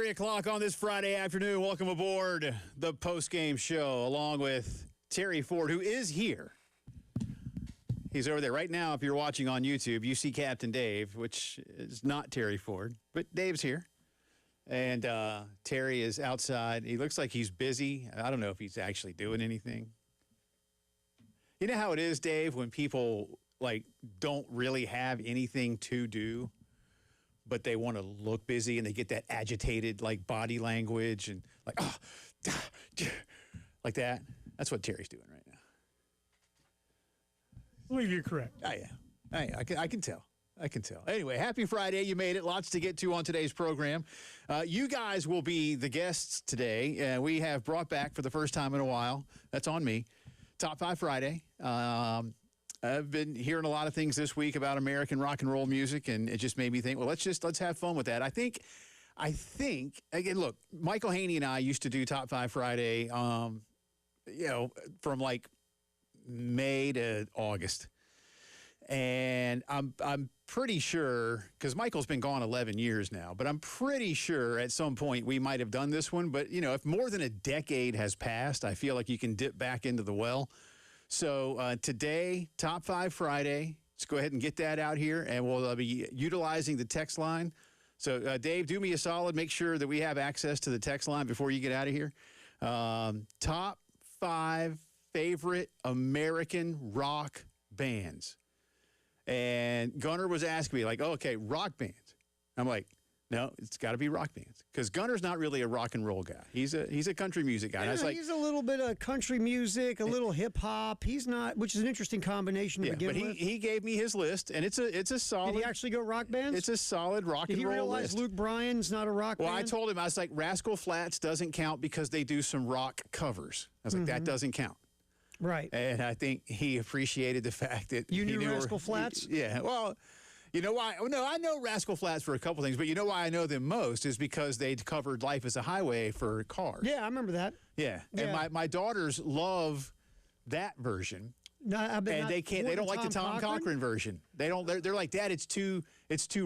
3 o'clock on this Friday afternoon. Welcome aboard the Postgame Show, along with Terry Ford, who is here. He's over there right now. If you're watching on YouTube, you see Captain Dave, which is not Terry Ford, but Dave's here. And Terry is outside. He looks like he's busy. I don't know if he's actually doing anything. You know how it is, Dave, when people don't really have anything to do, but they want to look busy and they get that agitated body language and like that. That's what Terry's doing right now. I believe you're correct. Oh, yeah. I can tell. I can tell. Anyway, happy Friday. You made it. Lots to get to on today's program. You guys will be the guests today. We have brought back for the first time in a while, that's on me, Top 5 Friday. I've been hearing a lot of things this week about American rock and roll music, and it just made me think, well, let's have fun with that. I think, again, look, Michael Haney and I used to do Top 5 Friday, from May to August. And I'm pretty sure, because Michael's been gone 11 years now, but I'm pretty sure at some point we might have done this one. But, if more than a decade has passed, I feel like you can dip back into the well. So today, Top 5 Friday, let's go ahead and get that out here, and we'll be utilizing the text line. So, Dave, do me a solid. Make sure that we have access to the text line before you get out of here. Top 5 favorite American rock bands. And Gunnar was asking me, okay, rock bands. I'm like, no, it's got to be rock bands. Because Gunnar's not really a rock and roll guy. He's a country music guy. Yeah, he's a little bit of country music, a little hip hop. He's not, which is an interesting combination to begin with. But he gave me his list, and it's a solid. Did he actually go rock bands? It's a solid rock and roll list. Did he realize Luke Bryan's not a rock band? Well, I told him, I was like, Rascal Flatts doesn't count because they do some rock covers. I was like, that doesn't count. Right. And I think he appreciated the fact that you knew Rascal Flatts? Yeah. Well, you know why? No, I know Rascal Flatts for a couple things, but you know why I know them most is because they covered Life is a Highway for Cars. Yeah, I remember that. Yeah. And my daughters love that version. No, and they don't like the Tom Cochrane version. They don't. They're like, Dad, it's too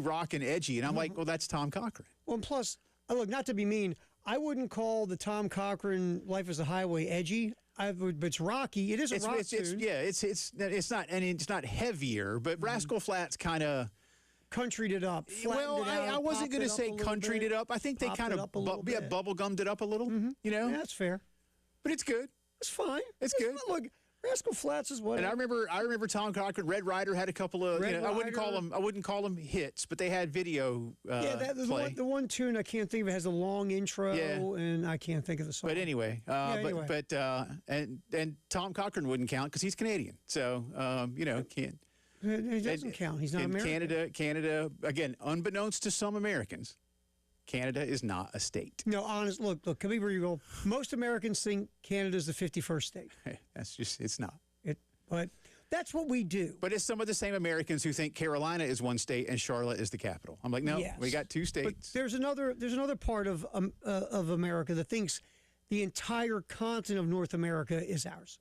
rock and edgy. And I'm like, well, that's Tom Cochrane. Well, and plus, look, not to be mean, I wouldn't call the Tom Cochrane Life is a Highway edgy. But it's rocky. It is a rock tune. It's not, and it's not heavier, but Rascal Flatts kind of countryed it up. Well, I wasn't going to say countryed it up. I think they kind of bubble-gummed it up a little. Yeah, that's fair. But it's good. It's fine. It's good. Look, Rascal Flatts is what. And I remember Tom Cochrane. Red Rider had a couple of. I wouldn't call them hits, but they had video. The one tune I can't think of has a long intro, and I can't think of the song. But anyway, and Tom Cochrane wouldn't count because he's Canadian, so can't. He doesn't count. He's not American. Canada, again, unbeknownst to some Americans, Canada is not a state. No, honest. Look, can we be real? Most Americans think Canada's the 51st state. It's not. But that's what we do. But it's some of the same Americans who think Carolina is one state and Charlotte is the capital. I'm like, no, we got two states. But there's another part of America that thinks the entire continent of North America is ours.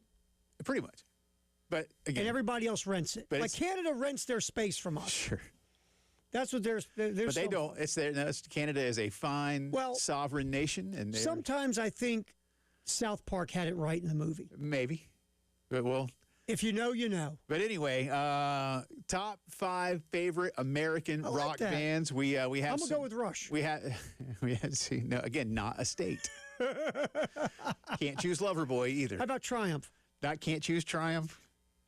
Pretty much. But again, and everybody else rents it. Like Canada rents their space from us. Sure. That's what there's. But they don't. Canada is a fine, sovereign nation, and sometimes I think South Park had it right in the movie. Maybe, but if you know, you know. But anyway, top 5 favorite American rock bands. We have. I'm gonna go with Rush. We had again, not a state. Can't choose Loverboy either. How about Triumph? Can't choose Triumph.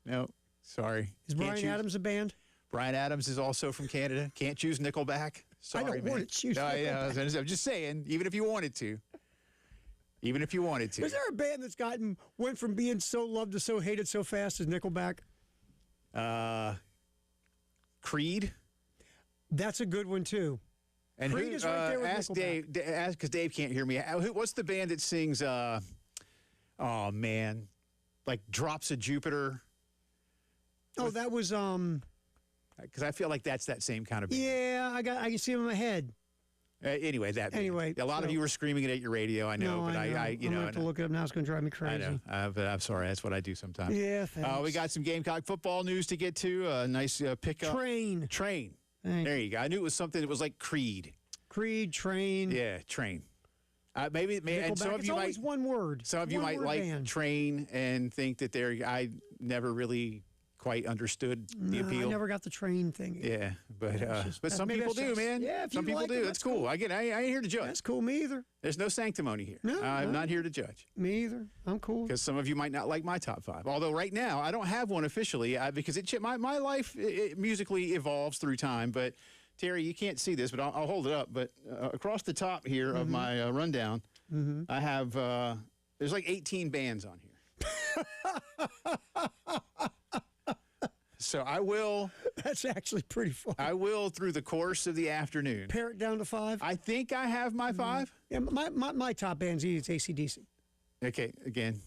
No, sorry. Is Bryan Adams a band? Bryan Adams is also from Canada. Can't choose Nickelback. Sorry, I don't want to choose Nickelback. I'm just saying, even if you wanted to. Is there a band that's went from being so loved to so hated so fast as Nickelback? Creed. That's a good one, too. And Creed is right there with ask Nickelback. Dave, because Dave can't hear me. What's the band that sings, oh, man, like Drops of Jupiter? That was because I feel like that's that same kind of band. Yeah, I can see him in my head. Anyway, a lot of you were screaming it at your radio. I know, but I'm going to have to look it up now. It's going to drive me crazy. I know, but I'm sorry. That's what I do sometimes. Yeah, thanks. We got some Gamecock football news to get to. A nice pickup. Train. There you go. I knew it was something that was like Creed. Creed, Train. Yeah, Train. Maybe, and Nickelback. some of It's you always might, one word. some of you might One-word like band. Train and think that I never really quite understood the No, appeal. I never got the Train thing. Yeah, but just- some maybe people that's do, just- man. yeah, if Some you people like do. it, It's that's cool. cool. I ain't here to judge. That's cool. Me either. There's no sanctimony here. No, I'm no. not here to judge. Me either. I'm cool. Because some of you might not like my top 5. Although right now I don't have one officially because my life it musically evolves through time. But Terry, you can't see this, but I'll hold it up. But across the top here of my rundown, I have there's like 18 bands on here. So I will. That's actually pretty fun. I will through the course of the afternoon. Pare it down to 5. I think I have my 5. Yeah, my top band's AC/DC. Okay, again,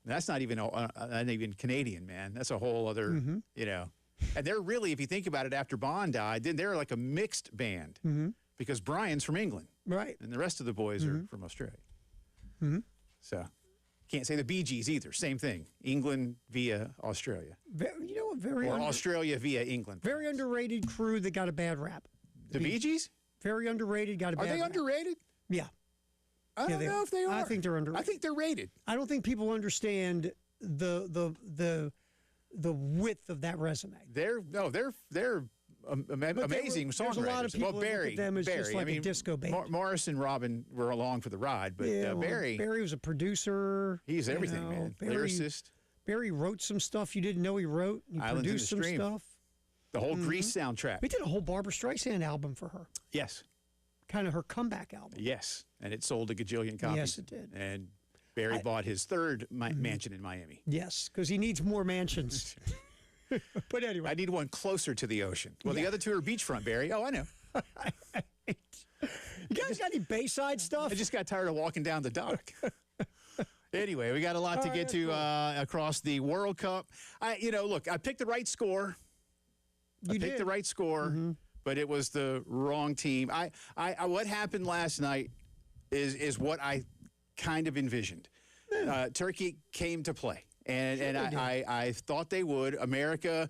that's not even Canadian, man. That's a whole other, you know. And they're really, if you think about it, after Bond died, then they're like a mixed band because Brian's from England, Right. and the rest of the boys are from Australia. So can't say the Bee Gees either. Same thing. England via Australia, You know what? Very or Australia via England. very underrated crew that got a bad rap. The Bee Gees? Very underrated. Got a bad Are they rap. underrated? Yeah. I don't know if they are. I think they're underrated. I think they're rated. I don't think people understand the width of that resume. They're amazing songwriters. There's a lot of people well, that look Barry, at them as Barry. just like a disco band. Morris and Robin were along for the ride, but Well, Barry, was a producer. he's you everything, know, man. Barry, Lyricist. Barry wrote some stuff you didn't know he wrote. He Islands in produced the some Stream. stuff. The whole Grease soundtrack. We did a whole Barbara Streisand album for her. Yes, Kind of her comeback album. yes, and it sold a gajillion copies. Yes, it did. And Barry bought his third mansion in Miami. Yes, because he needs more mansions. But anyway. I need one closer to the ocean. Well, the other two are beachfront, Barry. Oh, I know. You guys got any Bayside stuff? I just got tired of walking down the dock. Anyway, we got a lot to get to across the World Cup. Look, I picked the right score. I picked the right score, but it was the wrong team. What happened last night is what I kind of envisioned. Turkey came to play, and I thought they would. America,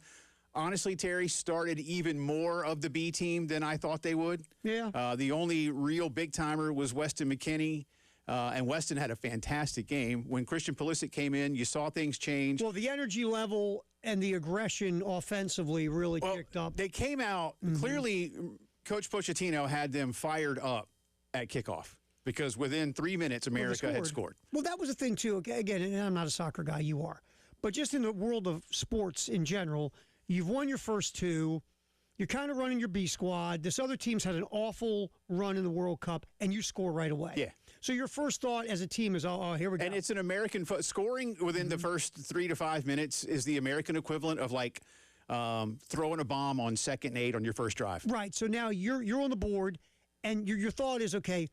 honestly, Terry, started even more of the B team than I thought they would. Yeah. The only real big-timer was Weston McKennie. And Weston had a fantastic game. When Christian Pulisic came in, you saw things change. Well, the energy level and the aggression offensively really kicked up. They came out, clearly, Coach Pochettino had them fired up at kickoff because within 3 minutes, America had scored. Well, that was the thing, too. Again, and I'm not a soccer guy, you are. But just in the world of sports in general, you've won your first 2. You're kind of running your B squad. This other team's had an awful run in the World Cup, and you score right away. Yeah. So your first thought as a team is, oh, here we go. And it's an American scoring within the first 3 to 5 minutes is the American equivalent of like throwing a bomb on 2nd and 8 on your first drive. Right. So now you're on the board, and your thought is, okay,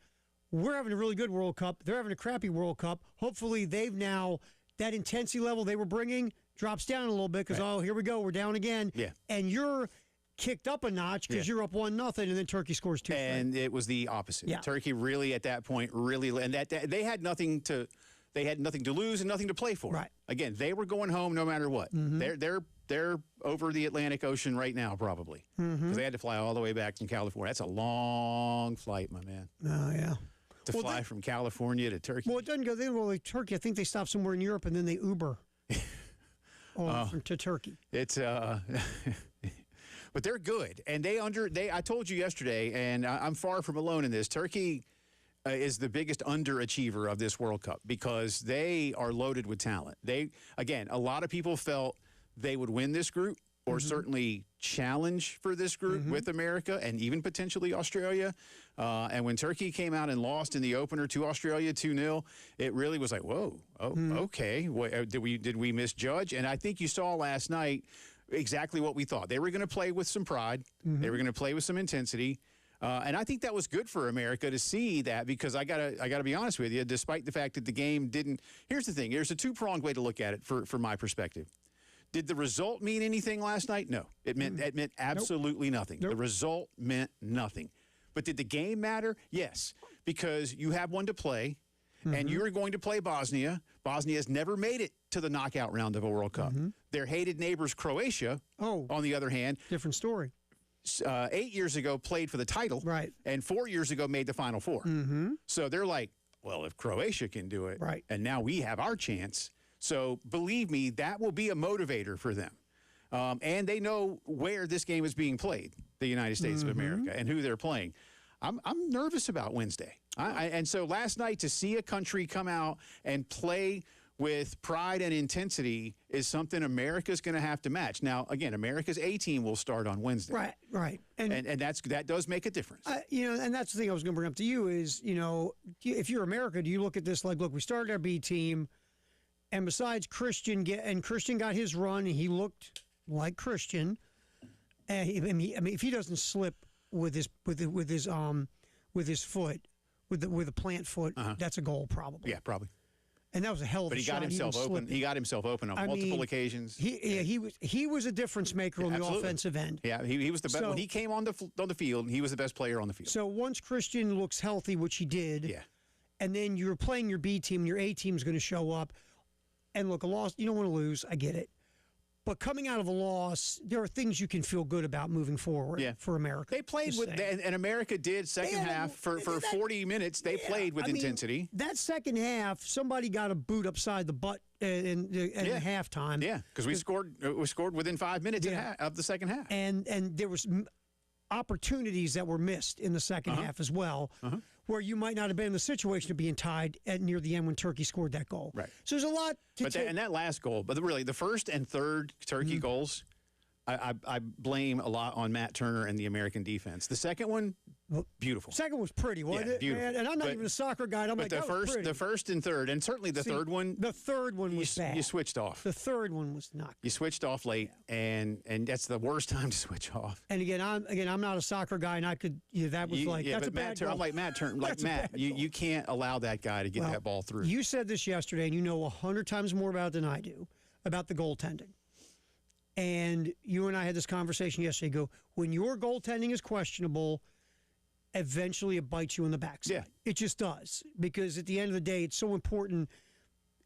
we're having a really good World Cup. They're having a crappy World Cup. Hopefully they've now, that intensity level they were bringing drops down a little bit because, oh, here we go. We're down again. Yeah. And you're kicked up a notch because you're up 1-0, and then Turkey scores 2. And it was the opposite. Yeah. Turkey really at that point and that they had nothing to lose and nothing to play for. Right. Again, they were going home no matter what. They're over the Atlantic Ocean right now probably because they had to fly all the way back from California. That's a long flight, my man. Oh yeah. To fly from California to Turkey. Well, it doesn't go. They go like Turkey. I think they stop somewhere in Europe and then they Uber to Turkey. It's but they're good, and I told you yesterday, and I'm far from alone in this. Turkey is the biggest underachiever of this World Cup because they are loaded with talent. A lot of people felt they would win this group or certainly challenge for this group with America and even potentially Australia. And when Turkey came out and lost in the opener to Australia 2-0, it really was like, whoa, okay. Did we misjudge? And I think you saw last night exactly what we thought. They were going to play with some pride. They were going to play with some intensity. And I think that was good for America to see that because I gotta be honest with you, despite the fact that the game didn't. Here's the thing. There's a two-pronged way to look at it from my perspective. Did the result mean anything last night? No. It meant absolutely nothing. Nope. The result meant nothing. But did the game matter? Yes, because you have one to play, and you are going to play Bosnia. Bosnia has never made it to the knockout round of a World Cup. Their hated neighbors, Croatia, on the other hand, Different story. 8 years ago played for the title, Right. and 4 years ago made the Final Four. Mm-hmm. So they're like, well, if Croatia can do it, Right. and now we have our chance. So believe me, that will be a motivator for them. And they know where this game is being played, the United States of America, and who they're playing. I'm nervous about Wednesday. And so last night, to see a country come out and play with pride and intensity is something America's going to have to match. Now, again, America's A team will start on Wednesday. Right, right. And that does make a difference. And that's the thing I was going to bring up to you is, if you're America, do you look at this like, look, we started our B team, and besides Christian, Christian got his run, and he looked like Christian. And if he doesn't slip with his foot, with a plant foot, that's a goal probably. Yeah, probably. And that was a hell of a shot. But he got himself open. He got himself open on multiple occasions. He was a difference maker on the offensive end. Yeah, he was the best. When he came on the field, he was the best player on the field. So once Christian looks healthy, which he did, and then you're playing your B team, and your A team's going to show up. And look, a loss, you don't want to lose. I get it. But coming out of a loss, there are things you can feel good about moving forward for America. They played and America did second half for 40 minutes. They played with intensity. That second half, somebody got a boot upside the butt in halftime. Yeah, because we scored within 5 minutes of the second half. And there was opportunities that were missed in the second half as well, where you might not have been in the situation of being tied at near the end when Turkey scored that goal. Right. So there's a lot to take. And that last goal, but really the first and third Turkey goals, I blame a lot on Matt Turner and the American defense. The second one, beautiful. Second was pretty, wasn't it? Beautiful. Man? And I'm not even a soccer guy. And I'm like, that was pretty. The first and third, and certainly the third one. The third one was bad. You switched off. The third one was not good. You switched off late, and that's the worst time to switch off. And again, I'm not a soccer guy, and I could. That was that's a bad goal. I'm like Matt Turner. Like Matt, you can't allow that guy to get that ball through. You said this yesterday, and you know 100 times more about it than I do about the goaltending. And you and I had this conversation yesterday. You go, when your goaltending is questionable, eventually it bites you in the backside. Yeah. It just does. Because at the end of the day, it's so important.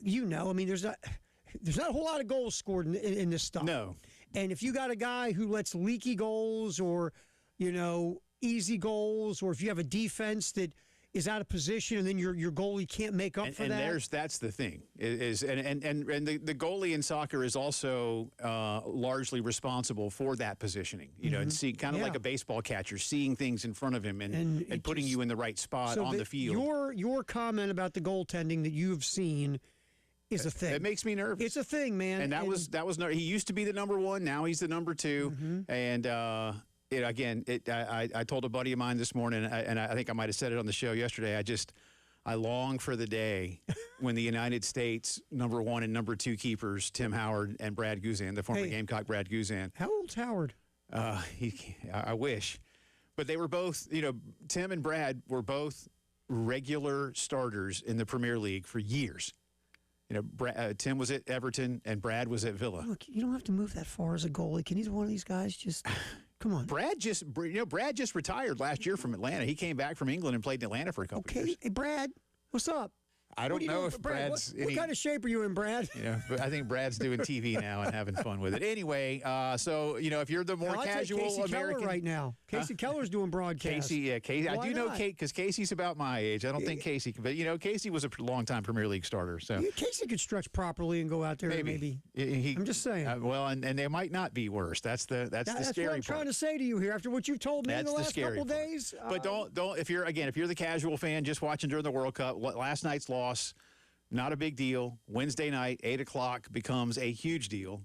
There's not a whole lot of goals scored in this stuff. No. And if you got a guy who lets leaky goals or, easy goals, or if you have a defense that is out of position and then your goalie can't make up for that. That's the thing and the goalie in soccer is also largely responsible for that positioning, and see kind of like a baseball catcher, seeing things in front of him and putting you in the right spot on the field. Your comment about the goaltending that you've seen is a thing. It makes me nervous. It's a thing, man. And that was he used to be the number one. Now he's the number two. And I told a buddy of mine this morning, and I think I might have said it on the show yesterday. I long for the day when the United States number one and number two keepers, Tim Howard and Brad Guzan, the former Gamecock Brad Guzan. How old's Howard? I wish, but they were both. Tim and Brad were both regular starters in the Premier League for years. Tim was at Everton and Brad was at Villa. Look, you don't have to move that far as a goalie. Can either one of these guys just come on? Brad just retired last year from Atlanta. He came back from England and played in Atlanta for a couple years. Hey, Brad, what's up? I don't know if Brad's what kind of shape are you in, Brad? But I think Brad's doing TV now and having fun with it. Anyway, so if you're the more casual Casey American Keller right now, Casey Keller's doing broadcast. Casey. Why I do know not? Kate because Casey's about my age. I don't think Casey, but Casey was a long-time Premier League starter. So Casey could stretch properly and go out there. Maybe. I'm just saying. And they might not be worse. That's the scary part. That's what I'm trying to say to you here after what you've told me in the last couple days. But don't if you're the casual fan just watching during the World Cup, last night's loss. Not a big deal. Wednesday night, 8 o'clock becomes a huge deal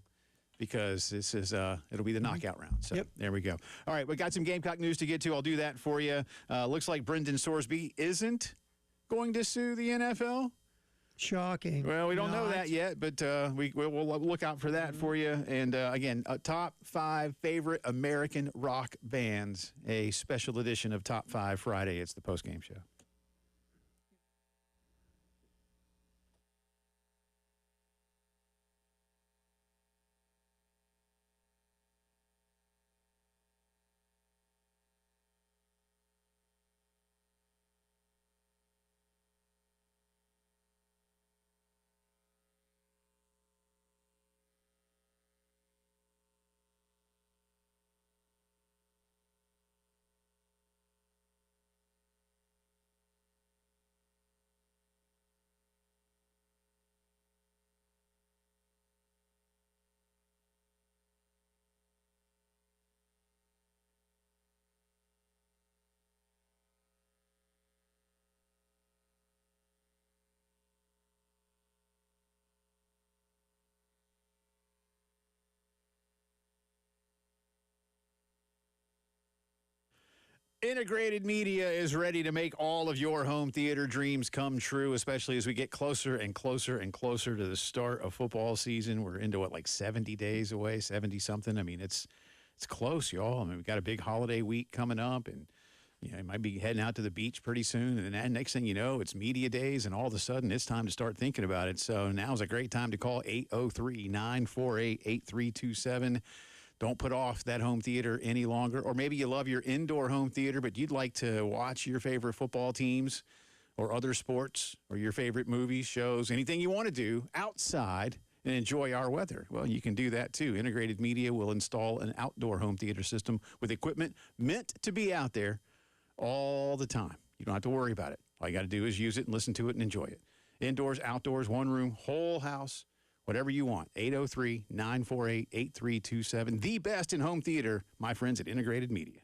because this is it'll be the knockout round. So There we go. All right, we got some Gamecock news to get to. I'll do that for you. Looks like Brendan Sorsby isn't going to sue the NFL. Shocking. Well, we don't know that yet, but we'll look out for that for you. And again, top 5 favorite American rock bands, a special edition of Top 5 Friday. It's the postgame show. Integrated Media is ready to make all of your home theater dreams come true, especially as we get closer and closer and closer to the start of football season. We're into what, like 70 days away, 70 something. I mean, it's close, y'all. I mean, we've got a big holiday week coming up, and you might be heading out to the beach pretty soon. And then next thing you know, it's media days, and all of a sudden it's time to start thinking about it. So now's a great time to call 803-948-8327. Don't put off that home theater any longer. Or maybe you love your indoor home theater, but you'd like to watch your favorite football teams or other sports or your favorite movies, shows, anything you want to do outside and enjoy our weather. Well, you can do that too. Integrated Media will install an outdoor home theater system with equipment meant to be out there all the time. You don't have to worry about it. All you got to do is use it and listen to it and enjoy it. Indoors, outdoors, one room, whole house. Whatever you want. 803-948-8327. The best in home theater, my friends at Integrated Media.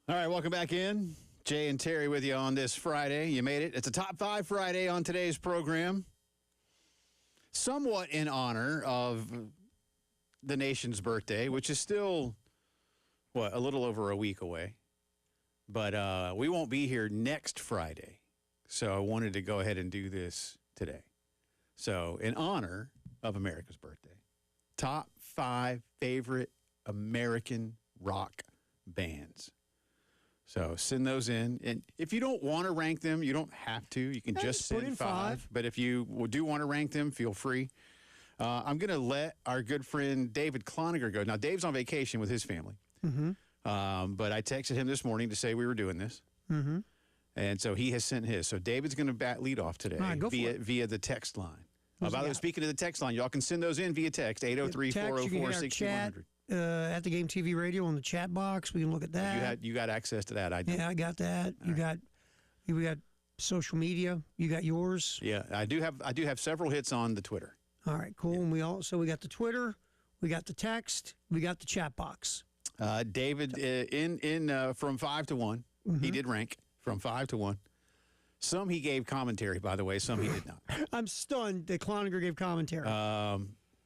All right, welcome back in. Jay and Terry with you on this Friday. You made it. It's a Top 5 Friday on today's program. Somewhat in honor of the nation's birthday, which is still, a little over a week away. But we won't be here next Friday. So I wanted to go ahead and do this today. So in honor of America's birthday, top 5 favorite American rock bands. So send those in. And if you don't want to rank them, you don't have to. You can just send 5. But if you do want to rank them, feel free. I'm going to let our good friend David Cloninger go. Now, Dave's on vacation with his family. Mm-hmm. But I texted him this morning to say we were doing this. Mm-hmm. And so he has sent his. So David's going to lead off today via the text line. By the way, speaking of the text line, y'all can send those in via text, 803-404-6200. At the Game TV Radio on the chat box. We can look at that. You got access to that, I do. Yeah, I got that. We got social media. You got yours. Yeah, I do have several hits on the Twitter. All right, cool. Yeah. And we got the Twitter, we got the text, we got the chat box. David from 5 to 1. Mm-hmm. He did rank from 5 to 1. Some he gave commentary, by the way. Some he did not. I'm stunned that Cloninger gave commentary.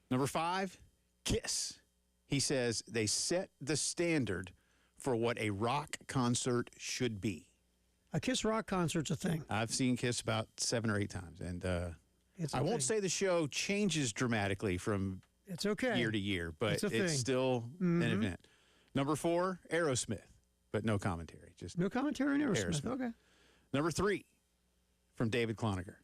Number 5, Kiss. He says they set the standard for what a rock concert should be. A Kiss rock concert's a thing. I've seen Kiss about 7 or 8 times, and I won't say the show changes dramatically from year to year, but it's still an event. Number 4, Aerosmith, but no commentary. Just no commentary on Aerosmith. Okay. Number 3, from David Cloninger.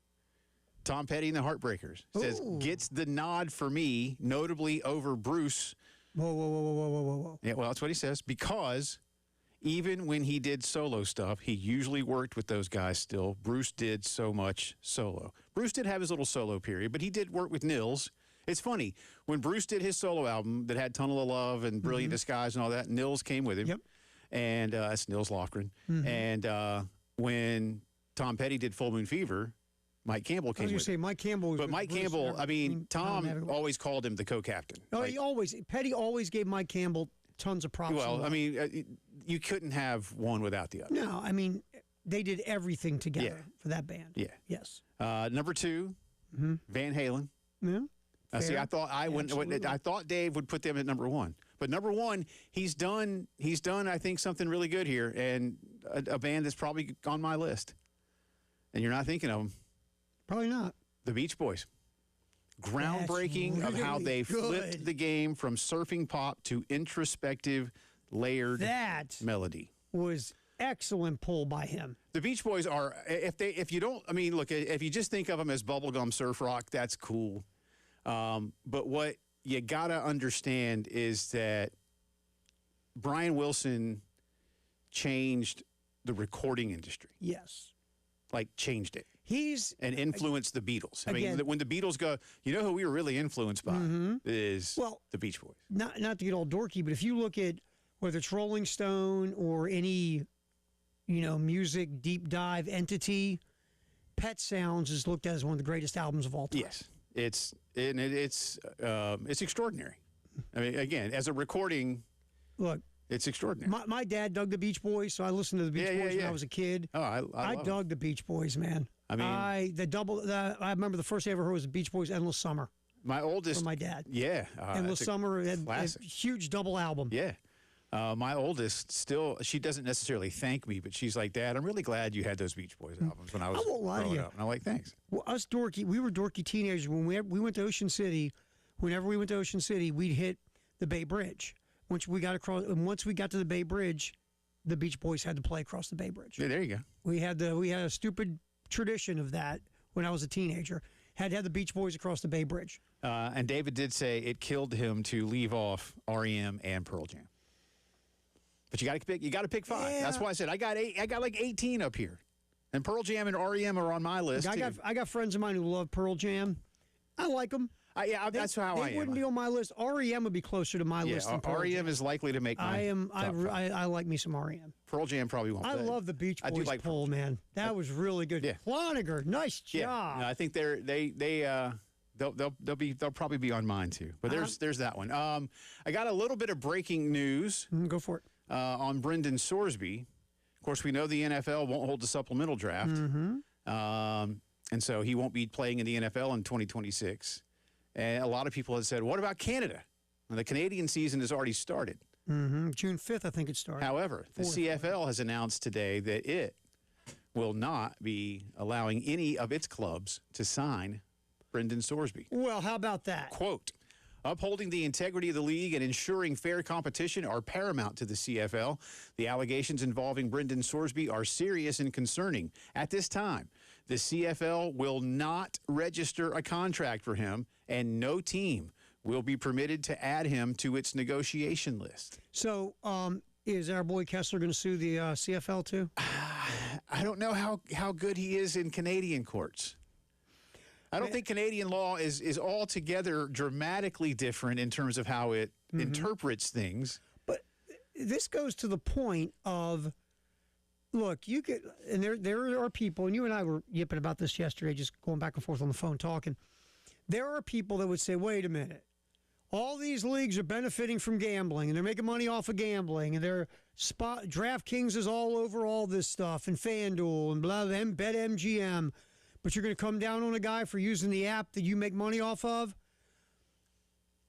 Tom Petty and the Heartbreakers says, gets the nod for me, notably over Bruce. Whoa. Yeah, well, that's what he says, because even when he did solo stuff, he usually worked with those guys still. Bruce did so much solo. Bruce did have his little solo period, but he did work with Nils. It's funny, when Bruce did his solo album that had Tunnel of Love and Brilliant Disguise and all that, Nils came with him. Yep. And that's Nils Lofgren. And when Tom Petty did Full Moon Fever, Mike Campbell came with him. I was going to say, Mike Campbell was. But Mike Campbell, Tom always called him the co-captain. Oh, Petty always gave Mike Campbell tons of props. Well, you couldn't have one without the other. No, they did everything together for that band. Yeah. Yes. Number 2, Van Halen. Yeah. See, I thought Dave would put them at number 1. But number 1, he's done, I think, something really good here, and a band that's probably on my list. And you're not thinking of them. Probably not. The Beach Boys. Groundbreaking of how they flipped the game from surfing pop to introspective, layered melody. Was excellent pull by him. The Beach Boys are, if you just think of them as bubblegum surf rock, that's cool. But what you got to understand is that Brian Wilson changed the recording industry. Yes. Like, changed it. And influenced the Beatles. When the Beatles go, you know who we were really influenced by is the Beach Boys. Not to get all dorky, but if you look at whether it's Rolling Stone or any, music deep dive entity, Pet Sounds is looked at as one of the greatest albums of all time. Yes. It's extraordinary. Again, as a recording, look, it's extraordinary. My dad dug the Beach Boys, so I listened to the Beach Boys when I was a kid. Oh, I dug the Beach Boys, man. I remember the first I ever heard was the Beach Boys' "Endless Summer." My oldest, from my dad. Yeah, "Endless Summer" had a huge double album. Yeah. My oldest she doesn't necessarily thank me, but she's like, Dad, I'm really glad you had those Beach Boys albums when I was growing up. And I'm like, thanks. Well, we were dorky teenagers. When we went to Ocean City, whenever we went to Ocean City, we'd hit the Bay Bridge. Once we got to the Bay Bridge, the Beach Boys had to play across the Bay Bridge. Yeah, there you go. We had a stupid tradition of that when I was a teenager. Had to have the Beach Boys across the Bay Bridge. And David did say it killed him to leave off REM and Pearl Jam. But you got to pick 5. Yeah. That's why I said I got like 18 up here. And Pearl Jam and REM are on my list. I got friends of mine who love Pearl Jam. I like them. That's how I am. They wouldn't be on my list. REM would be closer to my list than Pearl Jam. REM is likely to make my top 5. I like me some REM. Pearl Jam probably won't. I love the Beach Boys pull, man. That was really good. Yeah. Cloninger, nice job. Yeah. No, I think they'll probably be on mine too. But there's that one. I got a little bit of breaking news. Go for it. On Brendan Sorsby. Of course, we know the NFL won't hold the supplemental draft. And so he won't be playing in the NFL in 2026. And a lot of people have said, what about Canada? Well, the Canadian season has already started. June 5th, I think it started. However, the CFL has announced today that it will not be allowing any of its clubs to sign Brendan Sorsby. Well, how about that? Quote, upholding the integrity of the league and ensuring fair competition are paramount to the CFL. The allegations involving Brendan Sorsby are serious and concerning. At this time, the CFL will not register a contract for him, and no team will be permitted to add him to its negotiation list. So Is our boy Kessler going to sue the CFL too? I don't know how good he is in Canadian courts. I don't think Canadian law is altogether dramatically different in terms of how it interprets things. But this goes to the point of, look, you could, and there are people, and you and I were yipping about this yesterday, just going back and forth on the phone talking. There are people that would say, wait a minute, all these leagues are benefiting from gambling, and they're making money off of gambling, and DraftKings is all over all this stuff, and FanDuel, and blah, and BetMGM, but you're going to come down on a guy for using the app that you make money off of?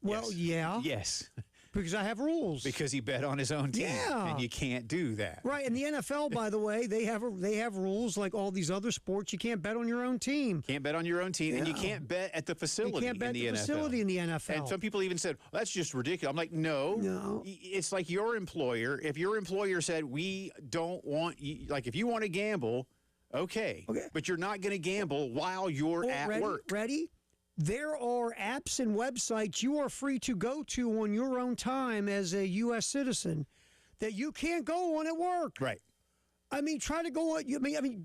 Well, yes. Yeah. Yes. Because I have rules. Because he bet on his own team. Yeah. And you can't do that. Right. And the NFL, by the way, they have rules like all these other sports. You can't bet on your own team. Can't bet on your own team. Yeah. And you can't bet at the facility in the NFL. You can't bet at the facility in the NFL. And some people even said, well, that's just ridiculous. I'm like, no. It's like your employer. If your employer said, we don't want you, like if you want to gamble, okay. But you're not going to gamble while you're at work. Ready? There are apps and websites you are free to go to on your own time as a U.S. citizen that you can't go on at work. Right. I mean, try to go on.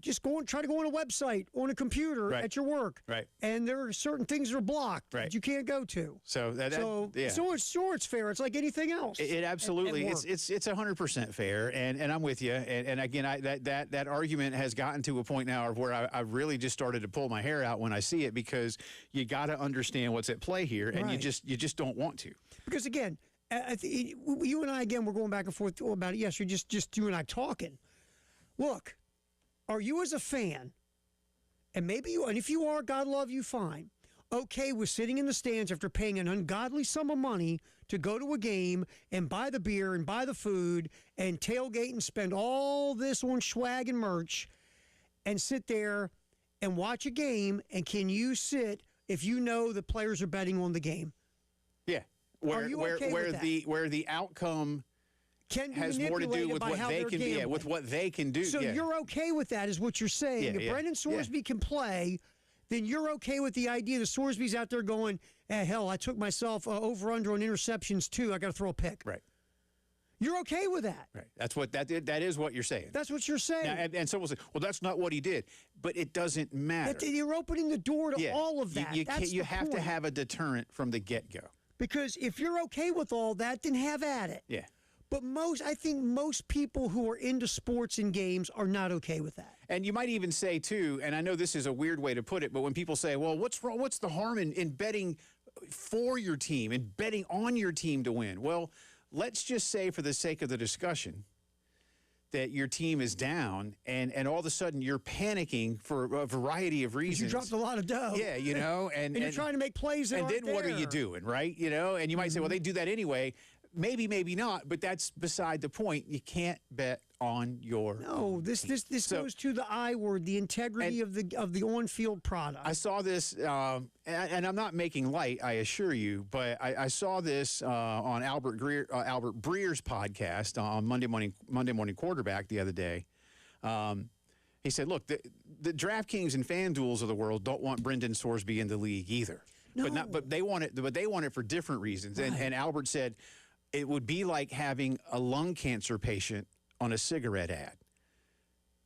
Just try to go on a website on a computer at your work. Right. And there are certain things that are blocked that you can't go to. So it's fair. It's like anything else. It absolutely it's 100% fair, and I'm with you. And again, that argument has gotten to a point now of where I really just started to pull my hair out when I see it, because you got to understand what's at play here, and you just don't want to. Because again, you and I again we're going back and forth about it. Yes, you're just you and I talking. Look, are you as a fan, and if you are, God love you, fine, okay with sitting in the stands after paying an ungodly sum of money to go to a game and buy the beer and buy the food and tailgate and spend all this on swag and merch and sit there and watch a game, and can you sit if you know the players are betting on the game? Yeah. Are you okay with that? Where the outcome has more to do with what they can do. With what they can do. So you're okay with that, is what you're saying. If Brendan Sorsby can play, then you're okay with the idea that Sorsby's out there going, hell, I took myself over-under on interceptions too. I got to throw a pick. Right. You're okay with that. Right. That's what that is what you're saying. That's what you're saying. Now, and someone will say, well, that's not what he did. But it doesn't matter. You're opening the door to all of that. You have to have a deterrent from the get-go. Because if you're okay with all that, then have at it. Yeah. But I think most people who are into sports and games are not okay with that. And you might even say, too, and I know this is a weird way to put it, but when people say, well, what's wrong? What's the harm in betting for your team and betting on your team to win? Well, let's just say, for the sake of the discussion, that your team is down and all of a sudden you're panicking for a variety of reasons. You dropped a lot of dough. Yeah, and you're trying to make plays that and then what are you doing, right? And you might say, well, they do that anyway. Maybe, maybe not, but that's beside the point. You can't bet on your No, this goes to the I word, the integrity of the on-field product. I saw this, and I'm not making light, I assure you, but I saw this on Albert Breer's podcast on Monday Morning Quarterback the other day. He said, look, the DraftKings and FanDuels of the world don't want Brendan Sorsby in the league either. No. But they want it for different reasons. Right. And Albert said, it would be like having a lung cancer patient on a cigarette ad.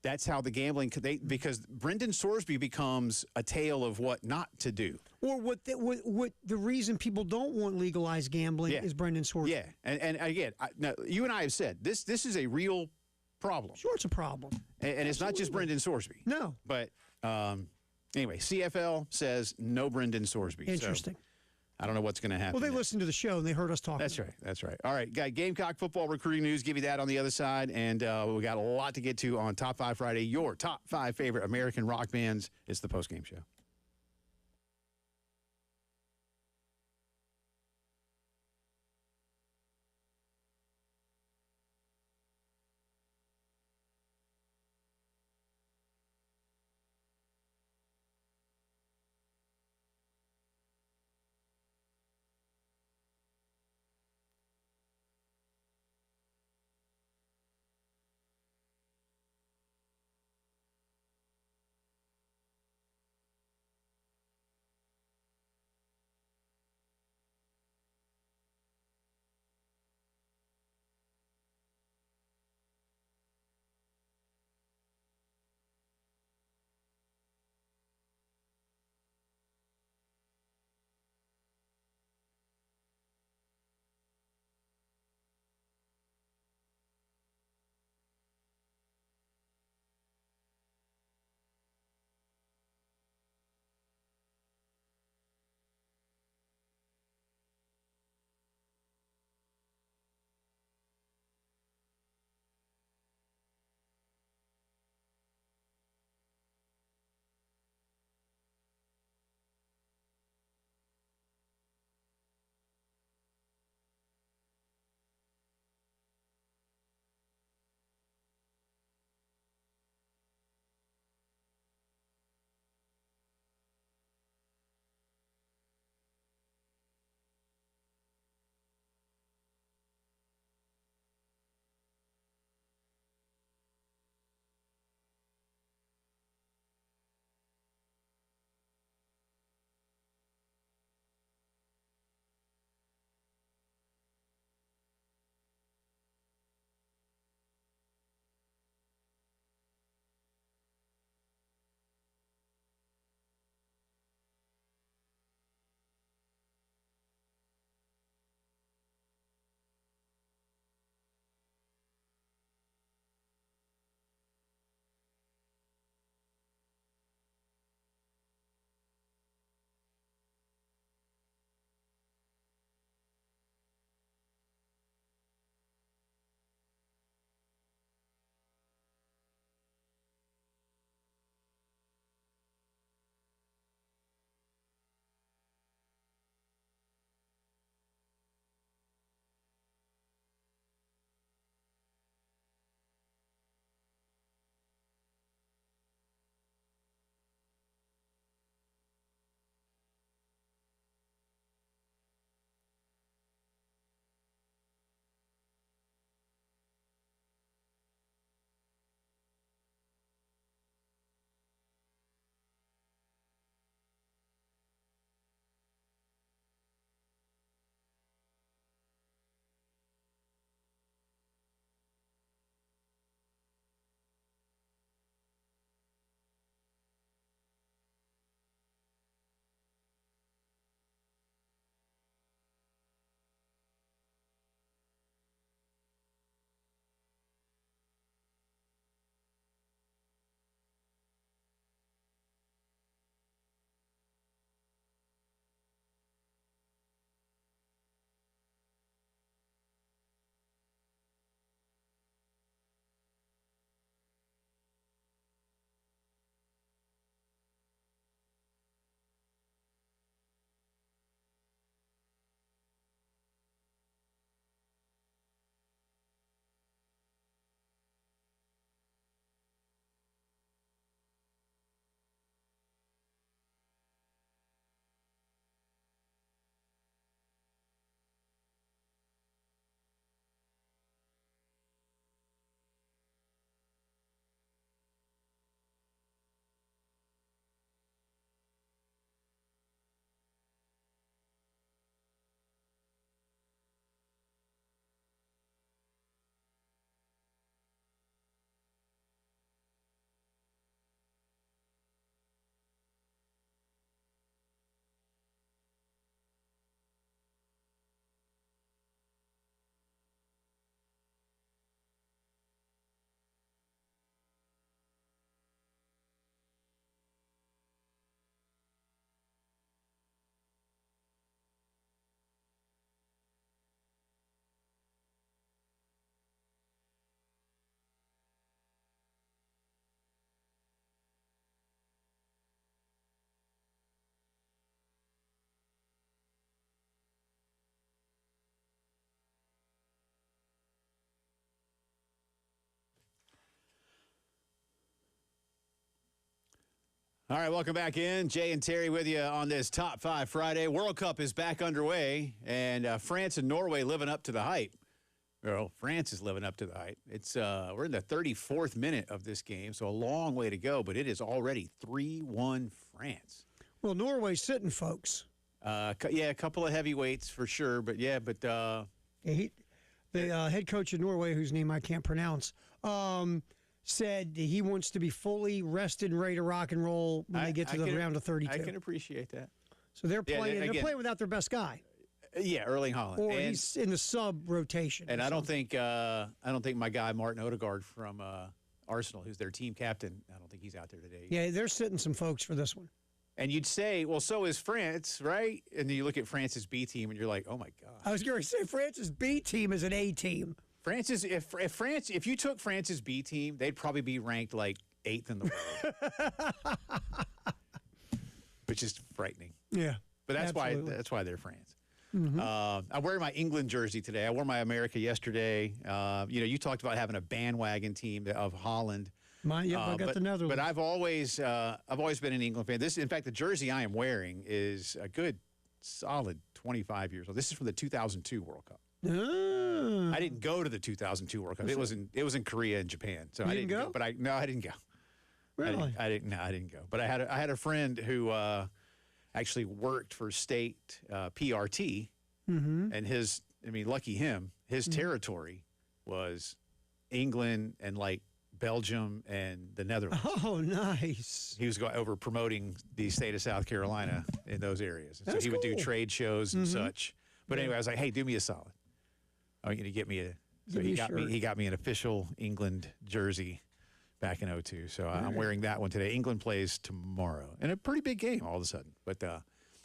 That's how the gambling because Brendan Sorsby becomes a tale of what not to do. Or what the reason people don't want legalized gambling is Brendan Sorsby. Yeah, and again, now, you and I have said this is a real problem. Sure, it's a problem. And it's not just Brendan Sorsby. No. But anyway, CFL says no Brendan Sorsby. Interesting. So I don't know what's going to happen. Well, they listened to the show and they heard us talking. That's right. All right, got Gamecock football recruiting news. Give you that on the other side, and we got a lot to get to on Top 5 Friday. Your top 5 favorite American rock bands. It's the postgame show. All right, welcome back in. Jay and Terry with you on this Top 5 Friday. World Cup is back underway, and France and Norway living up to the hype. Well, France is living up to the hype. It's we're in the 34th minute of this game, so a long way to go, but it is already 3-1 France. Well, Norway's sitting, folks. Yeah, a couple of heavyweights for sure, but the head coach of Norway, whose name I can't pronounce, said he wants to be fully rested and ready to rock and roll when they get to the round of 32. I can appreciate that. So they're playing. They're playing without their best guy. Yeah, Erling Haaland, or he's in the sub rotation. And I don't think my guy Martin Odegaard from Arsenal, who's their team captain, I don't think he's out there today. Yeah, they're sitting some folks for this one. And you'd say, well, so is France, right? And then you look at France's B team, and you're like, oh my god. I was going to say France's B team is an A team. France's if you took France's B team, they'd probably be ranked like 8th in the world, which is frightening. Yeah, but that's absolutely. why they're France. Mm-hmm. I'm wearing my England jersey today. I wore my America yesterday. You talked about having a bandwagon team of Holland. I got the Netherlands. But I've always been an England fan. In fact, the jersey I am wearing is a good, solid 25 years old. This is from the 2002 World Cup. Oh. I didn't go to the 2002 World Cup. It was in Korea and Japan. So you I didn't go. But I didn't go. Really? I didn't go. But I had a friend who actually worked for state PRT, and lucky him, his territory was England and like Belgium and the Netherlands. Oh, nice. He was over promoting the state of South Carolina in those areas. And so he would do trade shows and such. But anyway, I was like, hey, do me a solid. I want you to get me he got me an official England jersey back in 2002. So I'm wearing that one today. England plays tomorrow. And a pretty big game all of a sudden. But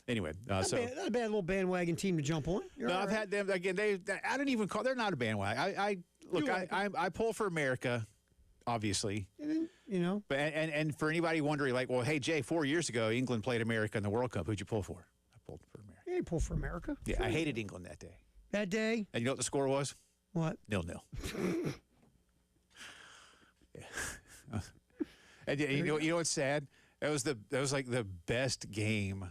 anyway, not a bad little bandwagon team to jump on. I've had them again. I don't even call. They're not a bandwagon. I pull for America, obviously. But and for anybody wondering, like, well, hey Jay, 4 years ago England played America in the World Up. Who'd you pull for? I pulled for America. Yeah, you pull for America. Yeah, I hated England that day. That day. And you know what the score was? What? 0-0. Yeah. And you know what's sad? That was like the best game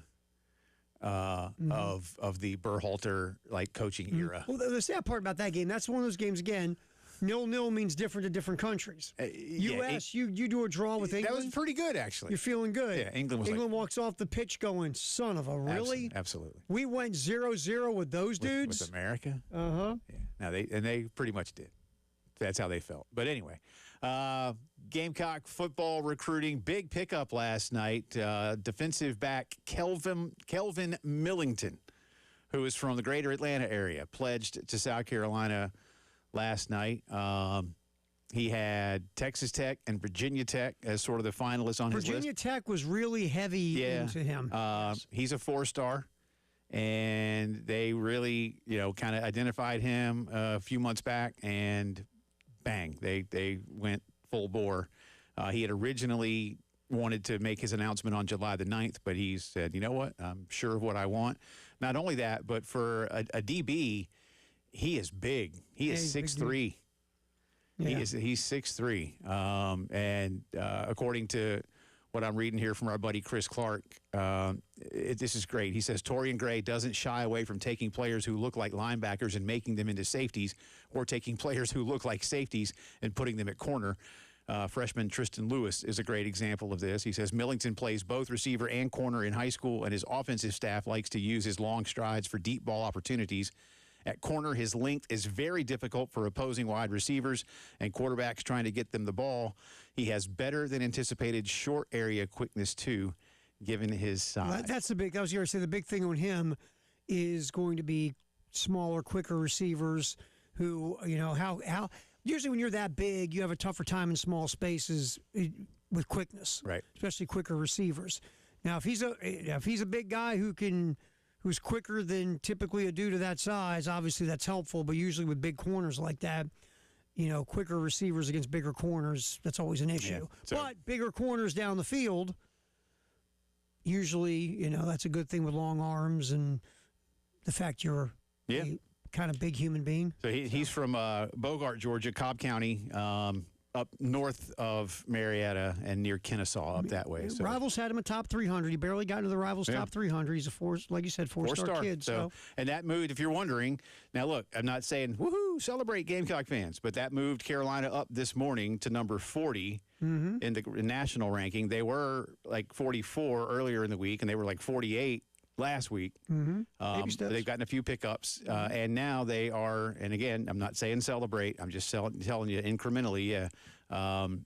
of the Berhalter coaching era. Well, the sad part about that game, that's one of those games again. 0-0 means different to different countries. U.S., you do a draw with England. That was pretty good, actually. You're feeling good. Yeah, England walks off the pitch going, son of a really? Absolutely. We went 0-0 with those dudes? With America? Uh-huh. Yeah. Now they pretty much did. That's how they felt. But anyway, Gamecock football recruiting, big pickup last night. Defensive back Kelvin Millington, who is from the greater Atlanta area, pledged to South Carolina last night. He had Texas Tech and Virginia Tech as sort of the finalists on his list. Virginia Tech was really heavy into him. Yes. He's a 4-star, and they really, kind of identified him a few months back, and bang, they went full bore. He had originally wanted to make his announcement on July the 9th, but he said, you know what, I'm sure of what I want. Not only that, but for a DB, he is big. He is 6'3". Yeah. He's 6'3". And according to what I'm reading here from our buddy Chris Clark, this is great. He says Torian Gray doesn't shy away from taking players who look like linebackers and making them into safeties, or taking players who look like safeties and putting them at corner. Freshman Tristan Lewis is a great example of this. He says Millington plays both receiver and corner in high school, and his offensive staff likes to use his long strides for deep ball opportunities. At corner, his length is very difficult for opposing wide receivers and quarterbacks trying to get them the ball. He has better than anticipated short area quickness, too, given his size. Well, that's the big, I was going to say, the big thing on him is going to be smaller, quicker receivers who, how usually when you're that big, you have a tougher time in small spaces with quickness, right? Especially quicker receivers. Now, if he's a big guy who's quicker than typically a dude of that size, obviously that's helpful, but usually with big corners like that, quicker receivers against bigger corners, that's always an issue. Yeah, but bigger corners down the field, usually, that's a good thing with long arms and the fact you're a kind of big human being. So he's from Bogart, Georgia, Cobb County. up north of Marietta and near Kennesaw, up that way. So. Rivals had him a top 300. He barely got into the Rivals top 300. He's a like you said, four-star kid. So, and that moved, if you're wondering, now look, I'm not saying, woohoo, celebrate Gamecock fans, but that moved Carolina up this morning to number 40 in the national ranking. They were like 44 earlier in the week, and they were like 48 last week. They've gotten a few pickups, and now they are, and again, I'm not saying celebrate, I'm just telling you incrementally,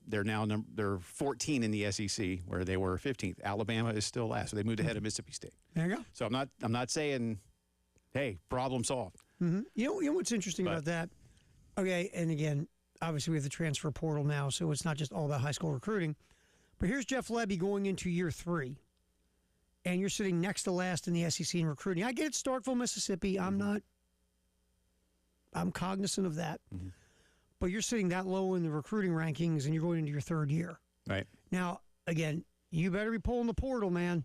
they're now they're 14 in the SEC, where they were 15th. Alabama is still last, so they moved ahead of Mississippi State. There you go. So I'm not saying, hey, problem solved. You know what's interesting about that? Okay, and again, obviously we have the transfer portal now, so it's not just all about high school recruiting. But here's Jeff Lebby going into year 3. And you're sitting next to last in the SEC in recruiting. I get it, Starkville, Mississippi. I'm cognizant of that. But you're sitting that low in the recruiting rankings, and you're going into your 3rd year. Right. Now, again, you better be pulling the portal, man.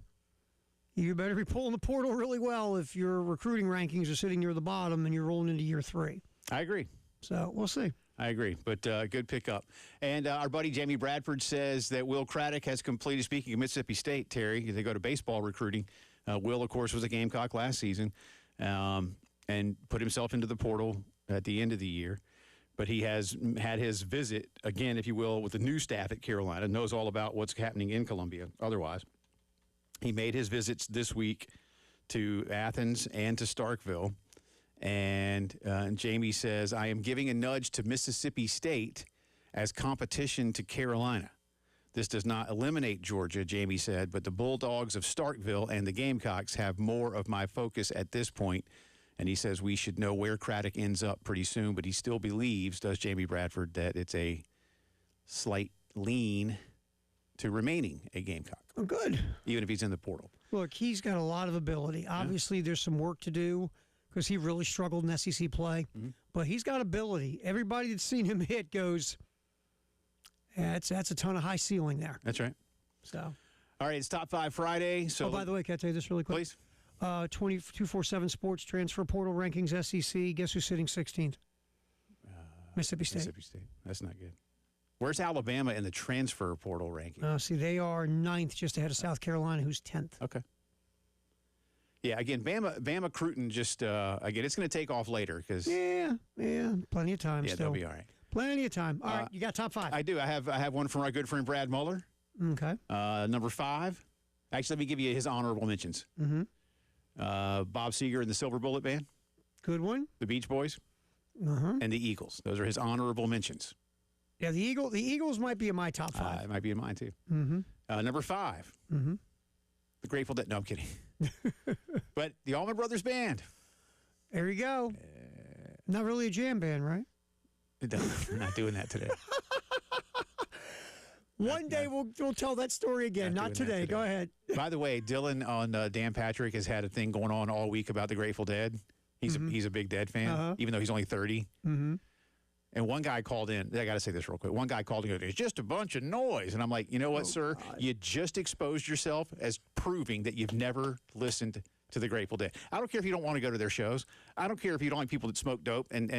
You better be pulling the portal really well if your recruiting rankings are sitting near the bottom and you're rolling into year 3. I agree. So we'll see. I agree, but good pickup. And our buddy Jamie Bradford says that Will Craddock has completed, speaking of Mississippi State, Terry, they go to baseball recruiting. Will, of course, was a Gamecock last season and put himself into the portal at the end of the year. But he has had his visit, again, if you will, with the new staff at Carolina, knows all about what's happening in Columbia otherwise. He made his visits this week to Athens and to Starkville. And Jamie says, I am giving a nudge to Mississippi State as competition to Carolina. This does not eliminate Georgia, Jamie said, but the Bulldogs of Starkville and the Gamecocks have more of my focus at this point. And he says we should know where Craddock ends up pretty soon, but he still believes, does Jamie Bradford, that it's a slight lean to remaining a Gamecock. Oh, good. Even if he's in the portal. Look, he's got a lot of ability. Obviously, there's some work to do, because he really struggled in SEC play. But he's got ability. Everybody that's seen him hit goes, that's a ton of high ceiling there. That's right. So, all right, it's Top 5 Friday. So, by the way, can I tell you this really quick? Please. 247 Sports Transfer Portal Rankings SEC. Guess who's sitting 16th? Mississippi State. Mississippi State. That's not good. Where's Alabama in the transfer portal ranking? See, they are 9th, just ahead of South Carolina, who's 10th. Okay. Yeah, again, Bama Cruton just, again, it's going to take off later because. Yeah, plenty of time still. Yeah, they'll be all right. Plenty of time. All right, you got top 5. I do. I have one from our good friend Brad Muller. Okay. Number 5. Actually, let me give you his honorable mentions. Bob Seger and the Silver Bullet Band. Good one. The Beach Boys. And the Eagles. Those are his honorable mentions. Yeah, the Eagles might be in my top 5. It might be in mine, too. Number 5. The Grateful Dead. No, I'm kidding. But the Allman Brothers Band. There you go. Not really a jam band, right? We're not doing that today. One day we'll tell that story again. Not today. Go ahead. By the way, Dylan on Dan Patrick has had a thing going on all week about the Grateful Dead. He's a big Dead fan, even though he's only 30. And one guy called in. I got to say this real quick. One guy called in and goes, it's just a bunch of noise. And I'm like, you know what, sir? God. You just exposed yourself as proving that you've never listened to the Grateful Dead. I don't care if you don't want to go to their shows. I don't care if you don't like people that smoke dope and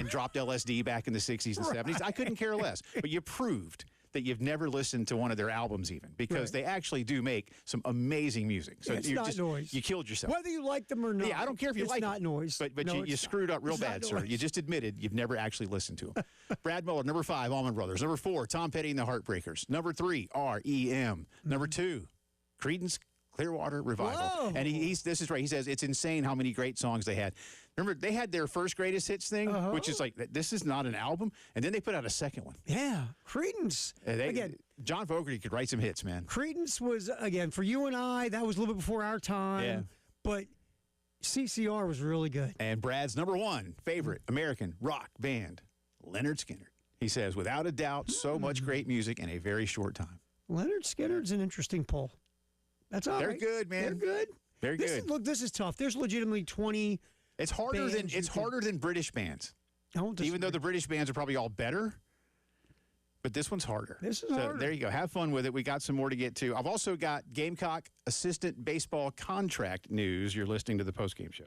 dropped LSD back in the 60s and 70s. I couldn't care less. But you proved that you've never listened to one of their albums even, because they actually do make some amazing music. So it's not noise. You killed yourself. Whether you like them or not. Yeah, I don't care if you like them. It's not noise. But no, you screwed up real bad, sir. You just admitted you've never actually listened to them. Brad Muller, number 5, Allman Brothers. Number 4, Tom Petty and the Heartbreakers. Number 3, R.E.M. Number 2, Creedence Clearwater Revival. Whoa. And this is right. He says it's insane how many great songs they had. Remember, they had their first greatest hits thing, which is like, this is not an album. And then they put out a second one. Yeah. Creedence. Again, John Fogerty could write some hits, man. Creedence was, again, for you and I, that was a little bit before our time. Yeah. But CCR was really good. And Brad's number 1 favorite American rock band, Leonard Skinner. He says, without a doubt, so much great music in a very short time. Leonard Skinner's an interesting pull. That's all They're right. good, man. They're good. They're good. Look, this is tough. There's legitimately 20. It's harder than British bands. Even though the British bands are probably all better, but this one's harder. This is harder. There you go. Have fun with it. We got some more to get to. I've also got Gamecock assistant baseball contract news. You're listening to the postgame show.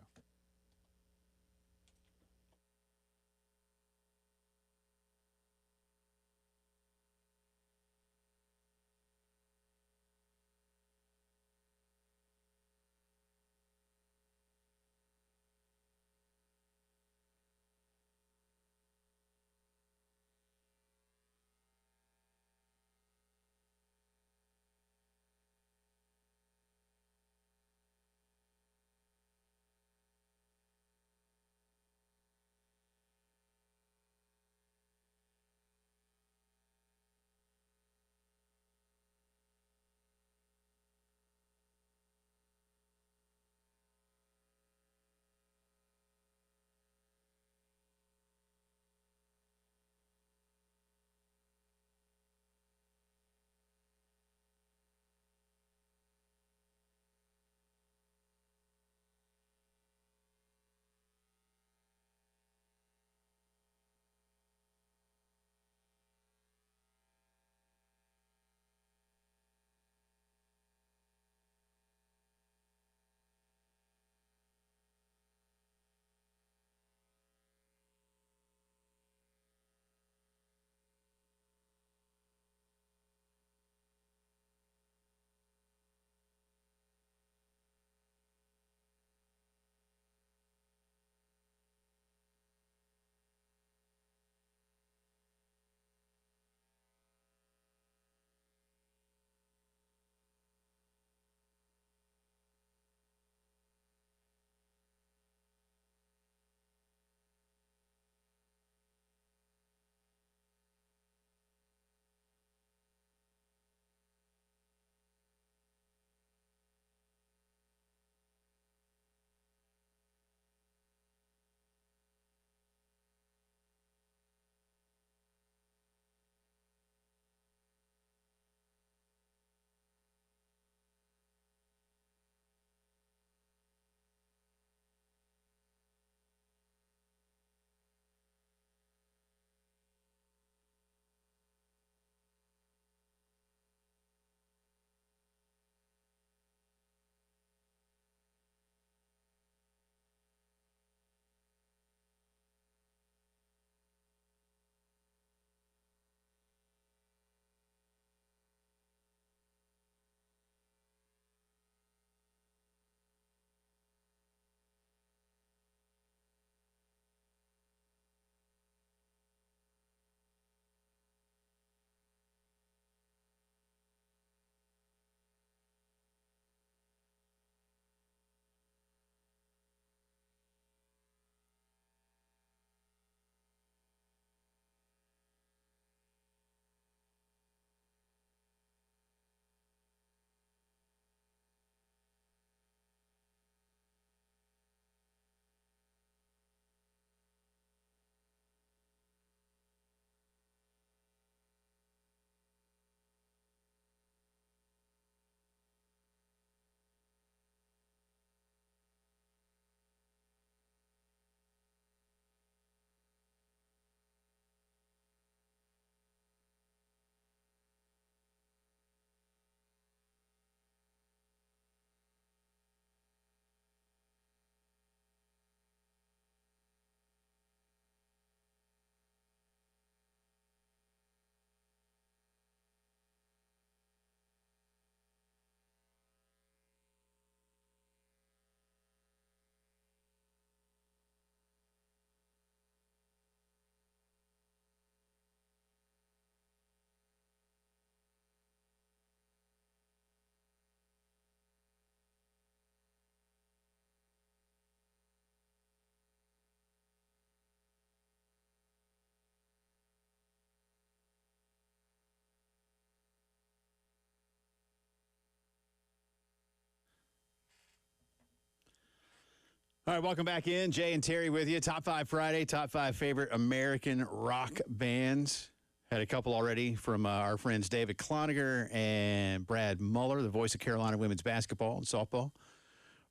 All right, welcome back in. Jay and Terry with you. Top 5 Friday, top 5 favorite American rock bands. Had a couple already from our friends David Cloninger and Brad Muller, the voice of Carolina women's basketball and softball.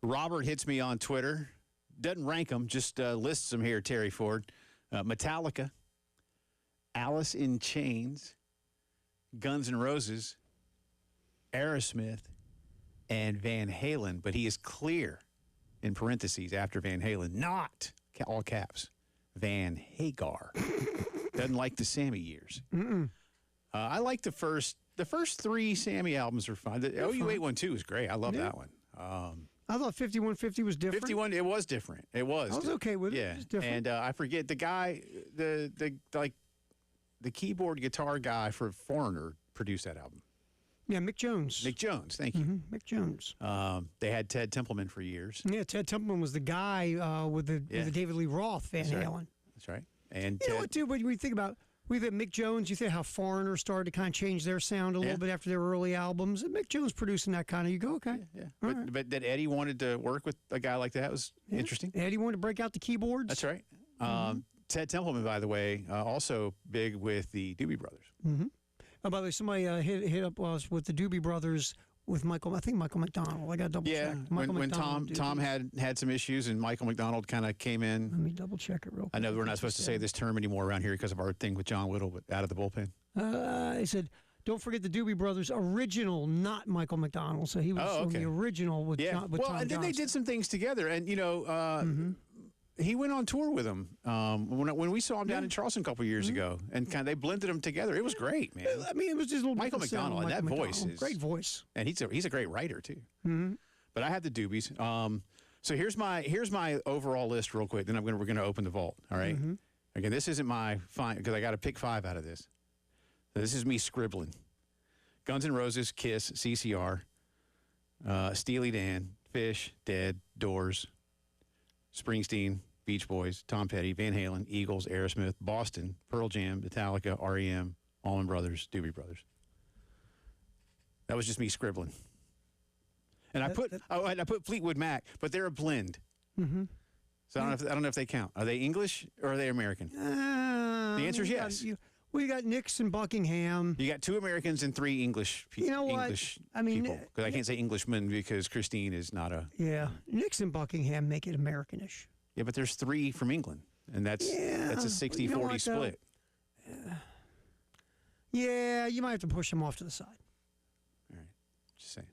Robert hits me on Twitter. Doesn't rank them, just lists them here, Terry Ford. Metallica, Alice in Chains, Guns N' Roses, Aerosmith, and Van Halen. But he is clear, in parentheses, after Van Halen, not, all caps, Van Hagar. Doesn't like the Sammy years. I like the first 3 Sammy albums are fun. The OU812 is great. I love that one. I thought 5150 was different. 51, it was different. It was. I was okay with it. Yeah. It was different. And I forget the guy, the keyboard guitar guy for Foreigner produced that album. Yeah, Mick Jones. Mick Jones, thank you. Mick Jones. They had Ted Templeman for years. Yeah, Ted Templeman was the guy with the David Lee Roth Van Halen. That's right. And you know what, too, when we think about Mick Jones, you think how Foreigner started to kind of change their sound a little bit after their early albums. And Mick Jones producing that kind of, you go, okay. Yeah. But that Eddie wanted to work with a guy like that was interesting. Eddie wanted to break out the keyboards. That's right. Ted Templeman, by the way, also big with the Doobie Brothers. Oh, by the way, somebody hit up us with the Doobie Brothers with Michael. I think Michael McDonald. I got to double check. When Tom had some issues and Michael McDonald kind of came in. Let me double check it real quick. I know we're not supposed to say this term anymore around here because of our thing with John Whittle, but out of the bullpen. He said, "Don't forget the Doobie Brothers original, not Michael McDonald." So he was the original with Tom and then they did some things together, and he went on tour with them when we saw him down in Charleston a couple years ago, and they blended them together. It was great, man. I mean, it was just a little Michael McDonald, and that voice is great voice, and he's a great writer too. But I had the Doobies. So here's my overall list real quick. Then we're gonna open the vault. All right. Again, this isn't my fine because I got to pick 5 out of this. So this is me scribbling. Guns N' Roses, Kiss, CCR, Steely Dan, Fish, Dead, Doors, Springsteen, Beach Boys, Tom Petty, Van Halen, Eagles, Aerosmith, Boston, Pearl Jam, Metallica, REM, Allman Brothers, Doobie Brothers. That was just me scribbling. And I put Fleetwood Mac, but they're a blend. So I don't know if they count. Are they English or are they American? The answer is yes. We got Nix and Buckingham. You got 2 Americans and 3 English people. You know what? English people. Because I can't say Englishman because Christine is not a... Yeah. Nix and Buckingham make it Americanish. Yeah, but there's 3 from England, and that's a 60-40 split. Yeah, you might have to push them off to the side. All right. Just saying.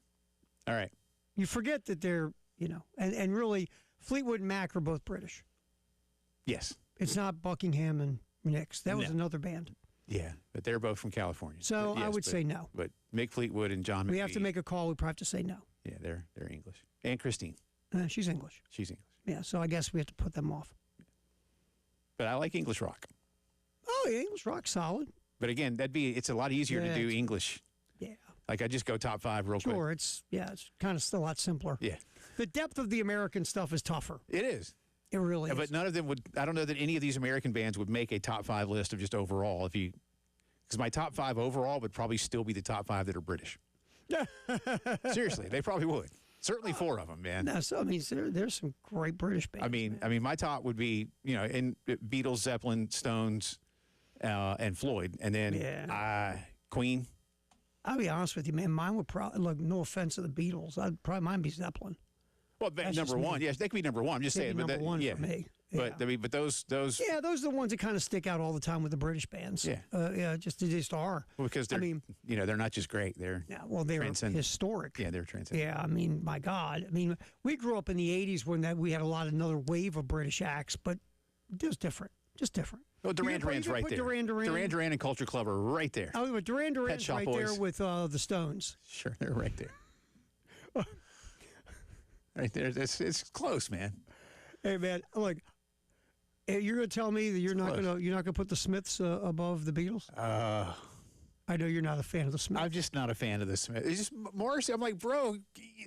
All right. You forget that they're, and really, Fleetwood and Mac are both British. Yes. It's not Buckingham and Nix. That was another band. Yeah, but they're both from California. So I would say no. But Mick Fleetwood and John McVie. We have to make a call. We probably have to say no. Yeah, they're English. And Christine. She's English. She's English. Yeah, so I guess we have to put them off. But I like English rock. Oh, yeah, English rock's solid. But again, it's a lot easier to do English. Yeah. Like I just go top 5 real quick. Sure, it's kind of still a lot simpler. Yeah. The depth of the American stuff is tougher. It is. It really is. But none of them would, I don't know that any of these American bands would make a top 5 list of just overall because my top 5 overall would probably still be the top 5 that are British. Seriously, they probably would. Certainly 4 of them, man. No, so I mean, there's some great British bands. I mean, my top would be in Beatles, Zeppelin, Stones, and Floyd, and then Queen. I'll be honest with you, man. Mine would probably look. No offense to the Beatles, mine be Zeppelin. Well, number 1, yes, they could be number 1. I'm just saying, number 1 for me. Yeah. But those. Yeah, those are the ones that kind of stick out all the time with the British bands. Yeah, they just are. Well, because they're, they're not just great. They're they're historic. Yeah, they're transcendent. Yeah, I mean, my God, I mean, we grew up in the '80s when we had another wave of British acts, but just different. Oh, Duran Duran's right there. Duran Duran and Culture Club are right there. Oh, but Duran Duran's right there with the Stones. Sure, they're right there. Right there. It's close, man. Hey, man, look, you're going to tell me that you're not going to put the Smiths above the Beatles? I know you're not a fan of the Smiths. I'm just not a fan of the Smiths. It's just Morrissey. I'm like, bro,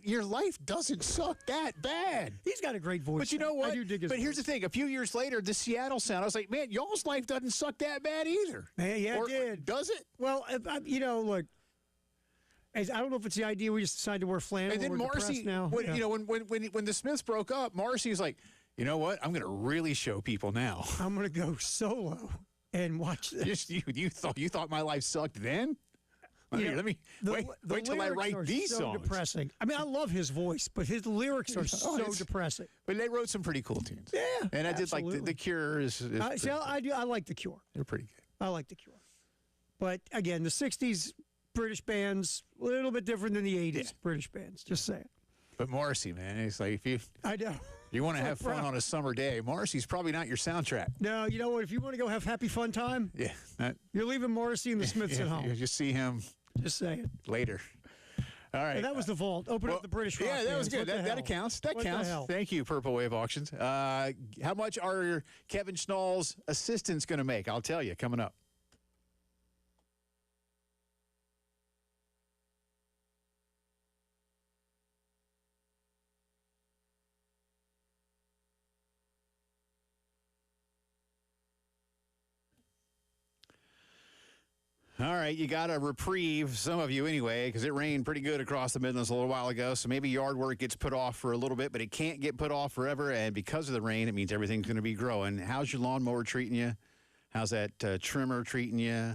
your life doesn't suck that bad. He's got a great voice. But you know what? I do dig his But voice. here's the thing. A few years later, the Seattle sound, I was like, man, y'all's life doesn't suck that bad either. Yeah, it did. Does it? Well, look, I don't know if it's the idea we just decided to wear flannel. And then Morrissey, now. when the Smiths broke up, Morrissey was like, You know what? I'm going to really show people now. I'm going to go solo and watch this. You thought my life sucked then? Let me wait till I write these songs. Depressing. I mean, I love his voice, but his lyrics are so depressing. But they wrote some pretty cool tunes. Yeah, and I absolutely. did like the Cure is I like the Cure. They're pretty good. I like the Cure. But again, the '60s British bands a little bit different than the '80s British bands. Just saying. But Morrissey, man, it's like I know. You want to have fun on a summer day, Morrissey's probably not your soundtrack. No, you know what? If you want to go have happy fun time, you're leaving Morrissey and the Smiths at home. You just see him. Just saying. Later. All right. And that was the vault. Open up the British rock. Yeah, that was good. That accounts. That counts. Thank you, Purple Wave Auctions. How much are Kevin Schnall's assistants going to make? I'll tell you coming up. All right, you got a reprieve, some of you anyway, because it rained pretty good across the Midlands a little while ago. So maybe yard work gets put off for a little bit, but it can't get put off forever. And because of the rain, it means everything's going to be growing. How's your lawnmower treating you? How's that trimmer treating you?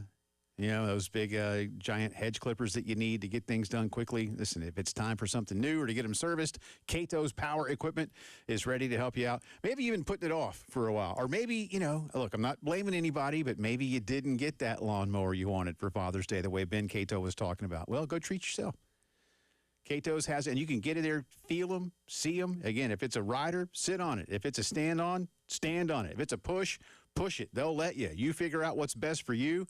You know, those big giant hedge clippers that you need to get things done quickly. Listen, if it's time for something new or to get them serviced, Cato's Power Equipment is ready to help you out. Maybe even putting it off for a while. Or maybe, look, I'm not blaming anybody, but maybe you didn't get that lawnmower you wanted for Father's Day the way Ben Cato was talking about. Well, go treat yourself. Cato's has it, and you can get it there, feel them, see them. Again, if it's a rider, sit on it. If it's a stand-on, stand on it. If it's a push it. They'll let you. You figure out what's best for you.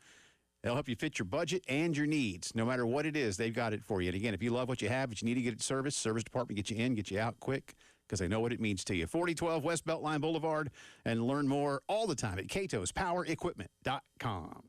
They'll help you fit your budget and your needs. No matter what it is, they've got it for you. And again, if you love what you have, but you need to get it serviced, service department get you in, get you out quick, because they know what it means to you. 4012 West Beltline Boulevard, and learn more all the time at catospowerequipment.com.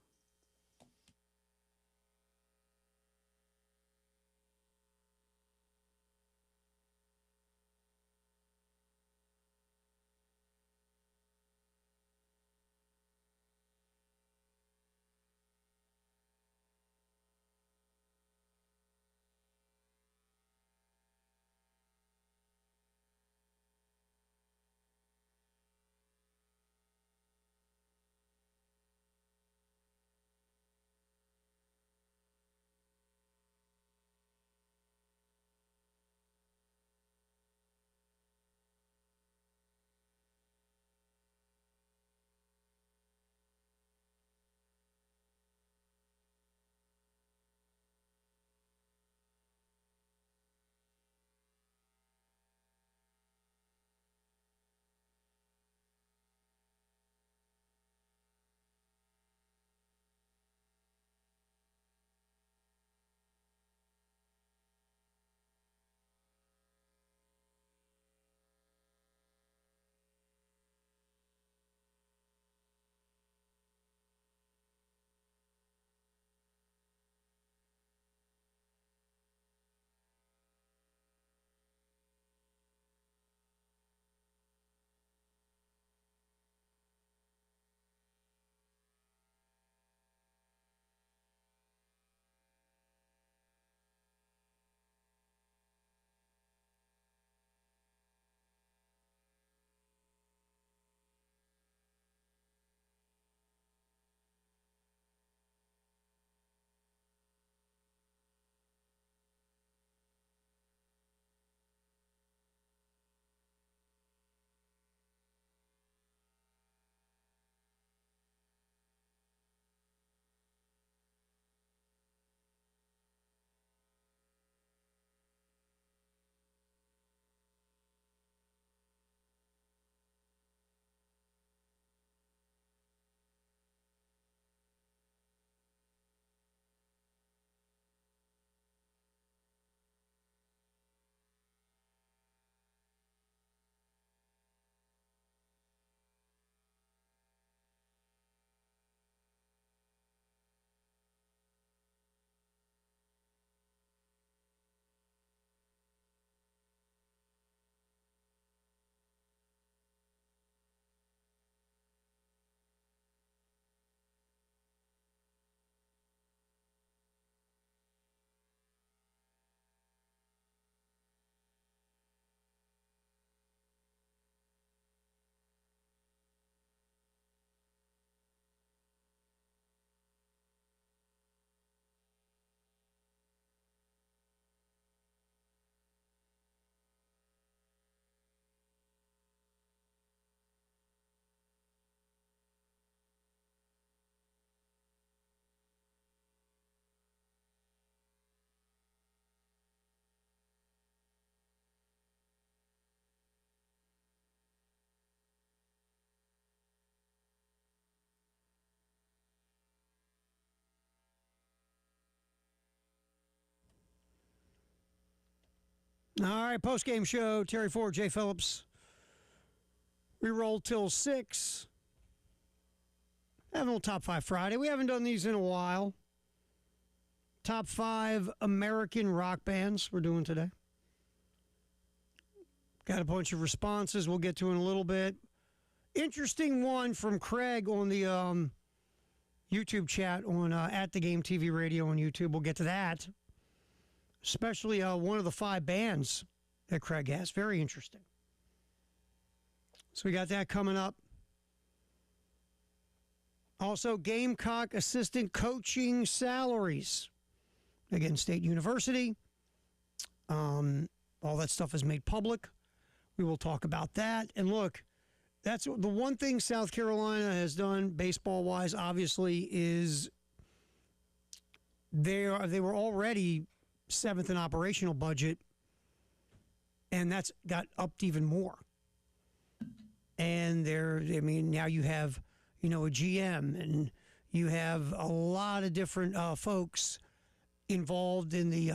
All right, post-game show. Terry Ford, Jay Phillips. We roll till 6. Having a little Top 5 Friday. We haven't done these in a while. Top 5 American rock bands we're doing today. Got a bunch of responses we'll get to in a little bit. Interesting one from Craig on the YouTube chat on at the Game TV Radio on YouTube. We'll get to that. Especially one of the 5 bands that Craig has. Very interesting. So we got that coming up. Also, Gamecock assistant coaching salaries. Again, State University. All that stuff is made public. We will talk about that. And look, that's the one thing South Carolina has done baseball-wise, obviously, is they were already 7th in operational budget, and that's got upped even more. And now you have, a GM, and you have a lot of different folks involved in the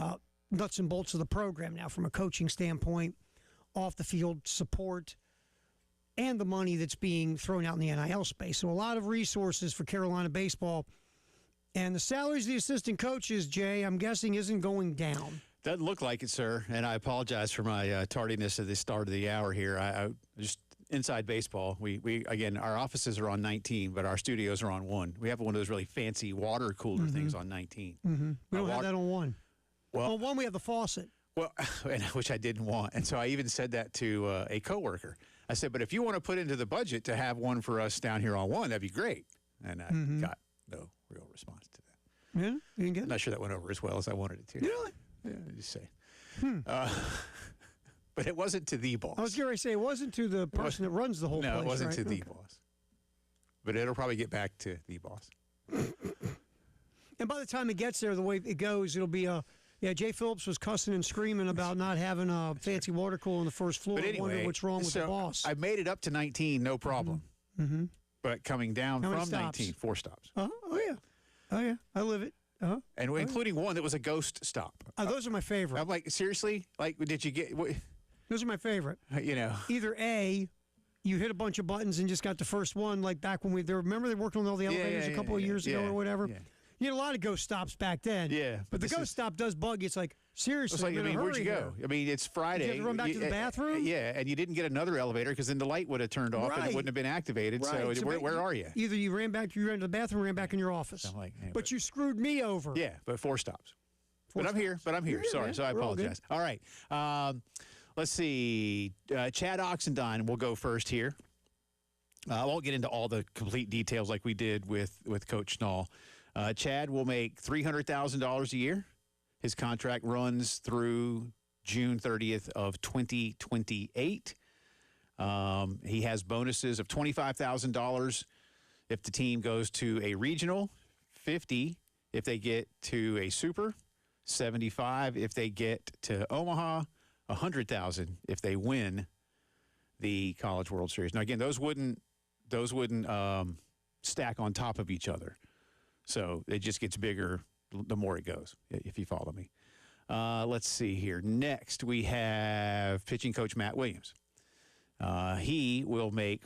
nuts and bolts of the program now from a coaching standpoint, off the field support, and the money that's being thrown out in the NIL space. So a lot of resources for Carolina baseball. And the salaries of the assistant coaches, Jay, I'm guessing isn't going down. Doesn't look like it, sir. And I apologize for my tardiness at the start of the hour here. I just inside baseball. We again, our offices are on 19, but our studios are on 1. We have one of those really fancy water cooler things on 19. Mm-hmm. We don't have that on 1. Well, on 1 we have the faucet. Well, which I didn't want. And so I even said that to a coworker. I said, but if you want to put into the budget to have one for us down here on 1, that'd be great. And I got no real response to that. Yeah, you didn't get it? I'm not sure that went over as well as I wanted it to. Really? Yeah, just say. But it wasn't to the boss. I was going to say, it wasn't to the person that runs the whole place. No, it wasn't right? to the boss. But it'll probably get back to the boss. And by the time it gets there, the way it goes, it'll be Jay Phillips was cussing and screaming about not having a fancy water cooler on the first floor. But anyway, wonder what's wrong with the boss. I made it up to 19, no problem. Mm-hmm. But coming down How from many stops? 19, 4 stops. Oh yeah, I live it. And including one that was a ghost stop. Those are my favorite. I'm like, seriously? Like, did you get? Those are my favorite. Either A, you hit a bunch of buttons and just got the first one, like back when remember they worked on all the elevators a couple of years ago or whatever? Yeah. You had a lot of ghost stops back then. Yeah. But the ghost stop does bug you. It's like, seriously, it's like, where'd you go? Here. I mean, it's Friday. You have to run back to the bathroom? Yeah, and you didn't get another elevator because then the light would have turned off and it wouldn't have been activated. Right. So where are you? Either you ran to the bathroom or ran back in your office. I'm like, hey, but you screwed me over. Yeah, but 4 stops. But I'm here. Sorry, man. so I apologize. All right. Let's see. Chad Oxendine will go first here. I won't get into all the complete details like we did with Coach Knoll. Chad will make $300,000 a year. His contract runs through June 30th of 2028. He has bonuses of $25,000 if the team goes to a regional, $50,000 if they get to a super, $75,000 if they get to Omaha, $100,000 if they win the College World Series. Now again, those wouldn't stack on top of each other. So it just gets bigger the more it goes, if you follow me. Let's see here. Next, we have pitching coach Matt Williams. He will make,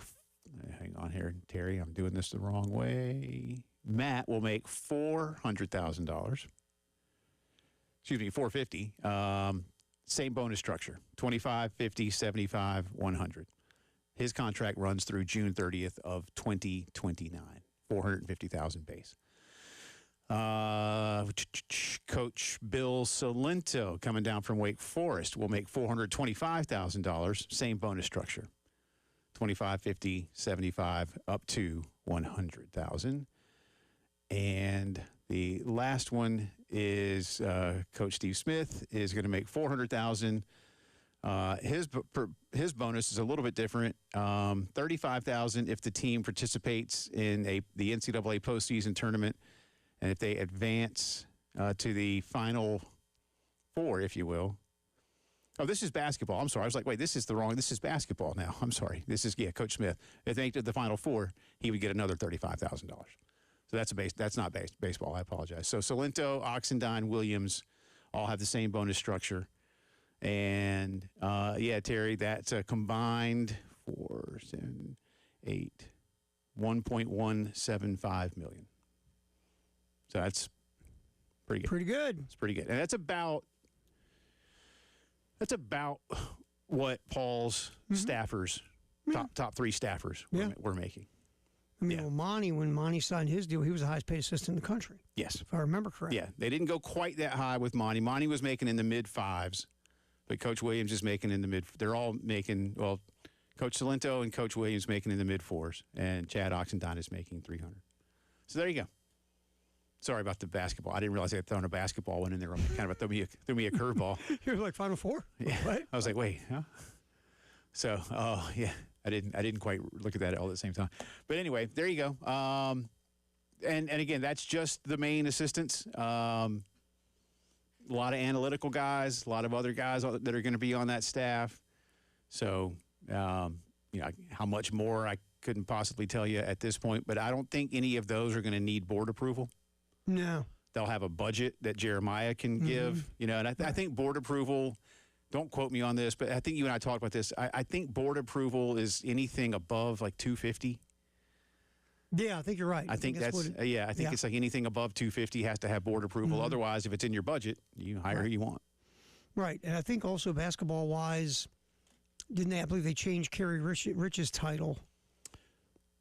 hang on here, Terry, I'm doing this the wrong way. Matt will make $400,000. Excuse me, $450,000. Same bonus structure, 25, 50, 75, 100. His contract runs through June 30th of 2029, $450,000 base. Coach Bill Salento coming down from Wake Forest will make $425,000, same bonus structure, 25, 50, 75, up to 100,000. And the last one is Coach Steve Smith is going to make $400,000. His bonus is a little bit different. $35,000 if the team participates in the NCAA postseason tournament, and if they advance to the Final Four, if you will. Oh, this is basketball. I'm sorry. I was like, wait, this is basketball now. I'm sorry. Coach Smith. If they make it to the Final Four, he would get another $35,000. So that's not baseball. I apologize. So Salento, Oxendine, Williams all have the same bonus structure. And, yeah, Terry, that's a combined 4, 7, 8, $1.175 million. So that's pretty good. Pretty good. It's pretty good. And that's about what Paul's staffers, top 3 staffers were making. I mean, well, Monty, when Monty signed his deal, he was the highest paid assistant in the country. Yes. If I remember correctly. Yeah, they didn't go quite that high with Monty. Monty was making in the mid-5s, but Coach Williams is making in the mid. They're all making, well, Coach Salento and Coach Williams making in the mid-4s, and Chad Oxendine is making 300. So there you go. Sorry about the basketball. I didn't realize they had thrown a basketball one in there. Kind of threw me a curveball. You're like Final Four? Yeah. Right? I was like, wait, huh? So, yeah. I didn't quite look at that all at the same time. But anyway, there you go. And again, that's just the main assistants. A lot of analytical guys, a lot of other guys that are going to be on that staff. So, how much more I couldn't possibly tell you at this point. But I don't think any of those are going to need board approval. No. They'll have a budget that Jeremiah can give. And I think board approval. Don't quote me on this, but I think you and I talked about this. I think board approval is anything above like 250. Yeah, I think you're right. I think that's it's like anything above 250 has to have board approval. Otherwise, if it's in your budget, you hire who you want. Right, and I think also basketball-wise, I believe they changed Kerry Rich's title.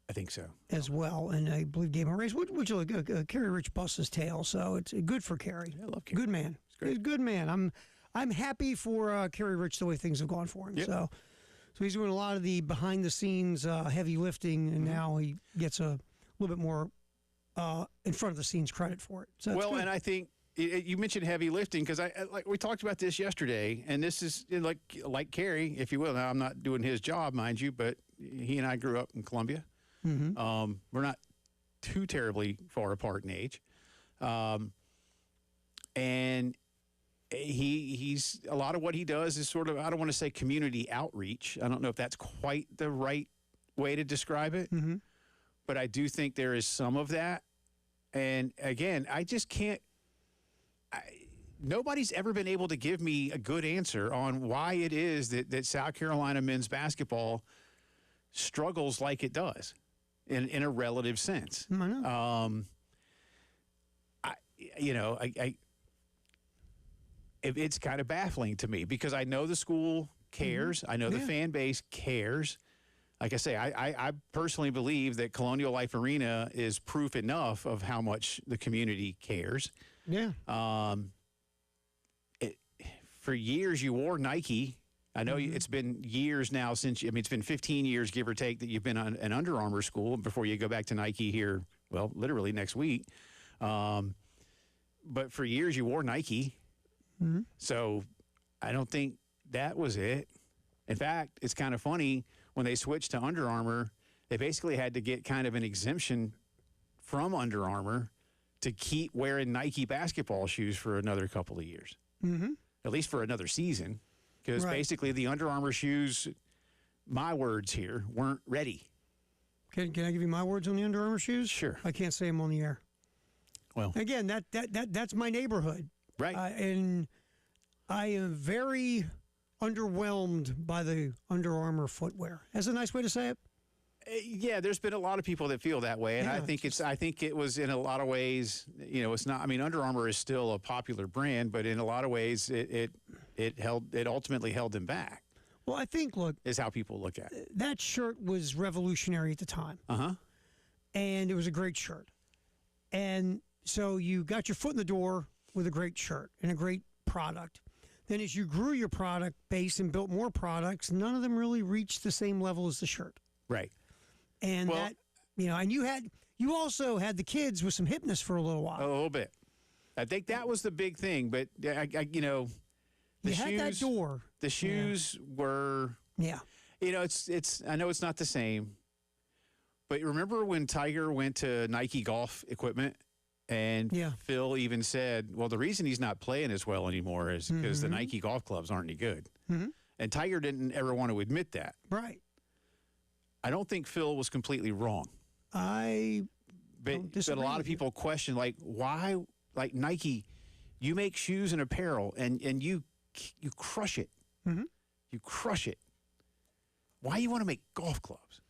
I think so as well, and I believe gave him a raise. Which Kerry Rich busts his tail, so it's good for Kerry. I love Kerry. Good man. He's a good man. I'm happy for Kerry Rich the way things have gone for him. Yep. So he's doing a lot of the behind-the-scenes heavy lifting, and now he gets a little bit more in front of the scenes credit for it. So well, and I think you mentioned heavy lifting because we talked about this yesterday, and this is like Kerry, if you will. Now I'm not doing his job, mind you, but he and I grew up in Columbia. We're not too terribly far apart in age, and he's a lot of what he does is sort of, I don't want to say community outreach. I don't know if that's quite the right way to describe it, but I do think there is some of that. And again, I just can't. Nobody's ever been able to give me a good answer on why it is that South Carolina men's basketball struggles like it does in a relative sense. I know. It's kind of baffling to me because I know the school cares. I know the fan base cares. Like I say, I personally believe that Colonial Life Arena is proof enough of how much the community cares. Yeah. For years, you wore Nike. I know it's been years now since, it's been 15 years, give or take, that you've been on an Under Armour school before you go back to Nike here, well, literally next week. But for years, you wore Nike. So I don't think that was it. In fact, it's kind of funny when they switched to Under Armour, they basically had to get kind of an exemption from Under Armour to keep wearing Nike basketball shoes for another couple of years, at least for another season, because basically the Under Armour shoes, my words here, weren't ready. Can I give you my words on the Under Armour shoes? Sure. I can't say them on the air. Well, again, that's my neighborhood. Right. And I am very underwhelmed by the Under Armour footwear. That's a nice way to say it. Yeah, there's been a lot of people that feel that way, and I think it was in a lot of ways, it's not. I mean, Under Armour is still a popular brand, but in a lot of ways, it ultimately held them back. Well, I think is how people look at it. That shirt was revolutionary at the time. And it was a great shirt, and so you got your foot in the door with a great shirt and a great product. Then as you grew your product base and built more products, none of them really reached the same level as the shirt. Right. And and you also had the kids with some hipness for a little while. A little bit. I think that was the big thing, but you had that door. The shoes were it's I know it's not the same. But remember when Tiger went to Nike golf equipment? And Phil even said, well, the reason he's not playing as well anymore is because the Nike golf clubs aren't any good. And Tiger didn't ever want to admit that. Right. I don't think Phil was completely wrong. But a lot of people question, why, Nike, you make shoes and apparel, and you crush it. Mhm. You crush it. Why you want to make golf clubs?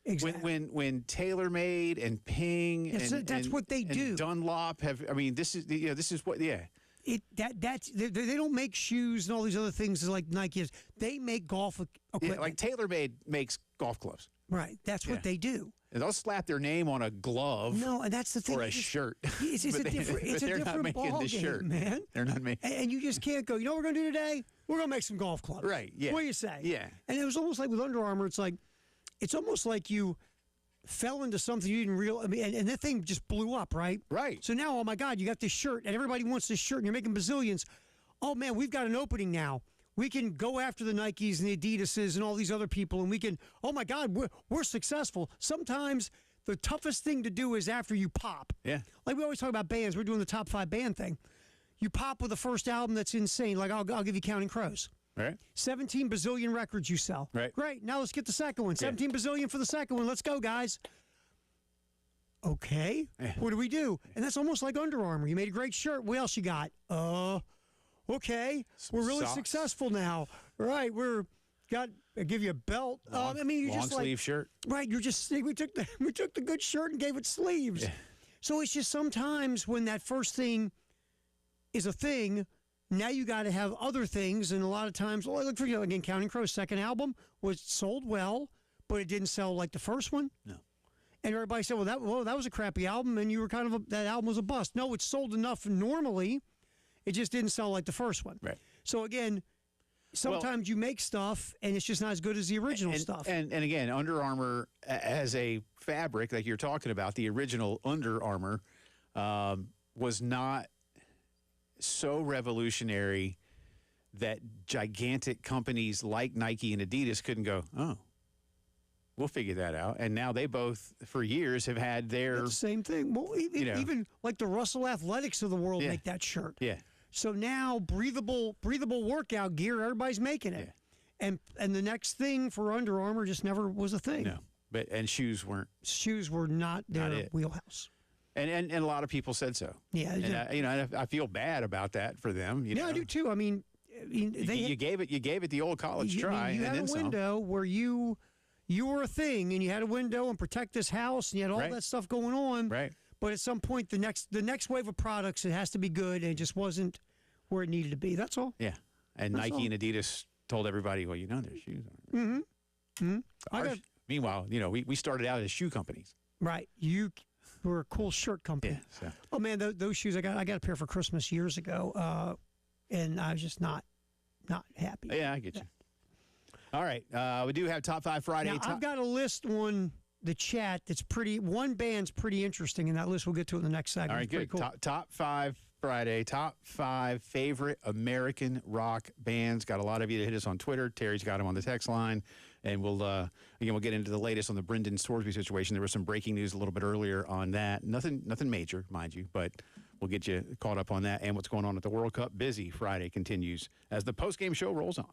Exactly. When TaylorMade and Ping Yes, and that's what they and do. Dunlop have. I mean, this is what. Yeah. That's they don't make shoes and all these other things like Nike is. They make golf equipment. Yeah, like TaylorMade makes golf gloves. Right. That's Yeah. what they do. And they'll slap their name on a glove. No, and that's the thing. Or a shirt. It's But a different. It's a they're not different making ball the game, shirt, man. They're not making. And you just can't go. You know what we're going to do today? We're going to make some golf clubs. Right. Yeah. What do you say? Yeah. And it was almost like with Under Armour. It's almost like you fell into something you didn't realize. I mean, and that thing just blew up, right? Right. So now, oh my God, you got this shirt, and everybody wants this shirt, and you're making bazillions. Oh man, we've got an opening now. We can go after the Nikes and the Adidases and all these other people, and we can. Oh my God, we're successful. Sometimes the toughest thing to do is after you pop. Yeah. Like we always talk about bands. We're doing the top 5 band thing. You pop with the first album that's insane. Like I'll give you Counting Crows. Right. 17 bazillion records you sell. Right. Great. Now let's get the second one. 17 bazillion for the second one. Let's go, guys. Okay. What do we do? And that's almost like Under Armour. You made a great shirt. What else you got? Okay. We're really socks. successful now. Right. I give you a belt. I mean, you Long just sleeve shirt. Right. You're just we took the good shirt and gave it sleeves. Yeah. So it's just sometimes when that first thing is a thing, now you got to have other things, and a lot of times, well, look for again, Counting Crows' second album was sold well, but it didn't sell like the first one. No. And everybody said, well, that was a crappy album, and you were kind of that album was a bust. No, it sold enough normally, it just didn't sell like the first one. Right. So again, sometimes you make stuff, and it's just not as good as the original stuff. And again, Under Armour as a fabric, like you're talking about, the original Under Armour was not so revolutionary that gigantic companies like Nike and Adidas couldn't go, oh, we'll figure that out. And now they both, for years, have had their... It's the same thing. Well, even like the Russell Athletics of the world make that shirt. Yeah. So now breathable workout gear, everybody's making it. Yeah. And the next thing for Under Armour just never was a thing. No. And shoes weren't. Shoes were not their wheelhouse. And a lot of people said so. Yeah. And I feel bad about that for them. You know? I do too. I mean, you gave it the old college try. You had a window where you were a thing, and you had a window and protect this house, and you had all that stuff going on. Right. But at some point, the next wave of products, it has to be good, and it just wasn't where it needed to be. That's all. Yeah. And That's Nike all. and Adidas told everybody, well, their shoes aren't. Mm-hmm. Mm-hmm. Meanwhile, we started out as shoe companies. Right. You were a cool shirt company. Yeah. So. Oh man, those shoes I got a pair for Christmas years ago, and I was just not happy. Yeah, I get you. All right, we do have Top 5 Friday. Now, I've got a list on the chat that's pretty. One band's pretty interesting in that list. We'll get to it in the next segment. All right, good. Cool. Top 5 Friday. Top 5 favorite American rock bands. Got a lot of you to hit us on Twitter. Terry's got them on the text line. And we'll get into the latest on the Brendan Sorsby situation. There was some breaking news a little bit earlier on that. Nothing major, mind you, but we'll get you caught up on that and what's going on at the World Cup. Busy Friday continues as the postgame show rolls on.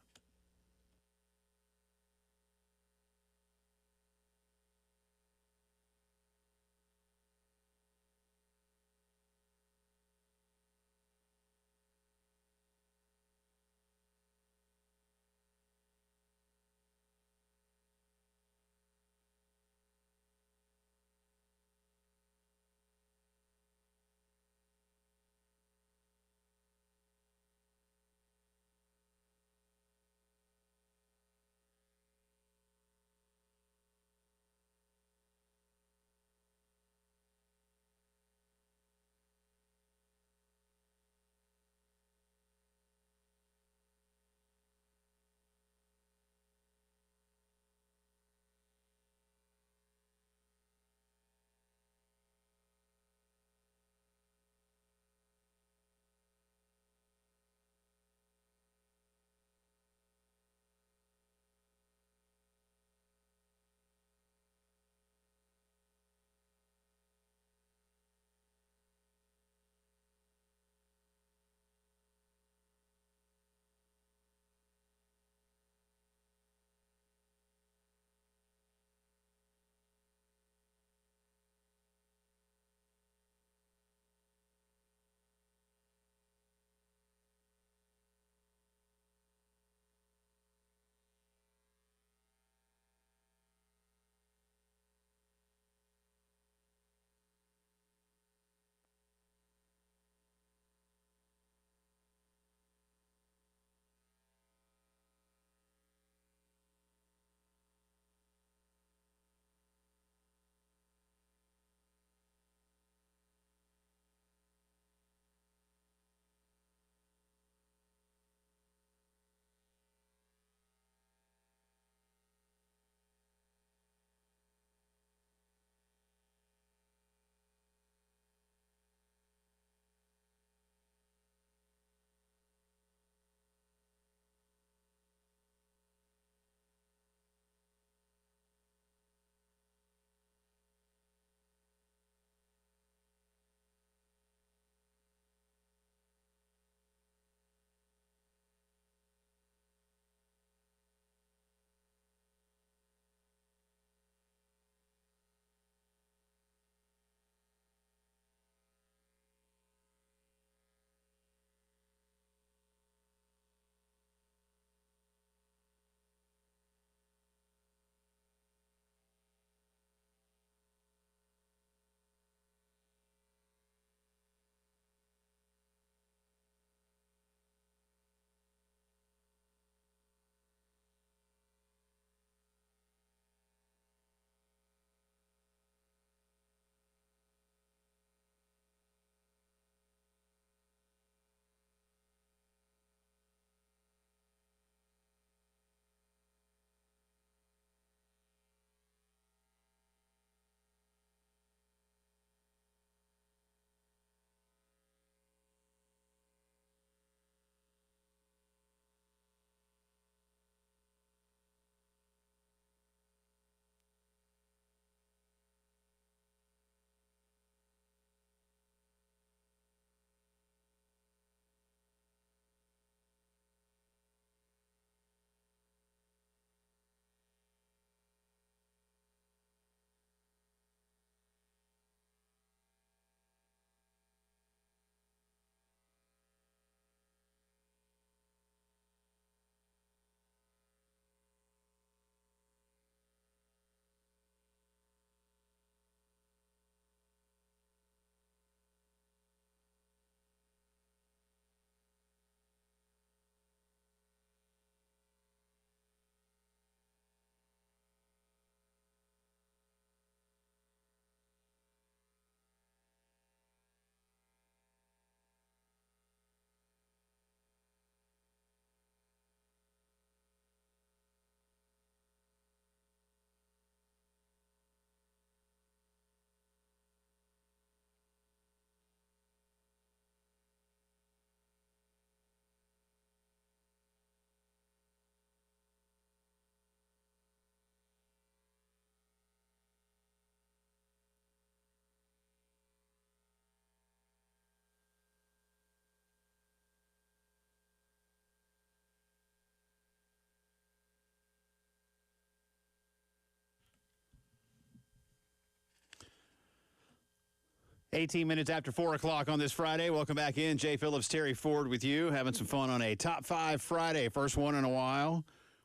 18 minutes after 4 o'clock on this Friday. Welcome back in. Jay Phillips, Terry Ford with you, having some fun on a Top 5 Friday. First one in a while.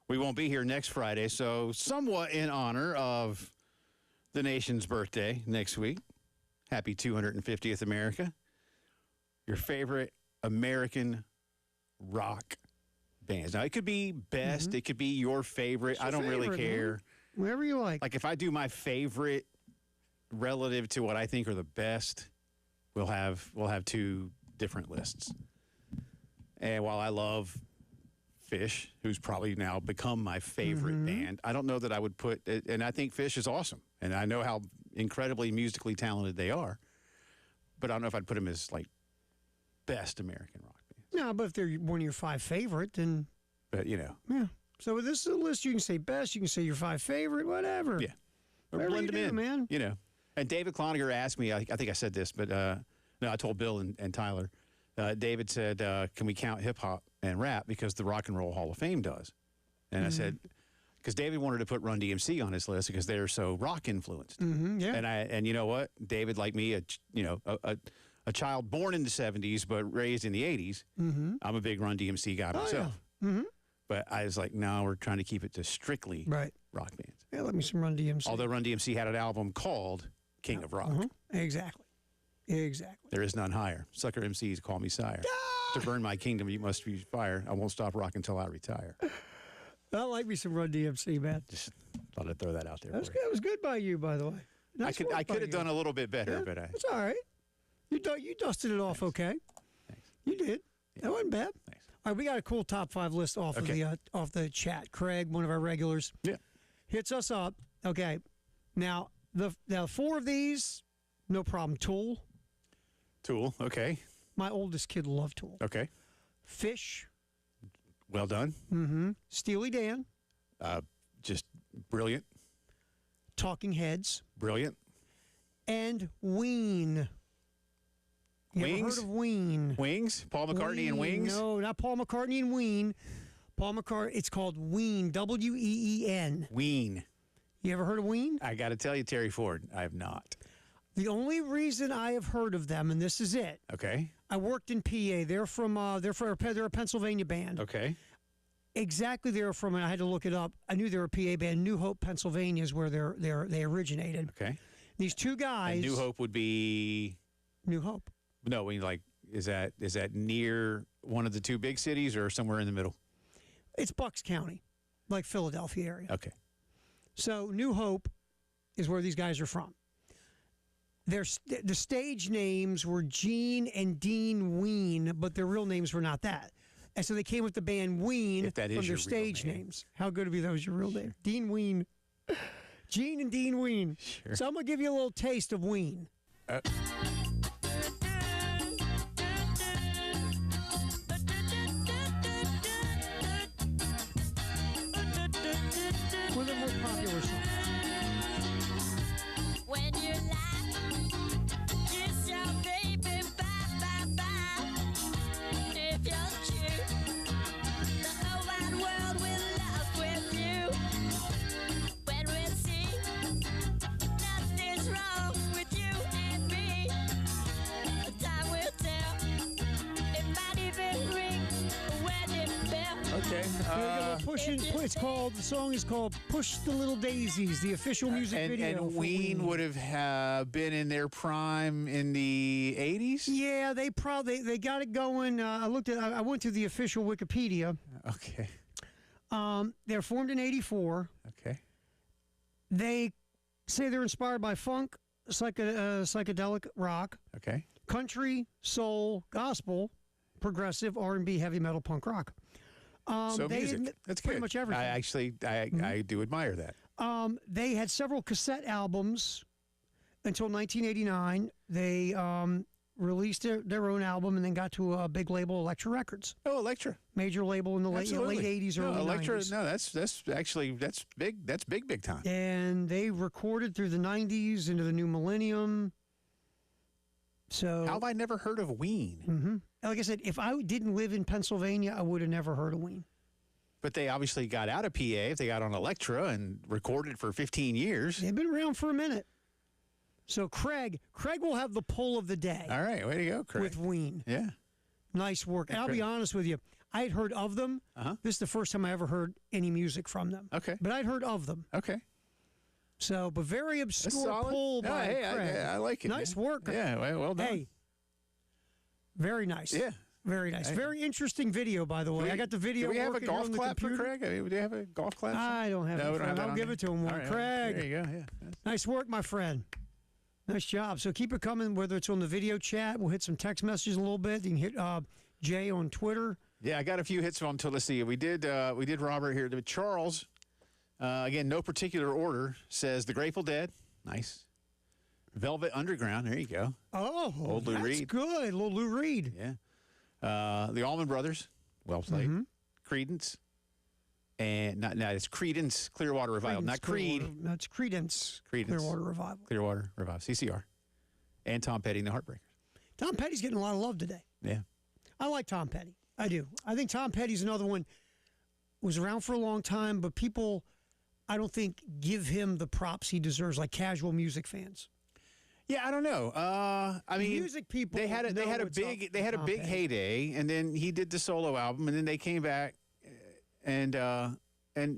We won't be here next Friday, so somewhat in honor of the nation's birthday next week. Happy 250th America. Your favorite American rock bands. Now, it could be best. It could be your favorite. I don't really care. Man. Whatever you like. Like, if I do my favorite relative to what I think are the best, we'll have two different lists. And while I love Fish, who's probably now become my favorite band, I don't know that I would put – and I think Fish is awesome. And I know how incredibly musically talented they are. But I don't know if I'd put them as, like, best American rock bands. No, but if they're one of your 5 favorite, then – But, you know. Yeah. So with this list, you can say best, you can say your 5 favorite, whatever. Yeah. Or whatever blend them in, man. You know. And David Cloninger asked me, I think I said this, but no, I told Bill and Tyler. David said, can we count hip-hop and rap because the Rock and Roll Hall of Fame does? And I said, because David wanted to put Run DMC on his list because they're so rock-influenced. Yeah. And you know what? David, like me, a child born in the 70s but raised in the 80s, I'm a big Run DMC guy myself. Yeah. But I was like, no, we're trying to keep it to strictly rock bands. Yeah, let me some Run DMC. Although Run DMC had an album called King of Rock. Exactly. There is none higher. Sucker MCs call me sire. To burn my kingdom, you must be fire. I won't stop rocking until I retire. I like me some Run DMC, man. Just thought I'd throw that out there. That was good. It was good by you, by the way. Nice I could have done a little bit better, but it's all right. You dusted it off okay. Thanks. You did. Yeah. That wasn't bad. Thanks. All right, we got a cool top 5 list off of the chat. Craig, one of our regulars, hits us up. Okay, now the 4 of these, no problem. Tool, okay. My oldest kid loved Tool. Okay. Fish. Well done. Steely Dan. Just brilliant. Talking Heads. Brilliant. And Ween. You ever heard of Ween? Wings? Paul McCartney and Wings? No, not Paul McCartney and Ween. Paul McCartney, it's called Ween, W-E-E-N. Ween. You ever heard of Ween? I got to tell you, Terry Ford, I have not. The only reason I have heard of them, and this is it. Okay. I worked in PA. They're a Pennsylvania band. Okay. Exactly, they're from. And I had to look it up. I knew they were a PA band. New Hope, Pennsylvania, is where they originated. Okay. These 2 guys. And New Hope would be. New Hope. No, is that near one of the 2 big cities or somewhere in the middle? It's Bucks County, like Philadelphia area. Okay. So New Hope is where these guys are from. The stage names were Gene and Dean Ween, but their real names were not that. And so they came with the band Ween from their stage names. How good would be that was your real name? Dean Ween. Gene and Dean Ween. Sure. So I'm going to give you a little taste of Ween. One of the more popular songs. When you lie, kiss your baby, bye, bye, bye. If you're true, the whole wide world will love with you. When we see nothing's wrong with you and me, time will tell. It might even ring a wedding bell. Okay. The song is called Push the Little Daisies, the official music video. And Ween would have been in their prime in the 80s? Yeah, they got it going. I went to the official Wikipedia. Okay. They're formed in 84. Okay. They say they're inspired by funk, psychedelic rock, Okay. country, soul, gospel, progressive, R&B, heavy metal, punk rock. So music. That's pretty good. much everything. I do admire that. They had several cassette albums until 1989. They released their own album and then got to a big label, Elektra Records. Oh, Elektra. Major label in the late 80s, early Elektra, 90s. No, that's big. That's big time. And they recorded through the 90s into the new millennium. So How have I never heard of Ween? Like I said, if I didn't live in Pennsylvania, I would have never heard of Ween. But they obviously got out of PA if they got on Elektra and recorded for 15 years. They've been around for a minute. So Craig will have the poll of the day All right, way to go, Craig. with Ween. Yeah. Nice work. And I'll be honest with you, I had heard of them. Uh-huh. This is the first time I ever heard any music from them. Okay. But I'd heard of them. Okay. So, but very That's obscure solid. poll No, by hey, Craig. I like it. Nice man. work. Yeah, well done. Hey, very nice. Yeah. Very nice. Hey. Very interesting video, by the way. I got the video. Do we have a working here golf on the clap for computer. Craig? I mean, do you have a golf clap? I don't have No, it. we don't have that I'll on give there. it to him. All right, Craig, there you go. Yeah. nice work, my friend. Nice job. So keep it coming, whether it's on the video chat. We'll hit some text messages a little bit. You can hit Jay on Twitter. Yeah, I got a few hits from him. Let's see. We did Robert here. Charles, again, no particular order, says The Grateful Dead. Nice. Velvet Underground. There you go. Oh, Old Lou that's Reed. good. Little Lou Reed. Yeah. The Allman Brothers. Well played. Mm-hmm. Creedence. And not it's Creedence Clearwater Revival, not Creed. That's Creedence. Creedence. Clearwater Revival. Clearwater Revival, CCR. And Tom Petty and the Heartbreakers. Tom Petty's getting a lot of love today. Yeah. I like Tom Petty. I do. I think Tom Petty's another one. Was around for a long time, but people, I don't think, give him the props he deserves, like casual music fans. Yeah, I don't know. I mean, Music people they had a know what's big up with Tom big Petty. heyday, and then he did the solo album, and then they came back and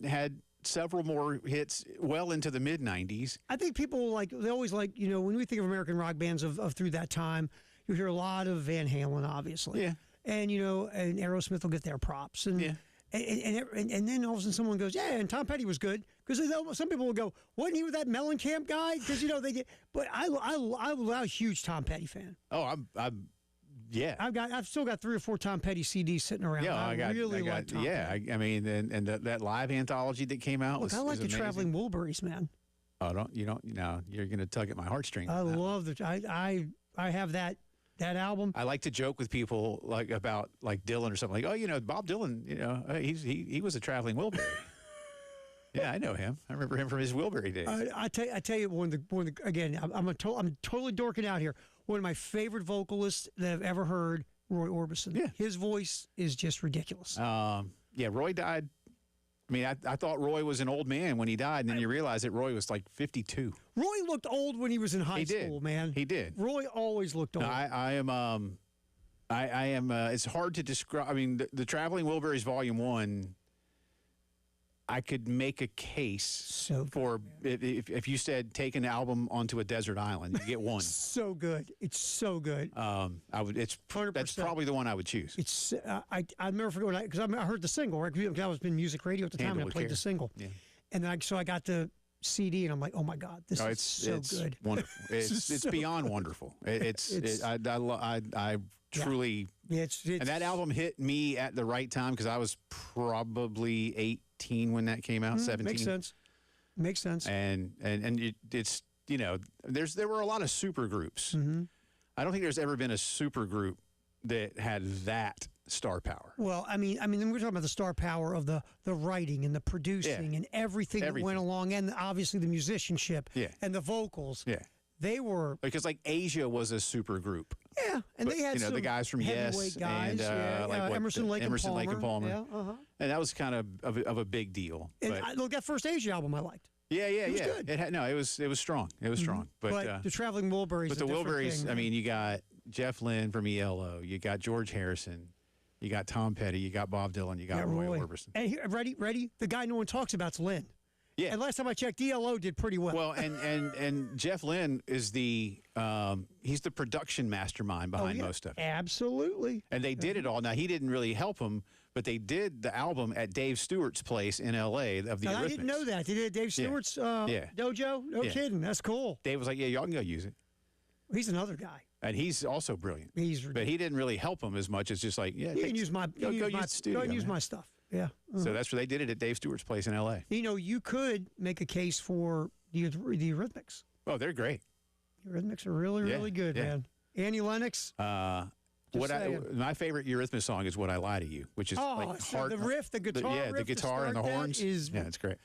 had several more hits well into the mid '90s. I think people they always when we think of American rock bands of through that time, you hear a lot of Van Halen, obviously. Yeah. And and Aerosmith will get their props. And Yeah. And then all of a sudden someone goes, yeah, and Tom Petty was good. Because some people will go, wasn't he with that Mellencamp guy? Because, they get, but I'm a huge Tom Petty fan. Oh, yeah. I've still got 3 or 4 Tom Petty CDs sitting around. Yeah, I got like Tom Petty. I mean, and that live anthology that came out Look, I like was the amazing. Traveling Wilburys, man. Oh, you're going to tug at my heartstrings. I love I have that album. I like to joke with people about Dylan or something Bob Dylan, he was a traveling Wilbury. Yeah, I know him. I remember him from his Wilbury days. I tell you again, I'm totally dorking out here. One of my favorite vocalists that I've ever heard, Roy Orbison. Yeah. His voice is just ridiculous. Yeah, Roy died. I mean, I thought Roy was an old man when he died, and then you realize that Roy was 52. Roy looked old when he was in high school, man. He did. Roy always looked old. No, I am. It's hard to describe. I mean, the Traveling Wilburys Volume 1. I could make a case for if you said take an album onto a desert island, you get one. So good. It's so good. I would. It's 100%. That's probably the one I would choose. It's I never forget because I heard the single, right? Because I was in music radio at the time, Handle and I with played care. the single. Yeah. And then I got the CD, and I'm like, oh my God, this is so it's good. Wonderful. It's so beyond wonderful. I truly. Yeah, it's and that album hit me at the right time because I was probably 18 when that came out. 17. Makes sense. And it's there were a lot of super groups. Mm-hmm. I don't think there's ever been a super group that had that star power. Well, I mean, we're talking about the star power of the writing and the producing and everything that went along, and obviously the musicianship and the vocals. Yeah. They were because Asia was a super group. Yeah, and they had some the guys from heavyweight Yes guys, and Emerson, Lake Emerson, and Palmer. Lake and Palmer. Yeah, and that was kind of a big deal. And look, that first Asia album I liked. Yeah. It was good. It was strong. It was strong. But the Traveling Wilburys. But the Wilburys, I mean, you got Jeff Lynne from ELO, you got George Harrison, you got Tom Petty, you got Bob Dylan, you got Roy Orbison. And here, ready? The guy no one talks about's Lynne. Yeah. And last time I checked, ELO did pretty well. Well, and Jeff Lynne is he's the production mastermind behind most of it. Absolutely. And they did it all. Now, he didn't really help him, but they did the album at Dave Stewart's place in L.A. of the Eurythmics. I didn't know that. They did Dave Stewart's dojo? No kidding. That's cool. Dave was like, yeah, y'all can go use it. He's another guy. And he's also brilliant. But he didn't really help him as much as just like, yeah, you can use my go use the studio, go and use man. my stuff. Yeah. So that's where they did it at Dave Stewart's place in L.A. You could make a case for the Eurythmics. Oh, they're great. The Eurythmics are really, really good, man. Annie Lennox. My favorite Eurythmics song is "What I Lie to You," which is the riff, the guitar, the guitar and the horns. Is it's great.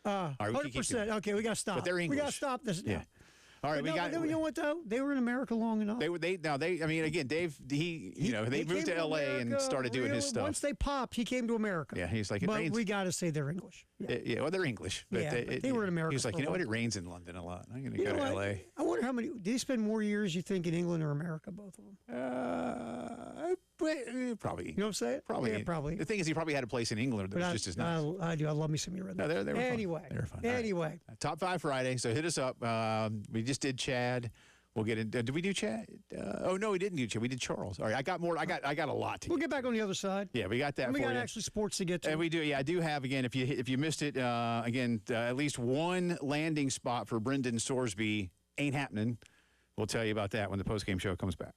100%. Okay, we got to stop. But they're English. We got to stop this. Yeah. All right, But we got. you know what though? They were in America long enough. They now they. I mean, again, Dave. They moved came to L.A. and America started doing his really- stuff. Once they popped, he came to America. Yeah, he's like, it But rains. we got to say they're English. Yeah. Yeah, well, they're English, but Yeah, but they were in America He was like, for a you know what? while. It rains in London a lot. I'm going to You go know to what? L.A. I wonder how many. Did he spend more years, you think, in England or America, both of them? Probably. You know what I'm saying? Probably. Yeah, probably. The thing is, he probably had a place in England that was just as nice. I do. I love me some of your No, they were fun. Anyway. They were fun. All right. Anyway. Top 5 Friday. So hit us up. We just did Chad. We'll get in. Did we do Chad? Oh no, we didn't do Chad. We did Charles. All right, I got more. I got a lot to. We'll get back on the other side. Yeah, we got that. And we for got you. actually sports to get to. And we do. Yeah, I do have again. If you missed it, at least one landing spot for Brendan Sorsby ain't happening. We'll tell you about that when the postgame show comes back.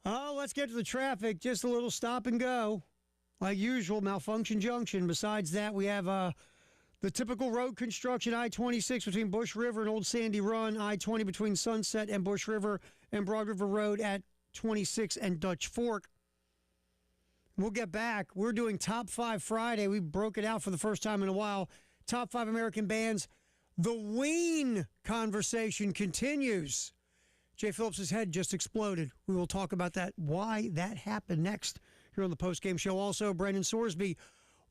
Oh, let's get to the traffic. Just a little stop and go. Like usual, Malfunction Junction. Besides that, we have The typical road construction, I-26 between Bush River and Old Sandy Run, I-20 between Sunset and Bush River, and Broad River Road at 26 and Dutch Fork. We'll get back. We're doing Top 5 Friday. We broke it out for the first time in a while. Top 5 American bands. The Ween conversation continues. Jay Phillips' head just exploded. We will talk about that, why that happened next here on the postgame show. Also, Brendan Sorsby,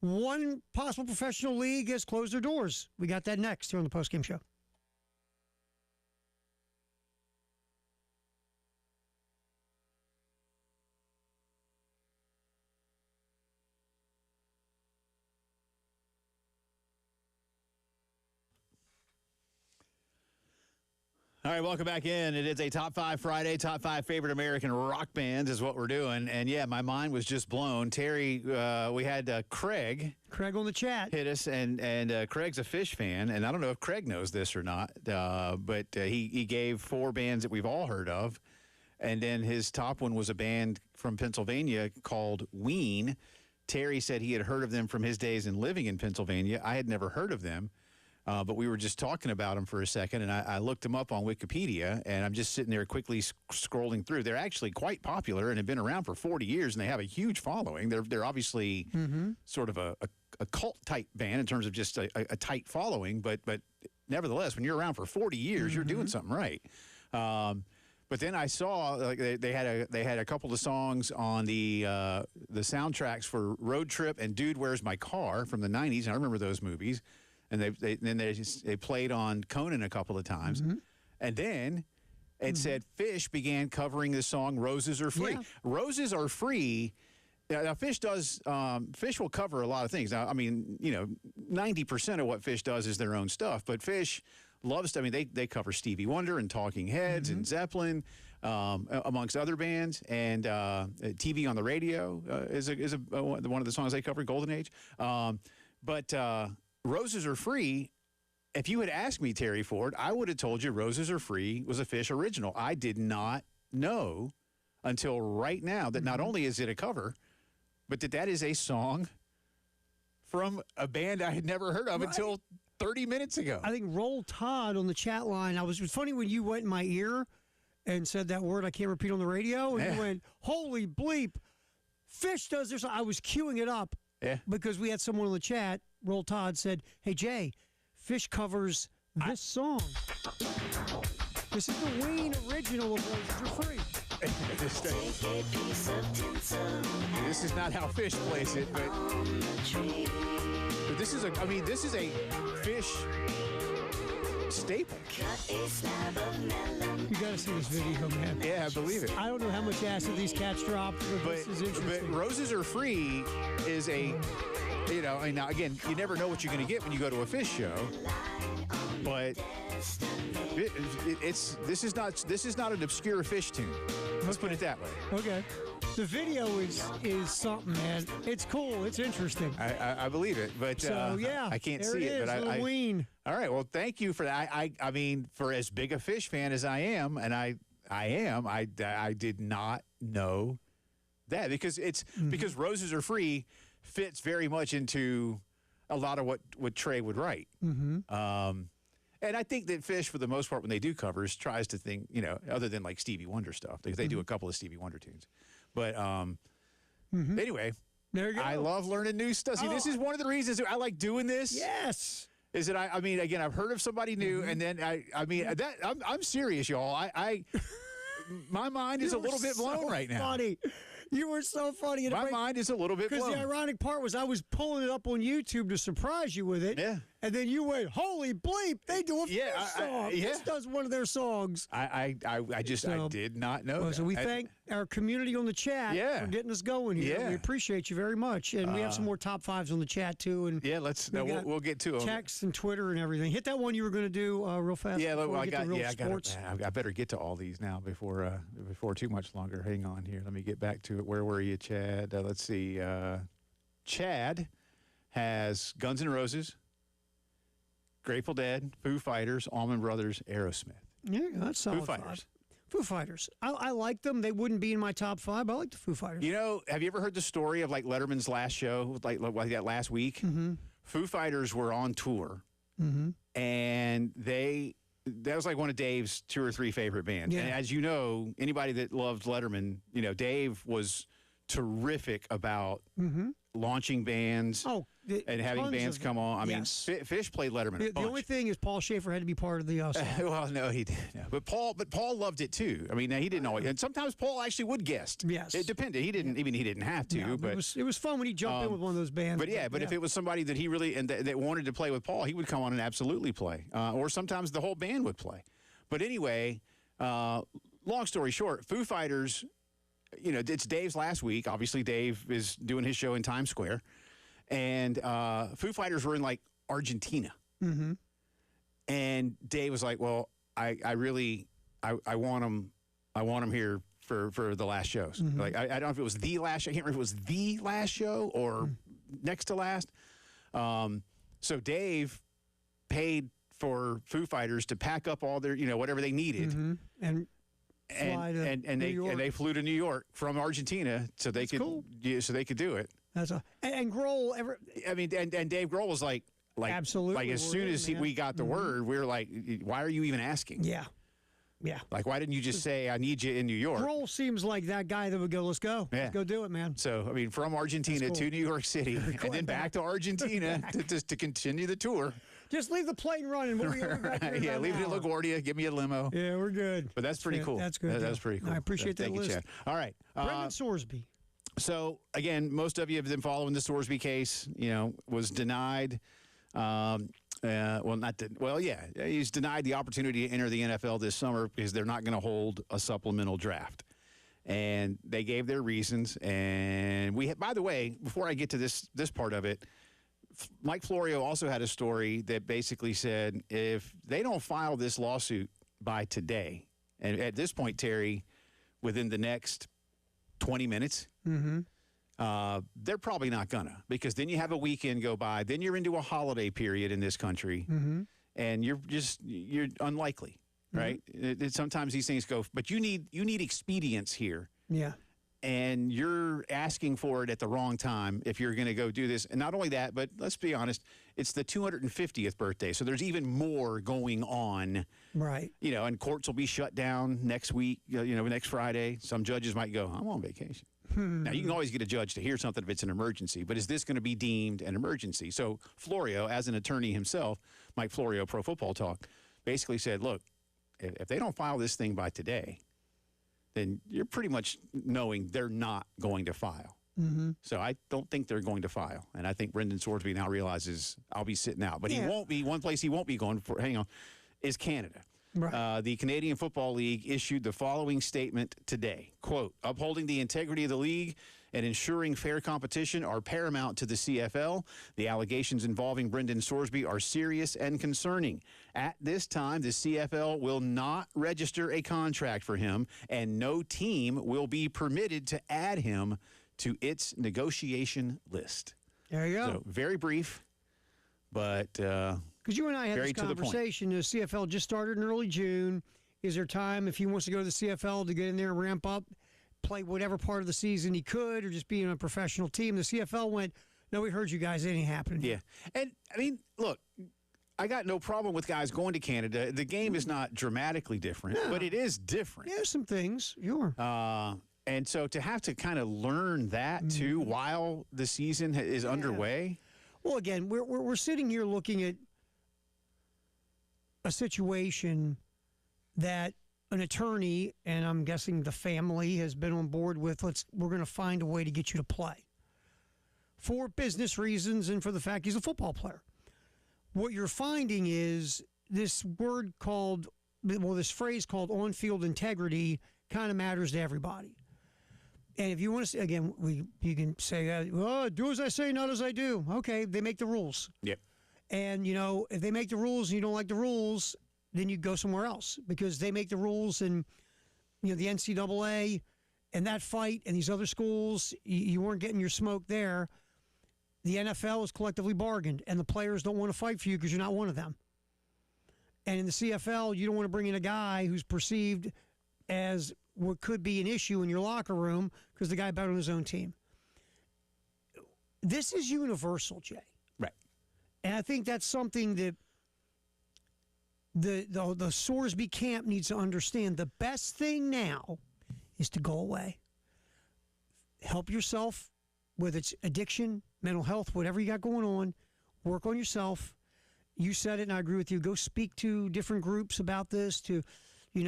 one possible professional league has closed their doors. We got that next here on the postgame show. All right, welcome back in. It is a Top 5 Friday. Top 5 favorite American rock bands is what we're doing. And, yeah, my mind was just blown. Terry, we had Craig. Craig on the chat. Hit us, and Craig's a Fish fan. And I don't know if Craig knows this or not, but he gave 4 bands that we've all heard of. And then his top one was a band from Pennsylvania called Ween. Terry said he had heard of them from his days in living in Pennsylvania. I had never heard of them. But we were just talking about them for a second, and I looked them up on Wikipedia, and I'm just sitting there quickly scrolling through. They're actually quite popular and have been around for 40 years, and they have a huge following. They're obviously sort of a cult-type band in terms of just a tight following, but nevertheless, when you're around for 40 years, you're doing something right. But then I saw they had a couple of songs on the soundtracks for Road Trip and Dude, Where's My Car from the 90s, and I remember those movies. And they played on Conan a couple of times. And then it said Fish began covering the song Roses Are Free. Yeah. Roses Are Free. Now, Fish will cover a lot of things. Now, I mean, 90% of what Fish does is their own stuff. But Fish loves, they cover Stevie Wonder and Talking Heads and Zeppelin, amongst other bands. And TV on the Radio is one of the songs they cover, Golden Age. But Roses Are Free, if you had asked me, Terry Ford, I would have told you Roses Are Free was a Fish original. I did not know until right now that not only is it a cover, but that is a song from a band I had never heard of until 30 minutes ago. I think Roll Todd on the chat line, it was funny when you went in my ear and said that word I can't repeat on the radio, and you went, holy bleep, Fish does this. I was queuing it up because we had someone in the chat. Roll Todd said, hey, Jay, Fish covers this song. This is the Ween original of Roses Are Free. This is not how Fish plays it, but this is a Fish staple. You got to see this video, man. Yeah, I believe it. I don't know how much acid these cats drop, but this is interesting. But Roses Are Free is a... now again, you never know what you're going to get when you go to a Fish show, but this is not an obscure Fish tune. Let's put it that way. Okay. The video is something, man. It's cool. It's interesting. I believe it, but I can't see it. But Ween. All right. Well, thank you for that. I mean, for as big a Fish fan as I am, and I did not know that because because Roses Are Free fits very much into a lot of what Trey would write. And I think that Fish, for the most part, when they do covers, tries to think, other than like Stevie Wonder stuff, they do a couple of Stevie Wonder tunes. But anyway, there you go. I love learning new stuff. See, this is one of the reasons I like doing this. Yes. Is that I mean, again, I've heard of somebody new, and then I'm serious, y'all. My mind is a little bit blown right now. Funny. You were so funny. My mind is a little bit blown. Because the ironic part was I was pulling it up on YouTube to surprise you with it. Yeah. And then you went, holy bleep, they do a Fish song. Yeah. This does one of their songs. I did not know that. So we thank our community on the chat for getting us going here. Yeah. We appreciate you very much. And we have some more top fives on the chat, too. And we'll get to them. Text and Twitter and everything. Hit that one you were going to do real fast. Yeah, I better get to all these now before too much longer. Hang on here. Let me get back to it. Where were you, Chad? Let's see. Chad has Guns N' Roses, Grateful Dead, Foo Fighters, Allman Brothers, Aerosmith. Yeah, that's solid. Foo Fighters. Foo Fighters. I like them. They wouldn't be in my top 5, but I like the Foo Fighters. Have you ever heard the story of like Letterman's last show, like that last week? Foo Fighters were on tour, and that was like one of Dave's 2 or 3 favorite bands. Yeah. And as you know, anybody that loved Letterman, Dave was terrific about launching bands and having tons bands of come on. I yes. mean, Fish played Letterman a The only bunch. thing is Paul Schaefer had to be part of the song. Well, no, he didn't. No. But Paul loved it too. I mean, he didn't always. And sometimes Paul actually would guest. Yes. It depended. He didn't. Even he didn't have to. Yeah, but it was fun when he jumped in with one of those bands. But yeah, if it was somebody that he really that wanted to play with Paul, he would come on and absolutely play. Or sometimes the whole band would play. But anyway, long story short, Foo Fighters. It's Dave's last week. Obviously, Dave is doing his show in Times Square, and Foo Fighters were in like Argentina. Mm-hmm. And Dave was like, "Well, I want them here for the last shows. Like I don't know if it was the last show. I can't remember if it was the last show or next to last. So Dave paid for Foo Fighters to pack up all their whatever they needed and fly to and New York. they flew to New York from Argentina so they could cool. so they could do it. And Grohl I mean, and Dave Grohl was like absolutely, like as soon as we got the word, we were like, why are you even asking? Yeah. Like, why didn't you just say, I need you in New York? Grohl seems like that guy that would go, let's go. Yeah. Let's go do it, man. So, I mean, from Argentina That's cool. to New York City and then back to Argentina to continue the tour. Just leave the plane running. We'll be back here in Yeah, about leave an it at hour. LaGuardia. Give me a limo. Yeah, we're good. But that's pretty cool. That's good. That's pretty cool. I appreciate that Thank you, list. Chad. All right. Brendan Sorsby. So, again, most of you have been following the Sorsby case. Was denied. He's denied the opportunity to enter the NFL this summer because they're not going to hold a supplemental draft. And they gave their reasons. And by the way, before I get to this part of it, Mike Florio also had a story that basically said if they don't file this lawsuit by today, and at this point, Terry, within the next 20 minutes, they're probably not gonna, because then you have a weekend go by, then you're into a holiday period in this country, and you're unlikely, right? Sometimes these things go, but you need expedience here. Yeah. And you're asking for it at the wrong time if you're going to go do this. And not only that, but let's be honest, it's the 250th birthday. So there's even more going on. Right. And courts will be shut down next week, next Friday. Some judges might go, I'm on vacation. Now, you can always get a judge to hear something if it's an emergency, but is this going to be deemed an emergency? So Florio, as an attorney himself, Mike Florio, Pro Football Talk, basically said, look, if they don't file this thing by today, then you're pretty much knowing they're not going to file. So I don't think they're going to file. And I think Brendan Sorsby now realizes I'll be sitting out. But he won't be. One place he won't be going for, is Canada. Right. The Canadian Football League issued the following statement today. Quote, upholding the integrity of the league and ensuring fair competition are paramount to the CFL. The allegations involving Brendan Sorsby are serious and concerning. At this time, the CFL will not register a contract for him, and no team will be permitted to add him to its negotiation list. There you go. So very brief, but because you and I had very this to the point. conversation. The CFL just started in early June. Is there time if he wants to go to the CFL to get in there and ramp up, play whatever part of the season he could, or just be in a professional team? The CFL went, no, we heard you guys. It ain't happening. Yeah. And, I mean, look, I got no problem with guys going to Canada. The game is not dramatically different, but it is different. Yeah, some things. Sure. And so to have to kind of learn that, too, while the season is underway. Well, again, we're sitting here looking at a situation that an attorney, and I'm guessing the family, has been on board with. We're going to find a way to get you to play for business reasons and for the fact he's a football player. What you're finding is this phrase called on-field integrity kind of matters to everybody. And if you want to say, again, you can say, do as I say, not as I do. Okay, they make the rules. Yep. And, if they make the rules and you don't like the rules, then you go somewhere else because they make the rules and, the NCAA and that fight and these other schools, you weren't getting your smoke there. The NFL is collectively bargained and the players don't want to fight for you because you're not one of them. And in the CFL, you don't want to bring in a guy who's perceived as what could be an issue in your locker room because the guy bet on his own team. This is universal, Jay. Right. And I think that's something that the Sorsby camp needs to understand. The best thing now is to go away. Help yourself, whether it's addiction, mental health, whatever you got going on. Work on yourself. You said it, and I agree with you. Go speak to different groups about this, to,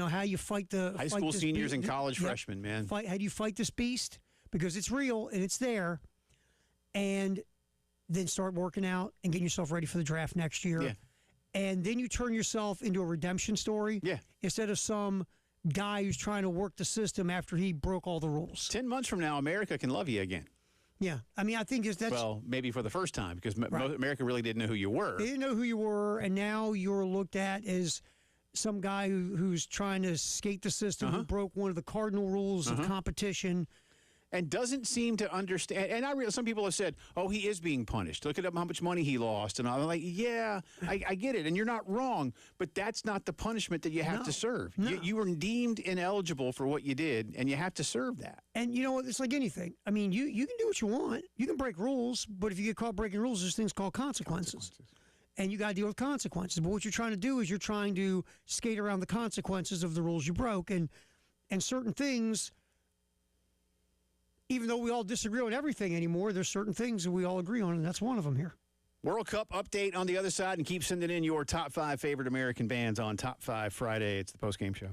how you fight the high school seniors and college freshmen, man. How do you fight this beast? Because it's real and it's there. And then start working out and getting yourself ready for the draft next year. Yeah. And then you turn yourself into a redemption story instead of some guy who's trying to work the system after he broke all the rules. 10 months from now, America can love you again. Yeah. I mean, I think that's... Well, maybe for the first time, because America really didn't know who you were. They didn't know who you were, and now you're looked at as some guy who's trying to skate the system, who broke one of the cardinal rules of competition. And doesn't seem to understand. And I realize some people have said, "Oh, he is being punished. Look at how much money he lost." And I'm like, "Yeah, I get it, and you're not wrong, but that's not the punishment that you have to serve. No. You were deemed ineligible for what you did, and you have to serve that." And you know what? It's like anything. I mean, you can do what you want. You can break rules, but if you get caught breaking rules, there's things called consequences. And you got to deal with consequences. But what you're trying to do is you're trying to skate around the consequences of the rules you broke, and certain things. Even though we all disagree on everything anymore, there's certain things that we all agree on, and that's one of them here. World Cup update on the other side, and keep sending in your top 5 favorite American bands on Top 5 Friday. It's the Postgame Show.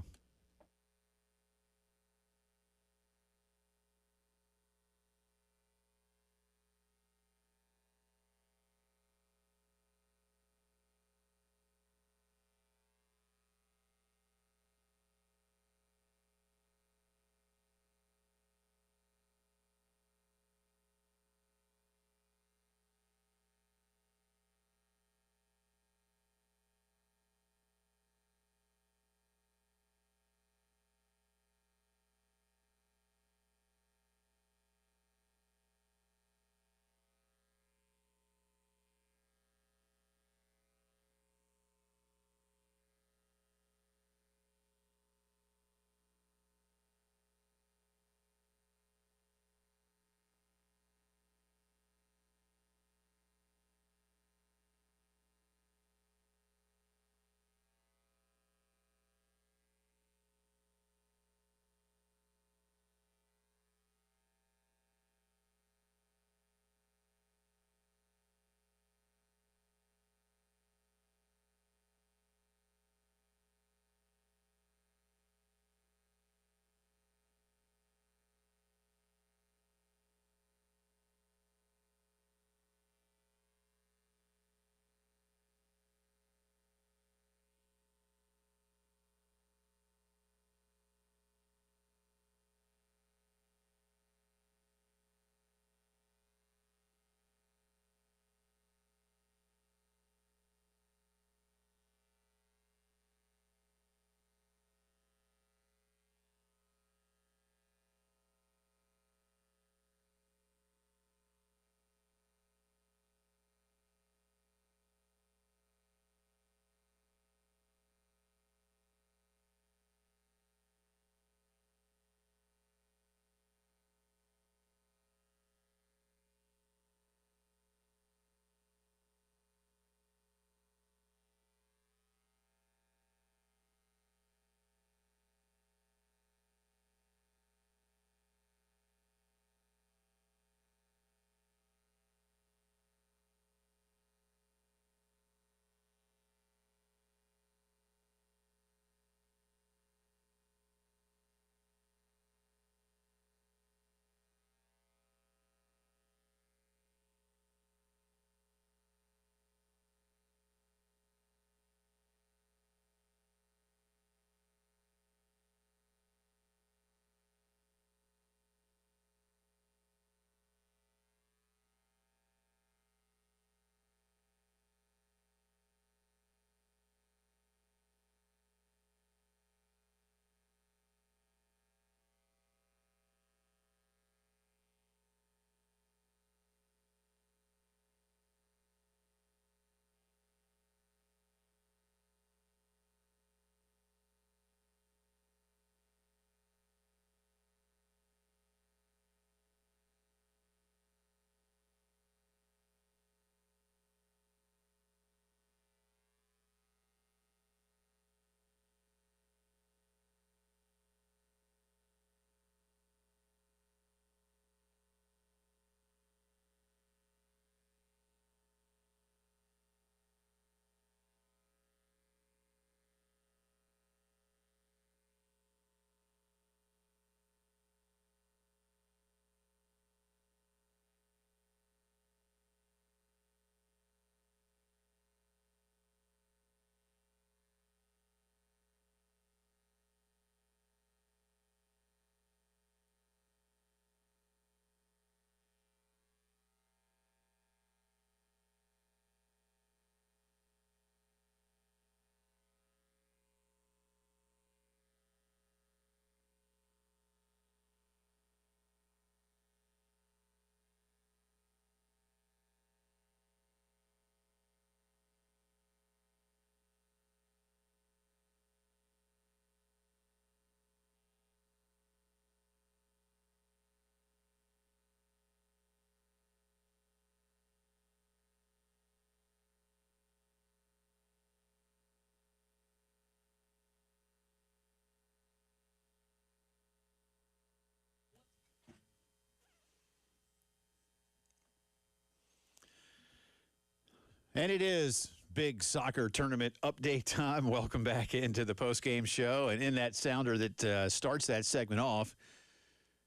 And it is big soccer tournament update time. Welcome back into the post-game show. And in that sounder that starts that segment off,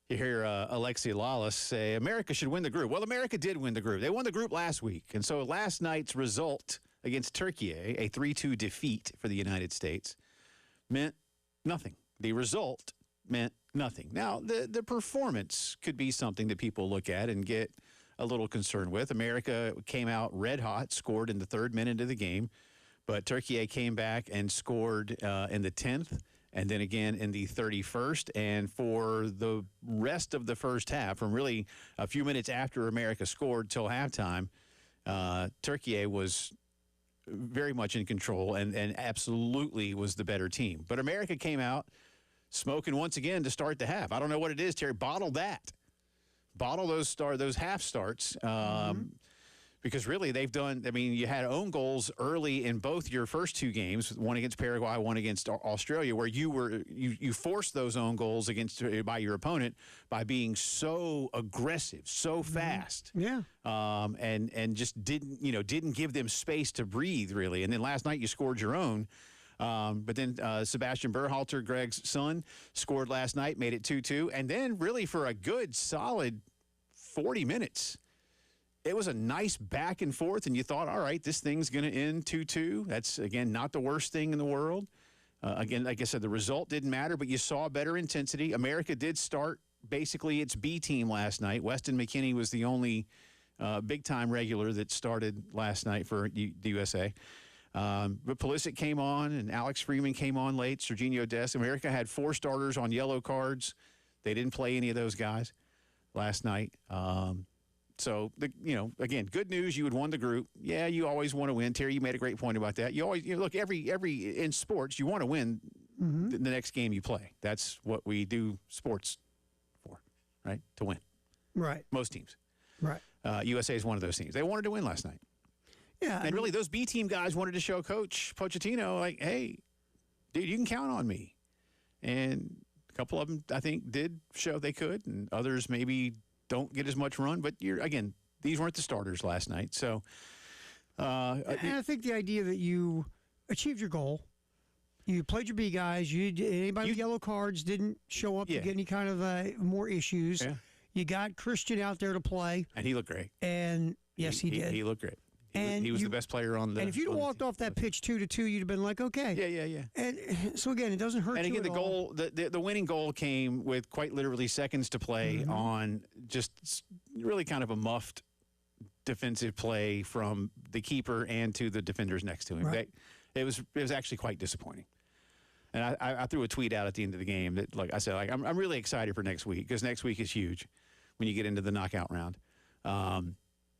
you hear Alexi Lawless say, America should win the group. Well, America did win the group. They won the group last week. And so last night's result against Turkey, a 3-2 defeat for the United States, meant nothing. The result meant nothing. Now, the performance could be something that people look at and get a little concerned with. America came out red hot, scored in the 3rd minute of the game, but Turkey came back and scored in the 10th and then again in the 31st. And for the rest of the first half, from really a few minutes after America scored till halftime, Turkey was very much in control and absolutely was the better team. But America came out smoking once again to start the half. I don't know what it is, Terry. Bottle that. Bottle those half starts because really they've done. I mean, you had own goals early in both your first 2 games, one against Paraguay, one against Australia, where you forced those own goals by your opponent by being so aggressive, so fast, and just didn't give them space to breathe really. And then last night you scored your own. But then Sebastian Berhalter, Greg's son, scored last night, made it 2-2. And then really for a good, solid 40 minutes, it was a nice back and forth. And you thought, all right, this thing's going to end 2-2. That's, again, not the worst thing in the world. Again, like I said, the result didn't matter, but you saw better intensity. America did start basically its B team last night. Weston McKennie was the only big-time regular that started last night for the USA. But Pulisic came on, and Alex Freeman came on late. Serginho Dest. America had 4 starters on yellow cards. They didn't play any of those guys last night. So, again, good news. You had won the group. Yeah, you always want to win. Terry, you made a great point about that. You always look every in sports. You want to win the next game you play. That's what we do sports for, right? To win. Right. Most teams. Right. USA is one of those teams. They wanted to win last night. Yeah, and really, those B team guys wanted to show Coach Pochettino, like, hey, dude, you can count on me. And a couple of them, I think, did show they could, and others maybe don't get as much run. But again, these weren't the starters last night. So, and I think the idea that you achieved your goal, you played your B guys, anybody with yellow cards didn't show up to get any kind of more issues. Yeah. You got Christian out there to play, and he looked great. And yes, he did. He looked great. He was the best player on the. And if you'd walked off that pitch 2-2, you'd have been like, okay. Yeah. And so again, it doesn't hurt. And you again, at all. the winning goal came with quite literally seconds to play on just really kind of a muffed defensive play from the keeper and to the defenders next to him. Right. It was actually quite disappointing. And I threw a tweet out at the end of the game that, like I said, I'm really excited for next week because next week is huge when you get into the knockout round.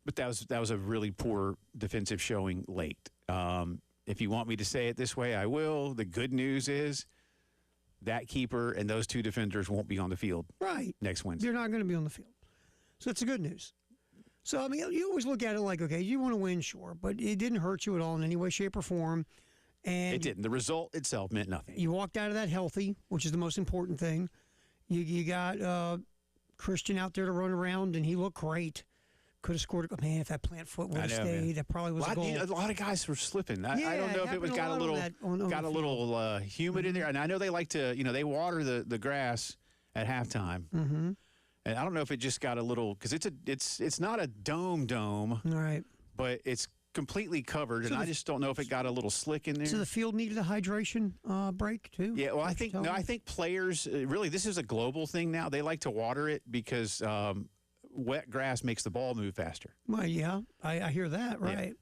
But that was a really poor defensive showing late. If you want me to say it this way, I will. The good news is that keeper and those 2 defenders won't be on the field next Wednesday. They're not going to be on the field. So that's the good news. So, I mean, you always look at it like, okay, you want to win, sure, but it didn't hurt you at all in any way, shape, or form. And it didn't. The result itself meant nothing. You walked out of that healthy, which is the most important thing. You got Christian out there to run around, and he looked great. Could have scored. Man, if that plant foot would have stayed, that probably was a goal. A lot of guys were slipping. I don't know if it was got a little humid in there. And I know they like to, they water the grass at halftime. Mm-hmm. And I don't know if it just got a little because it's not a dome, right? But it's completely covered, and I just don't know if it got a little slick in there. So the field needed a hydration break too. Yeah, well, I think players really this is a global thing now. They like to water it because. Wet grass makes the ball move faster. Well, yeah, I hear that, right? Yeah.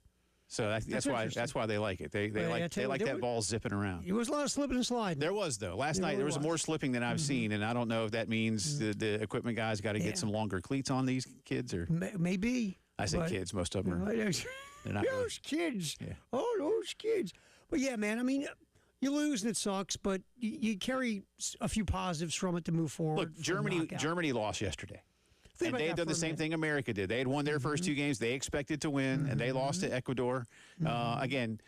So that's why they like it. They like that ball zipping around. There was a lot of slipping and sliding. There was though. Last night there was more slipping than I've seen, and I don't know if that means the equipment guys got to get some longer cleats on these kids or maybe. I say kids. Most of them are. They're not those kids. Yeah. Oh, those kids. But yeah, man. I mean. You lose and it sucks, but you carry a few positives from it to move forward. Look, Germany lost yesterday. And they had done the same thing America did. They had won their first 2 games. They expected to win, and they lost to Ecuador. Again,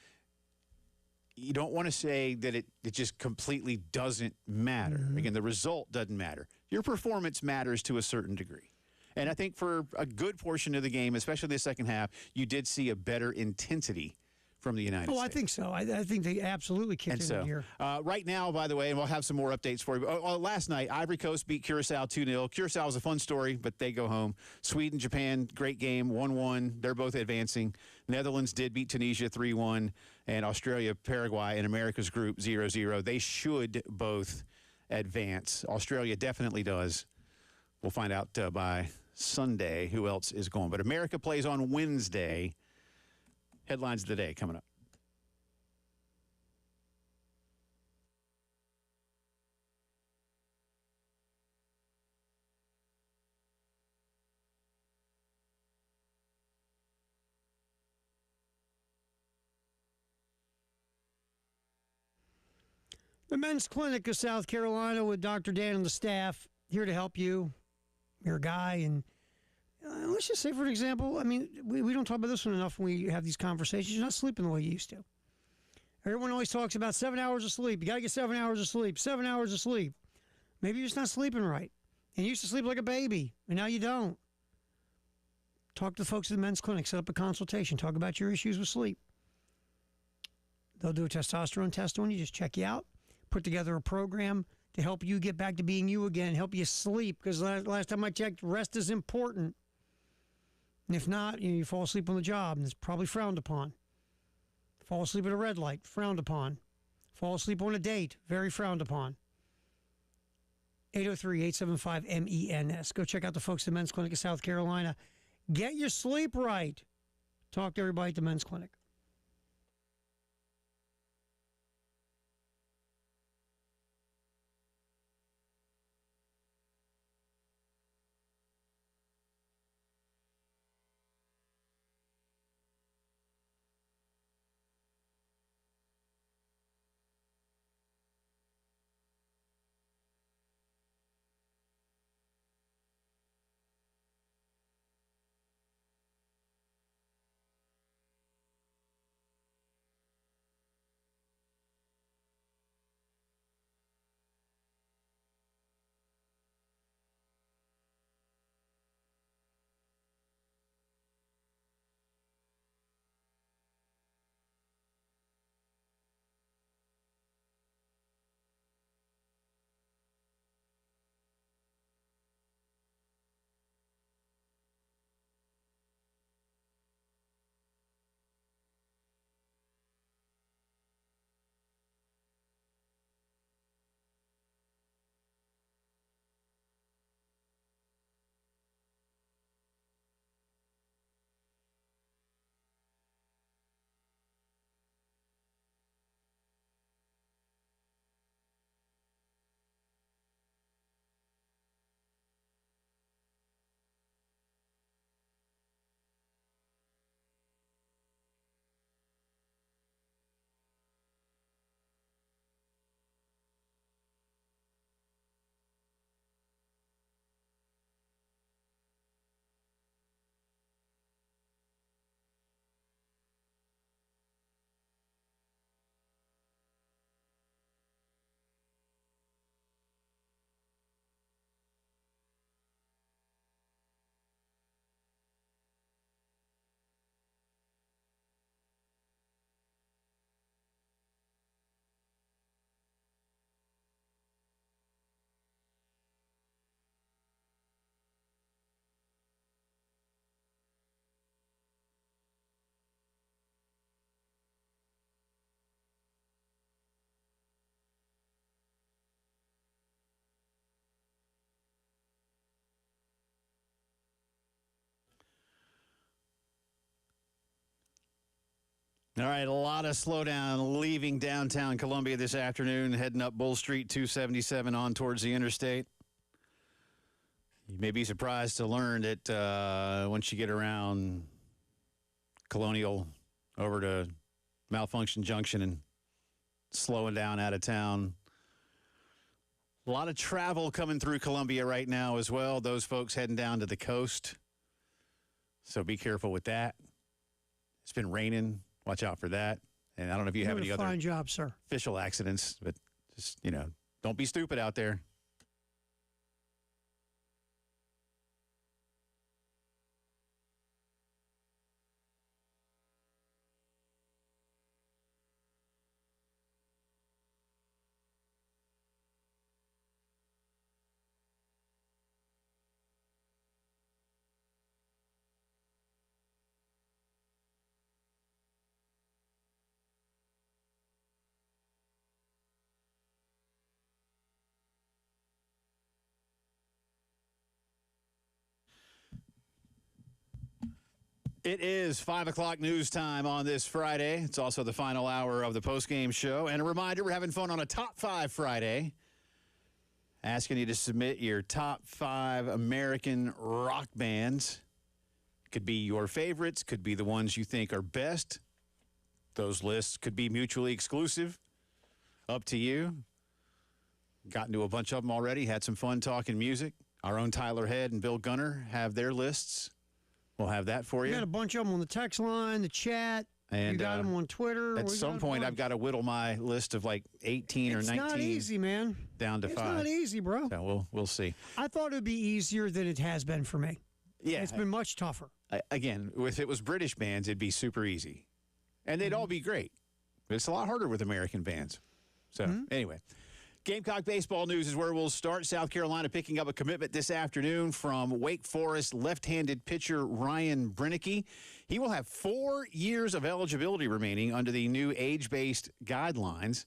you don't want to say that it just completely doesn't matter. Again, the result doesn't matter. Your performance matters to a certain degree. And I think for a good portion of the game, especially the second half, you did see a better intensity from the United States. I think so. I think they absolutely kicked it in gear. Right now, by the way, and we'll have some more updates for you. Last night, Ivory Coast beat Curacao 2-0. Curacao was a fun story, but they go home. Sweden, Japan, great game, 1-1. They're both advancing. Netherlands did beat Tunisia 3-1, and Australia, Paraguay in America's group 0-0. They should both advance. Australia definitely does. We'll find out by Sunday who else is going. But America plays on Wednesday. Headlines of the day coming up. The Men's Clinic of South Carolina with Dr. Dan and the staff here to help you. You're a guy, and let's just say, for example, I mean, we don't talk about this one enough when we have these conversations. You're not sleeping the way you used to. Everyone always talks about 7 hours of sleep. You got to get 7 hours of sleep, 7 hours of sleep. Maybe you're just not sleeping right. And you used to sleep like a baby, and now you don't. Talk to the folks at the Men's Clinic. Set up a consultation. Talk about your issues with sleep. They'll do a testosterone test on you, just check you out, put together a program to help you get back to being you again, help you sleep, because last time I checked, rest is important. And if not, you fall asleep on the job, and it's probably frowned upon. Fall asleep at a red light, frowned upon. Fall asleep on a date, very frowned upon. 803-875-MENS. Go check out the folks at the Men's Clinic of South Carolina. Get your sleep right. Talk to everybody at the Men's Clinic. All right, a lot of slowdown leaving downtown Columbia this afternoon, heading up Bull Street 277 on towards the interstate. You may be surprised to learn that once you get around Colonial over to Malfunction Junction and slowing down out of town. A lot of travel coming through Columbia right now as well. Those folks heading down to the coast. So be careful with that. It's been raining. Watch out for that. And I don't know if you have any other fine job, sir. official accidents, but just, don't be stupid out there. It is 5 o'clock news time on this Friday. It's also the final hour of the postgame show. And a reminder, we're having fun on a Top 5 Friday. Asking you to submit your top 5 American rock bands. Could be your favorites, could be the ones you think are best. Those lists could be mutually exclusive. Up to you. Gotten to a bunch of them already. Had some fun talking music. Our own Tyler Head and Bill Gunner have their lists. We'll have that for you. You got a bunch of them on the text line, the chat. And you got them on Twitter. At some point, I've got to whittle my list of like 18 or 19. It's not easy, man. Down to 5. It's not easy, bro. So we'll see. I thought it would be easier than it has been for me. Yeah. It's been much tougher. Again, if it was British bands, it'd be super easy. And they'd all be great. But it's a lot harder with American bands. So, anyway. Gamecock baseball news is where we'll start. South Carolina picking up a commitment this afternoon from Wake Forest left-handed pitcher Ryan Brennecke. He will have 4 years of eligibility remaining under the new age-based guidelines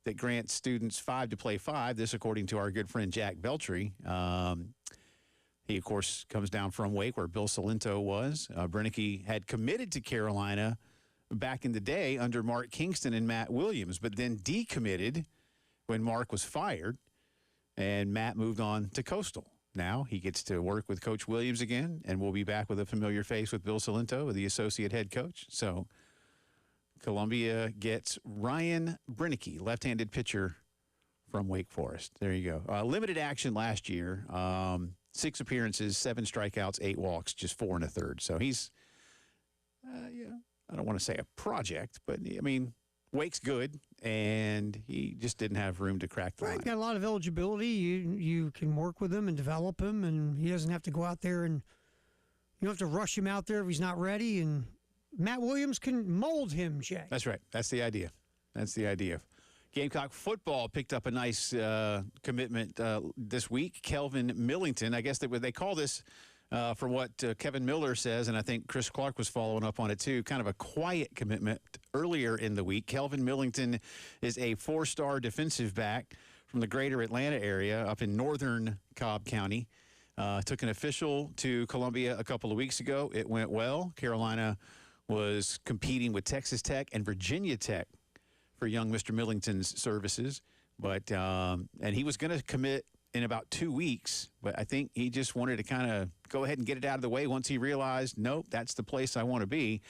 that grant students 5 to play 5. This, according to our good friend Jack Beltry. He, of course, comes down from Wake, where Bill Salento was. Brennecke had committed to Carolina back in the day under Mark Kingston and Matt Williams, but then decommitted when Mark was fired, and Matt moved on to Coastal. Now he gets to work with Coach Williams again, and we'll be back with a familiar face with Bill Salento, the associate head coach. So Columbia gets Ryan Brennecke, left-handed pitcher from Wake Forest. There you go. Limited action last year. 6 appearances, 7 strikeouts, 8 walks, just 4 1/3. So he's, I don't want to say a project, but I mean, Wake's good, and he just didn't have room to crack the line. Got a lot of eligibility. You can work with him and develop him, and he doesn't have to go out there and you don't have to rush him out there if he's not ready. And Matt Williams can mold him, Jay. That's right. That's the idea. That's the idea. Gamecock football picked up a nice commitment this week. Kelvin Millington, I guess they call this, from what Kevin Miller says, and I think Chris Clark was following up on it too, kind of a quiet commitment earlier in the week. Kelvin Millington is a 4-star defensive back from the greater Atlanta area up in northern Cobb County. Took an official to Columbia a couple of weeks ago. It went well. Carolina was competing with Texas Tech and Virginia Tech for young Mr. Millington's services. But and he was going to commit in about 2 weeks, but I think he just wanted to kind of go ahead and get it out of the way once he realized, nope, that's the place I want to be.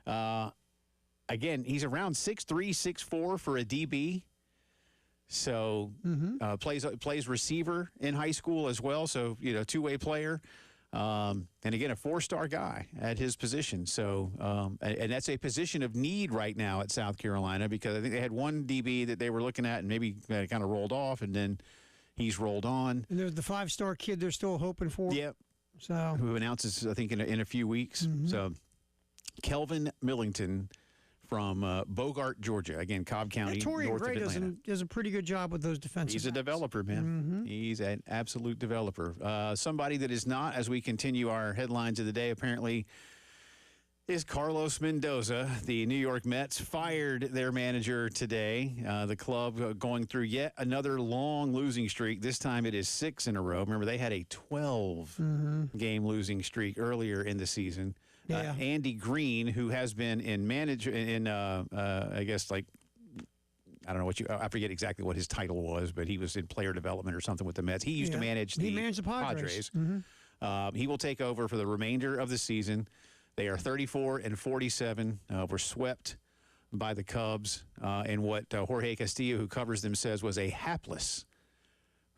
Again, he's around 6'3", 6'4" for a DB. So plays receiver in high school as well. So, two-way player. And again, a 4-star guy at his position. So, and that's a position of need right now at South Carolina, because I think they had one DB that they were looking at and maybe kind of rolled off, and then he's rolled on. And there's the 5-star kid they're still hoping for. Yep. So who announces, I think, in a few weeks. So Kelvin Millington from Bogart, Georgia. Again, Cobb County, Torian north Gray of Atlanta. does a pretty good job with those defensive He's a backs. developer, man. He's an absolute developer. Somebody that is not, as we continue our headlines of the day, apparently, is Carlos Mendoza. The New York Mets fired their manager today. The club going through yet another long losing streak. This time it is 6 in a row. Remember, they had a 12-game losing streak earlier in the season. Yeah. Andy Green, who has been I guess, like, I don't know I forget exactly what his title was, but he was in player development or something with the Mets. He used to manage the Padres. He will take over for the remainder of the season. They are 34-47. Were swept by the Cubs in what Jorge Castillo, who covers them, says was a hapless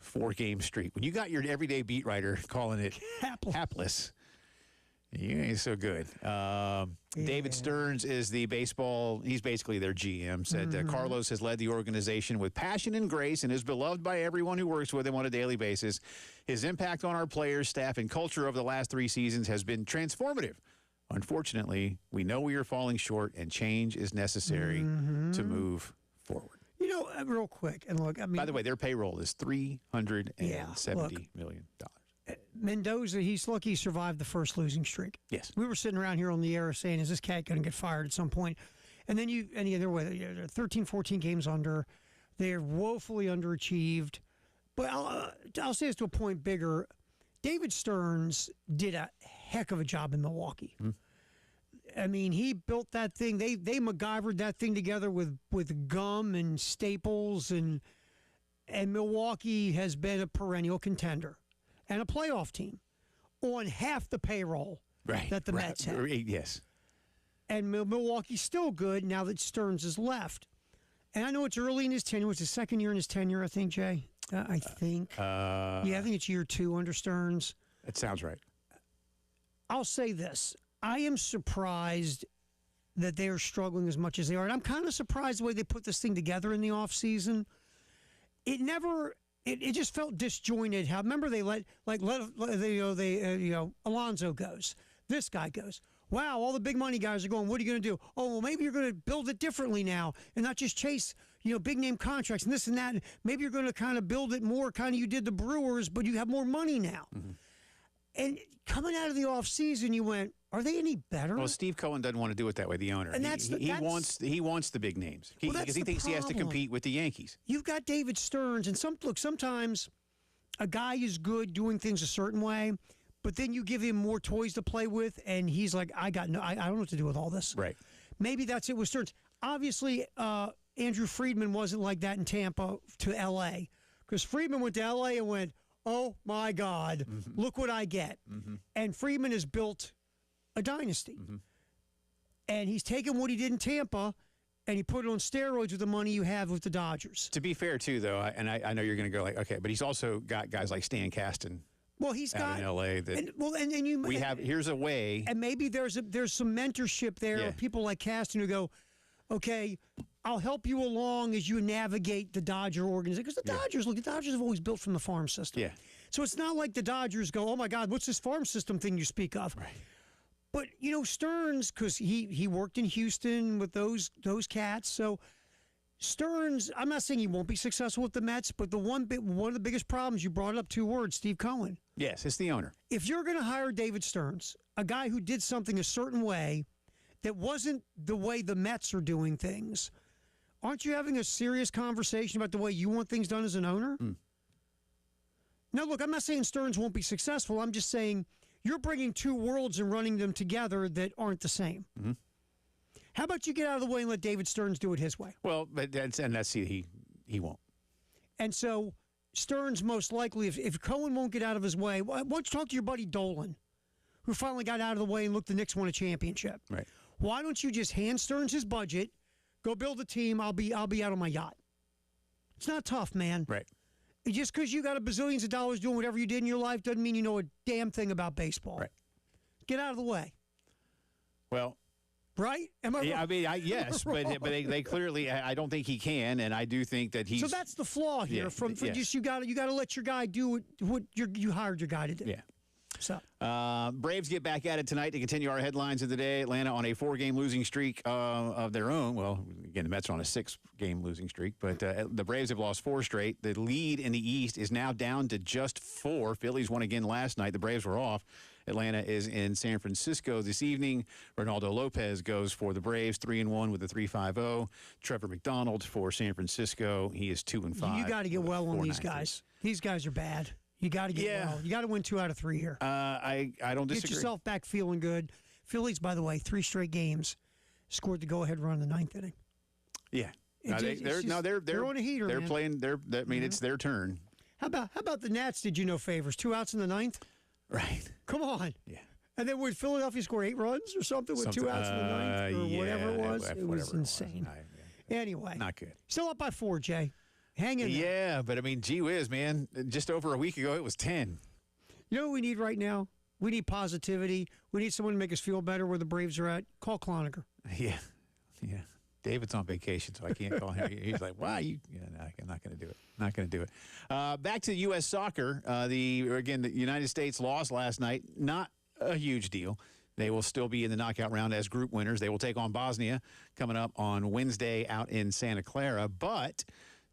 4-game streak. When you got your everyday beat writer calling it hapless, you ain't so good. David Stearns is the baseball. He's basically their GM. Said Carlos has led the organization with passion and grace and is beloved by everyone who works with him on a daily basis. His impact on our players, staff, and culture over the last 3 seasons has been transformative. Unfortunately, we know we are falling short, and change is necessary to move forward. Real quick, and look, I mean, by the way, their payroll is $370 million. Mendoza, he's lucky he survived the first losing streak. Yes. We were sitting around here on the air saying, is this cat going to get fired at some point? And then they're 13, 14 games under. They're woefully underachieved. But I'll say this to a point bigger. David Stearns did a heck of a job in Milwaukee. I mean, he built that thing. They MacGyvered that thing together with gum and staples, and Milwaukee has been a perennial contender and a playoff team on half the payroll that the Mets have. Yes. And Milwaukee's still good now that Stearns has left. And I know it's early in his tenure. It's his second year in his tenure, I think, Jay. I think. I think it's year 2 under Stearns. That sounds right. I'll say this. I am surprised that they are struggling as much as they are. And I'm kind of surprised the way they put this thing together in the offseason. It just felt disjointed. How remember they Alonso goes. This guy goes. Wow, all the big money guys are going, what are you going to do? Oh, well, maybe you're going to build it differently now and not just chase, big name contracts and this and that. Maybe you're going to kind of build it more kind of you did the Brewers, but you have more money now. Mm-hmm. And coming out of the offseason, you went, are they any better? Well, Steve Cohen doesn't want to do it that way, the owner. And he wants the big names because he thinks he has to compete with the Yankees. You've got David Stearns, and sometimes a guy is good doing things a certain way, but then you give him more toys to play with, and he's like, I don't know what to do with all this. Right. Maybe that's it with Stearns. Obviously, Andrew Friedman wasn't like that in Tampa to L.A. because Friedman went to L.A. and went, oh, my God, look what I get. Mm-hmm. And Friedman has built a dynasty. Mm-hmm. And he's taken what he did in Tampa, and he put it on steroids with the money you have with the Dodgers. To be fair, too, though, I know you're going to go like, okay, but he's also got guys like Stan Kasten. Well, he's got in L.A. that here's a way, and maybe there's some mentorship there. Yeah. Of people like Kasten who go, okay, I'll help you along as you navigate the Dodger organization. Because the Dodgers have always built from the farm system. Yeah. So it's not like the Dodgers go, oh my God, what's this farm system thing you speak of? Right. But Stearns, because he worked in Houston with those cats, so. Stearns, I'm not saying he won't be successful with the Mets, but one of the biggest problems, you brought up 2 words, Steve Cohen. Yes, it's the owner. If you're going to hire David Stearns, a guy who did something a certain way that wasn't the way the Mets are doing things, aren't you having a serious conversation about the way you want things done as an owner? Mm. Now, look, I'm not saying Stearns won't be successful. I'm just saying you're bringing 2 worlds and running them together that aren't the same. Mm-hmm. How about you get out of the way and let David Stearns do it his way? Well, he won't. And so Stearns most likely, if Cohen won't get out of his way, why don't you talk to your buddy Dolan, who finally got out of the way and looked the Knicks won a championship? Right. Why don't you just hand Stearns his budget, go build a team? I'll be out on my yacht. It's not tough, man. Right. Just because you got a bazillions of dollars doing whatever you did in your life doesn't mean you know a damn thing about baseball. Right. Get out of the way. Well. Right? Am I wrong? Yeah, I mean, yes, but they clearly, I don't think he can, and I do think that he's. So that's the flaw here. Just you got to let your guy do what you hired your guy to do. Yeah. So Braves get back at it tonight to continue our headlines of the day. Atlanta on a 4-game losing streak of their own. Well, again, the Mets are on a 6-game losing streak, but the Braves have lost 4 straight. The lead in the East is now down to just 4. Phillies won again last night. The Braves were off. Atlanta is in San Francisco this evening. Ronaldo Lopez goes for the Braves, 3-1 with a 3.50. Trevor McDonald for San Francisco. He is 2-5. You got to get well on these guys. These guys are bad. You got to get well. You got to win 2 out of 3 here. I don't disagree. Get yourself back feeling good. Phillies, by the way, 3 straight games scored the go-ahead run in the 9th inning. Yeah. They're on a heater. They're man. playing. It's their turn. How about the Nats? Did you know favors? 2 outs in the 9th. Right. Come on. Yeah. And then would Philadelphia score 8 runs or something with 2 outs in the 9th or whatever it was? It was insane. Anyway. Not good. Still up by 4, Jay. Hang in there. Yeah, but I mean, gee whiz, man. Just over a week ago, it was 10. You know what we need right now? We need positivity. We need someone to make us feel better where the Braves are at. Call Cloninger. Yeah. Yeah. David's on vacation, so I can't call him. He's like, why? I'm not going to do it. Not going to do it. Back to U.S. soccer. The United States lost last night. Not a huge deal. They will still be in the knockout round as group winners. They will take on Bosnia coming up on Wednesday out in Santa Clara. But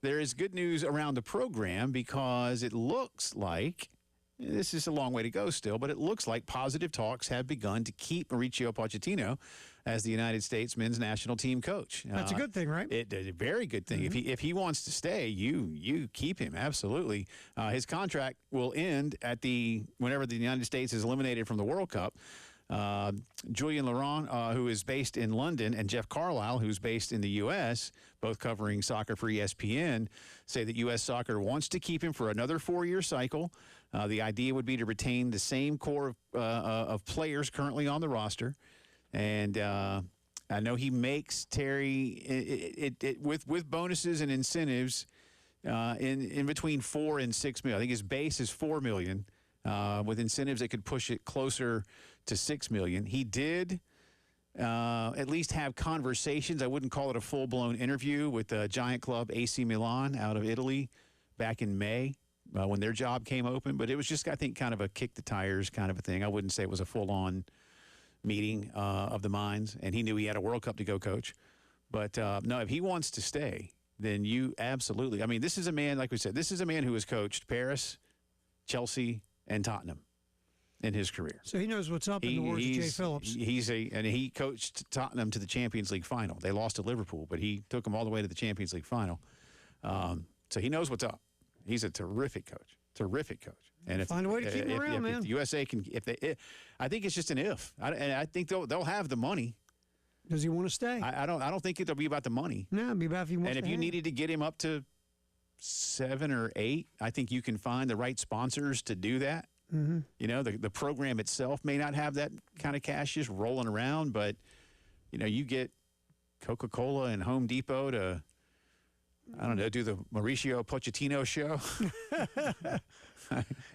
there is good news around the program because it looks like, this is a long way to go still, but it looks like positive talks have begun to keep Mauricio Pochettino as the United States men's national team coach. That's a good thing, right? It's a very good thing. Mm-hmm. If he wants to stay, you keep him, absolutely. His contract will end whenever the United States is eliminated from the World Cup. Julian Laurent, who is based in London, and Jeff Carlisle, who's based in the U.S., both covering soccer for ESPN, say that U.S. Soccer wants to keep him for another 4-year cycle. The idea would be to retain the same core of players currently on the roster. And I know he makes Terry with bonuses and incentives in between $4 and $6 million. I think his base is $4 million. With incentives that could push it closer to $6 million. He did at least have conversations. I wouldn't call it a full-blown interview with the giant club AC Milan out of Italy back in May when their job came open. But it was just, I think, kind of a kick the tires kind of a thing. I wouldn't say it was a full-on meeting of the minds. And he knew he had a World Cup to go coach. But, no, if he wants to stay, then you absolutely – I mean, this is a man, like we said, this is a man who has coached Paris, Chelsea, and Tottenham in his career. So he knows what's up, in the words of Jay Phillips. And he coached Tottenham to the Champions League final. They lost to Liverpool, but he took them all the way to the Champions League final. So he knows what's up. He's a terrific coach. Terrific coach. And Find a way to keep him around, man. If the USA can, I think it's just an if. And I think they'll have the money. Does he want to stay? I don't think it'll be about the money. No, it'll be about if he wants to. And if you needed to get him up to 7 or 8, I think you can find the right sponsors to do that. Mm-hmm. You know, the program itself may not have that kind of cash just rolling around, but, you know, you get Coca-Cola and Home Depot to, I don't know, do the Mauricio Pochettino show.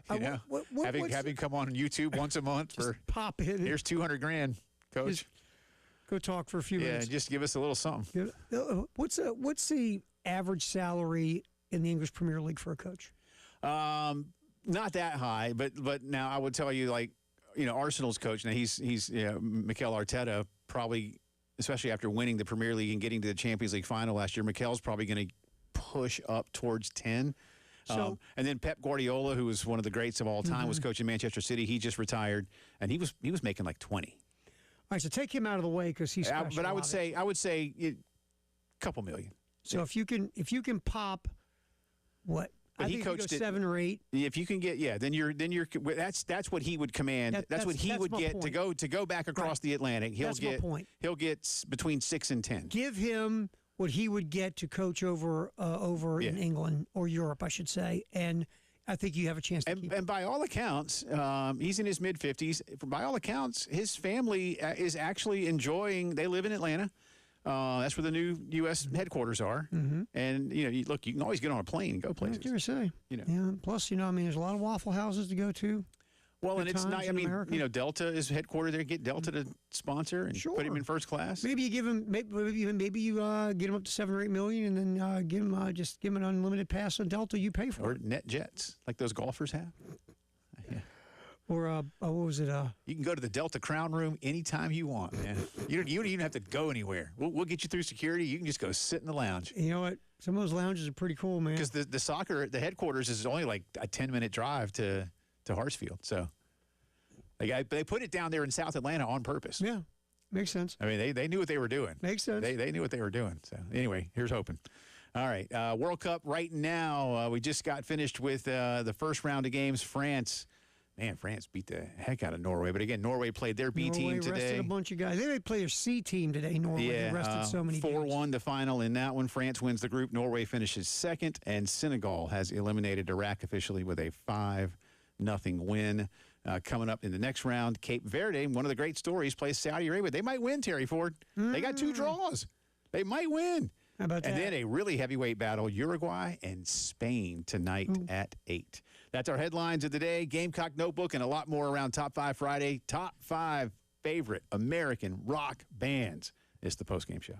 Having come on YouTube once a month for pop in. Here's $200,000, coach. Just go talk for a few minutes. Yeah, just give us a little something. What's the average salary in the English Premier League for a coach? Not that high, but now I would tell you, like, you know, Arsenal's coach, now he's Mikel Arteta, probably, especially after winning the Premier League and getting to the Champions League final last year, Mikel's probably going to push up towards 10. And then Pep Guardiola, who was one of the greats of all time, was coaching Manchester City. He just retired, and he was making like 20. All right, so take him out of the way because he's special. But I would say a couple million. So if you can pop what? But I think he coached it 7 or 8. If you can get, then you're that's what he would command. That's what he would get to go back across the Atlantic. My point. He'll get between 6 and 10. Give him what he would get to coach over in England or Europe, I should say, and I think you have a chance to keep him. And by all accounts, he's in his mid-50s. By all accounts, his family is actually enjoying. They live in Atlanta. That's where the new U.S. headquarters are. Mm-hmm. And, you know, you can always get on a plane and go places. I was say. You know. Yeah, plus, you know, I mean, there's a lot of Waffle Houses to go to. Well, and it's not, I mean, America. You know, Delta is headquartered there. Get Delta to sponsor and put him in first class. Maybe you give him, maybe you get him up to 7 or 8 million, and then give him an unlimited pass on Delta. You pay for or it. net jets, like those golfers have. Yeah. Or what was it? You can go to the Delta Crown Room anytime you want, man. You don't even have to go anywhere. We'll get you through security. You can just go sit in the lounge. You know what? Some of those lounges are pretty cool, man. Because the headquarters is only like a 10-minute drive to Hartsfield. So they put it down there in South Atlanta on purpose. Yeah, makes sense. I mean, they knew what they were doing. Makes sense. They knew what they were doing. So anyway, here's hoping. All right, World Cup right now. We just got finished with the first round of games. France beat the heck out of Norway. But again, Norway played their B team today. Norway rested a bunch of guys. They may play their C team today, Norway. Yeah, they rested so many 4-1 the final in that one. France wins the group. Norway finishes second. And Senegal has eliminated Iraq officially with a 5-0 win. Coming up in the next round, Cape Verde, one of the great stories, plays Saudi Arabia. They might win, Terry Ford. They got 2 draws. They might win. How about that? And then a really heavyweight battle, Uruguay and Spain tonight at 8. That's our headlines of the day. Gamecock Notebook and a lot more around Top 5 Friday. Top 5 favorite American rock bands. It's the Postgame Show.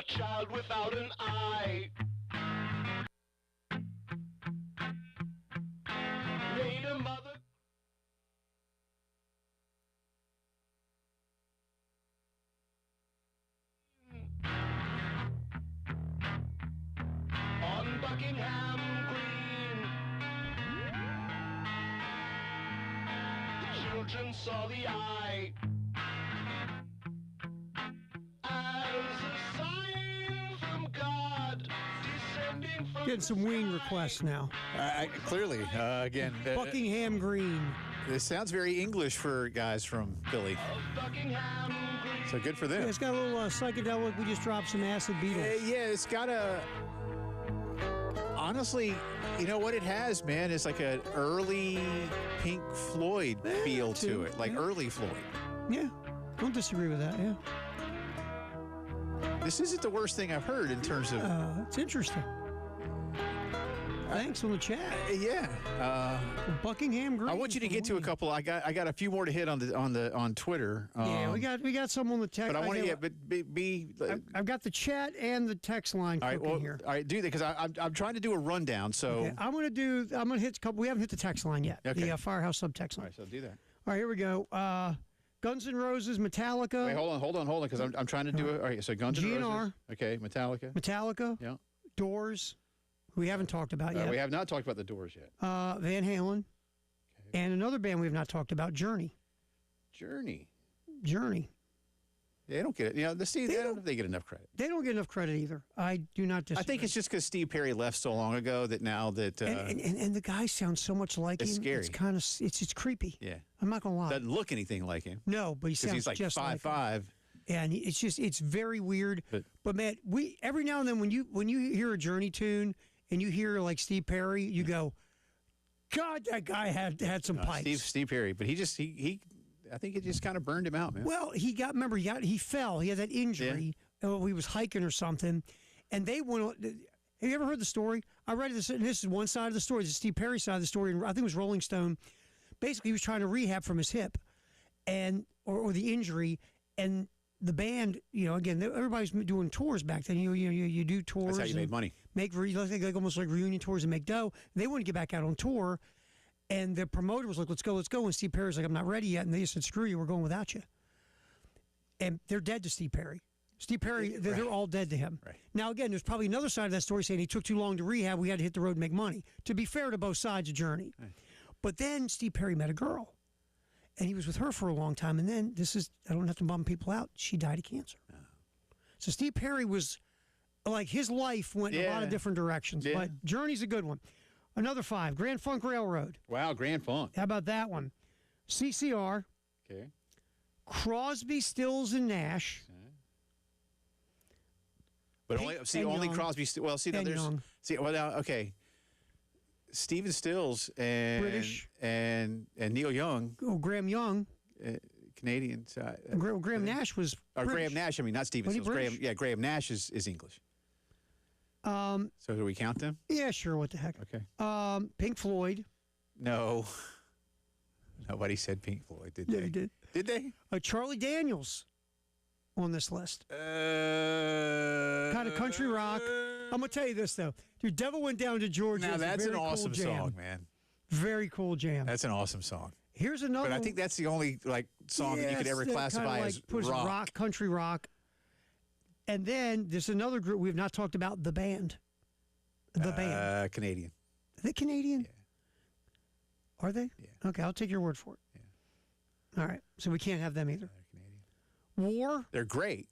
a child without an eye. Made a mother. On Buckingham Green, the children saw the eye as a sign from God descending from Getting some wing requests now. Clearly, again, Buckingham Green. this sounds very English for guys from Philly. Buckingham Green. So good for Yeah, them. it's got a little psychedelic. We just dropped some acid Beatles. Yeah, it's got a. Honestly, you know what it has, man? It's like an early Pink Floyd feel to too. it, like Yeah. early Floyd. Yeah, don't disagree with that. Yeah, This isn't the worst thing I've heard in terms of. it's interesting. Thanks on the chat. Yeah, Buckingham Green. I want you to get to a couple. I got a few more to hit on Twitter. Yeah, we got some on the text. But I want to tell you get, but be. I've got the chat and the text line All right, cooking well, here. all right, do that because I'm trying to do a rundown. So, Okay, I'm gonna hit a couple. We haven't hit the text line yet. Okay. The Firehouse subtext all line. right, so do that. All right, here we go. Guns N' Roses, Metallica, Wait, hold on, because I'm trying to do it. All right, so Guns N' GNR. Roses. Okay, Metallica. Yeah. Doors. We haven't talked about yet. We have not talked about the Doors yet. Van Halen, and another band we have not talked about, Journey. Journey. They don't get it. You know, I don't know if they get enough credit. They don't get enough credit either. I do not disagree. I think it's just because Steve Perry left so long ago that now that and the guy sounds so much like it's him. scary. It's kind of it's creepy. yeah, I'm not gonna lie. doesn't look anything like him No, but he because sounds he's like just like him. 5'5". And it's very weird. But- Man, we every now and then when you hear a Journey tune and you hear like Steve Perry, you go, God, that guy had some pipes. Steve Perry, but he I think it just kind of burned him out, man. Well, he fell. He had that injury. Oh, he was hiking or something, and they went. Have you ever heard the story? I read this, and this is one side of the story. This is Steve Perry's side of the story, and I think it was Rolling Stone. Basically, he was trying to rehab from his hip, and or the injury, and the band. You know, again, everybody's doing tours back then. You do tours. That's how you made money. Make like almost like reunion tours and make dough. They wanted to get back out on tour. And the promoter was like, let's go. And Steve Perry's like, I'm not ready yet. And they said, screw you, we're going without you. And they're dead to Steve Perry. Steve Perry, they're all dead to him. Right. Now, again, there's probably another side of that story saying he took too long to rehab. We had to hit the road and make money. To be fair to both sides of Journey. Right. But then Steve Perry met a girl. And he was with her for a long time. And then I don't have to bum people out, she died of cancer. Oh. So Steve Perry was, like, his life went in a lot of different directions. Yeah. But Journey's a good one. Another 5, Grand Funk Railroad. Wow, Grand Funk. How about that one? CCR, Okay. Crosby, Stills, and Nash. But And only Young. Crosby. Well, see, now And there's Young. now okay. Stephen Stills and British. and Neil Young, Oh, Graham Young. Canadian. Graham Nash was Or British. Graham Nash. I mean, not Stephen Was he Stills. British? Graham Nash is English. So do we count them? Yeah, sure. What the heck? Okay. Pink Floyd. No. Nobody said Pink Floyd, did they? Yeah, he did. Did they? Charlie Daniels on this list. Kind of country rock. I'm gonna tell you this though, dude. Devil Went Down to Georgia. Now is a that's an very cool awesome jam. song, man. Very cool jam. That's an awesome song. Here's another. But I think that's the only song that you could ever classify as rock. Country rock. And then there's another group we've not talked about, the band. The band. Canadian. Are they Canadian? Yeah. Are they? Yeah. Okay, I'll take your word for it. Yeah. All right, so we can't have them either. They're Canadian. War. They're great.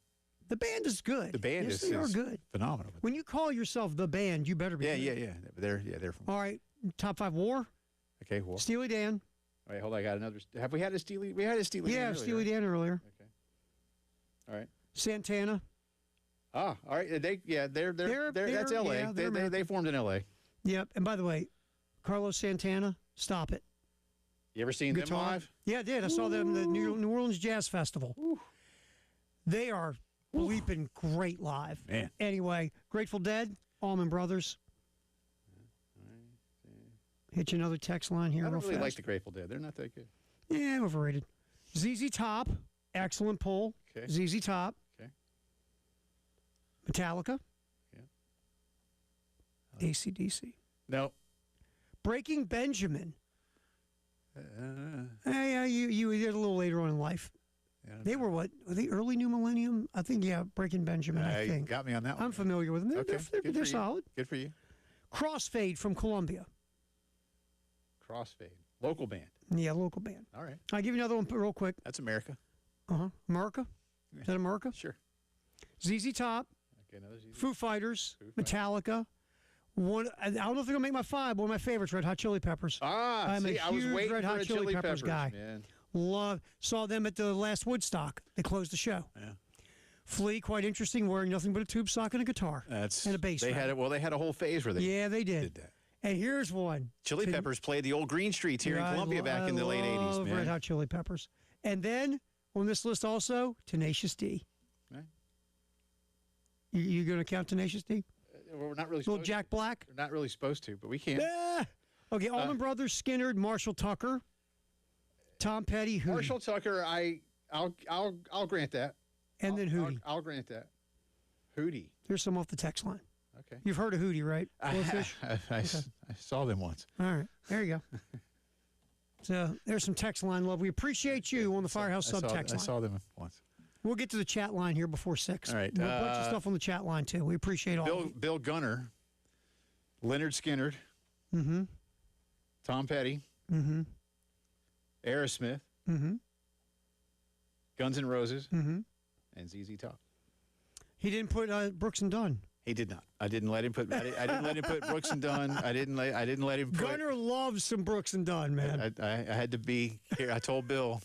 The band is good. The band yes, is they are good. phenomenal. When you call yourself the band, you better be. Yeah. good. They're from. All right, top 5 War. Okay, well. Steely Dan. All right, hold on. I got another. Have we had a Steely? We had a Steely. Yeah, Dan earlier, Steely right? Dan earlier. Okay. All right. Santana. All right. They're that's L.A. yeah, they're they formed in L.A. Yep. And by the way, Carlos Santana, stop it. You ever seen them Guitar. live? Yeah, I did. I saw them at the New Orleans Jazz Festival. They are bleeping great live. Man. Anyway, Grateful Dead, Allman Brothers. Hit you another text line here I don't real really fast. like the Grateful Dead. They're not that good. Yeah, overrated. ZZ Top, excellent pull. Okay. ZZ Top. Okay. Metallica. Yeah. AC/DC. No. Breaking Benjamin. Yeah, you did a little later on in life. Yeah, They were what? Were they early New Millennium? I think, yeah, Breaking Benjamin, I you think. got me on that one. I'm familiar with them. They're, Okay. they're, Good they're for you. solid. Good for you. Crossfade from Columbia. Crossfade. Local band. Yeah, local band. All right. I'll give you another one real quick. That's America. America? Is that America? Sure. ZZ Top, Okay, another ZZ. Foo Fighters, Foo Fighters. Metallica. I don't know if they're going to make my five, but one of my favorites, Red Hot Chili Peppers. I'm a I was huge waiting Red for Hot a Chili Peppers guy. Man. Saw them at the last Woodstock. They closed the show. Yeah. Flea, quite interesting, wearing nothing but a tube sock and a guitar. That's And a bass They drum. had it. Well, they had a whole phase where they Yeah, they did that. And here's one. Chili Peppers played the old Green Streets here in Columbia back in the late I 80s, love man. Red Hot Chili Peppers. And then on this list also, Tenacious D. Right. You going to count Tenacious D? Well, we're not really Little supposed Jack Black? to. We're not really supposed to, but we can. Ah! Okay, Allman Brothers, Skinner, Marshall Tucker, Tom Petty, Hootie. Marshall Tucker, I'll grant that. And then Hootie. I'll grant that. Hootie. Here's some off the text line. Okay. You've heard of Hootie, right? Goldfish? I saw them once. All right, there you go. So there's some text line love. We appreciate you on the Firehouse Sub text I line. saw them once. We'll get to the chat line here before 6. All right, A bunch of stuff on the chat line, too. We appreciate all of you. Bill Gunner, Leonard Skinner, Mm-hmm. Tom Petty, Mm-hmm. Aerosmith, Mm-hmm. Guns N' Roses, Mm-hmm. and ZZ Top. He didn't put Brooks and Dunn. He did not. I didn't let him put. I didn't let him put Brooks and Dunn. I didn't let him put. Gunner loves some Brooks and Dunn, man. I had to be here. I told Bill.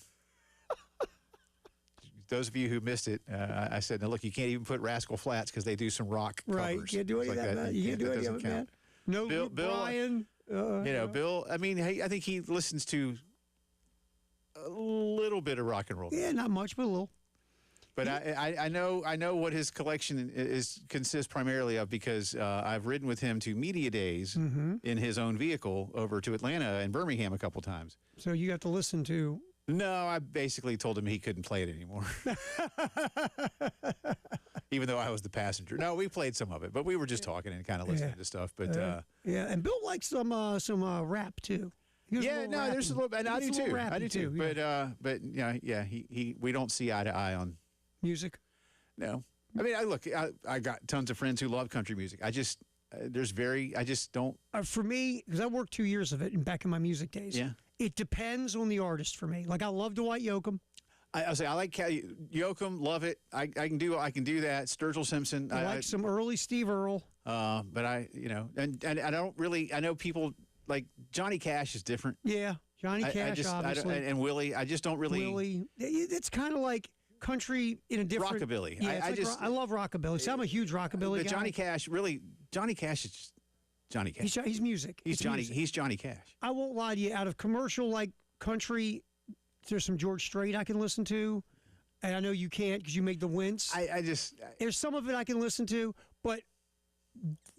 Those of you who missed it, I said, "Now look, you can't even put Rascal Flatts because they do some rock Right. covers. You can't do any of It's that, man. You can't do that any of doesn't it, man. count. No Bill- Luke Bill, Bryan. Bill. I mean, I think he listens to a little bit of rock and roll. Yeah, not much, but a little. But I know what his collection consists primarily of because I've ridden with him to media days Mm-hmm. in his own vehicle over to Atlanta and Birmingham a couple times. So you got to listen to. No, I basically told him he couldn't play it anymore. Even though I was the passenger. No, we played some of it, but we were just talking and kind of listening to stuff. But Yeah, and Bill likes some rap, too. He was a yeah, little no, there's a rappy. little. And I He's do a little too. I rappy, do too. yeah. But yeah, he we don't see eye to eye on. Music. No, I mean, I got tons of friends who love country music. I just I just don't. For me, because I worked 2 years of it back in my music days. Yeah. It depends on the artist for me. Like, I love Dwight Yoakam. I'll say I like Yoakam, love it. I can do that. Sturgill Simpson. I like some early Steve Earle. But and I don't really. I know people like Johnny Cash is different. Yeah, Johnny Cash, obviously. And Willie. I just don't really. Willie. It's kind of like country in a different Rockabilly. Yeah, I love rockabilly. So I'm a huge rockabilly But guy. Johnny Cash is just Johnny Cash. He's music. He's It's Johnny. music. He's Johnny Cash. I won't lie to you. Out of commercial like country, there's some George Strait I can listen to, and I know you can't because you make the wince. There's some of it I can listen to, but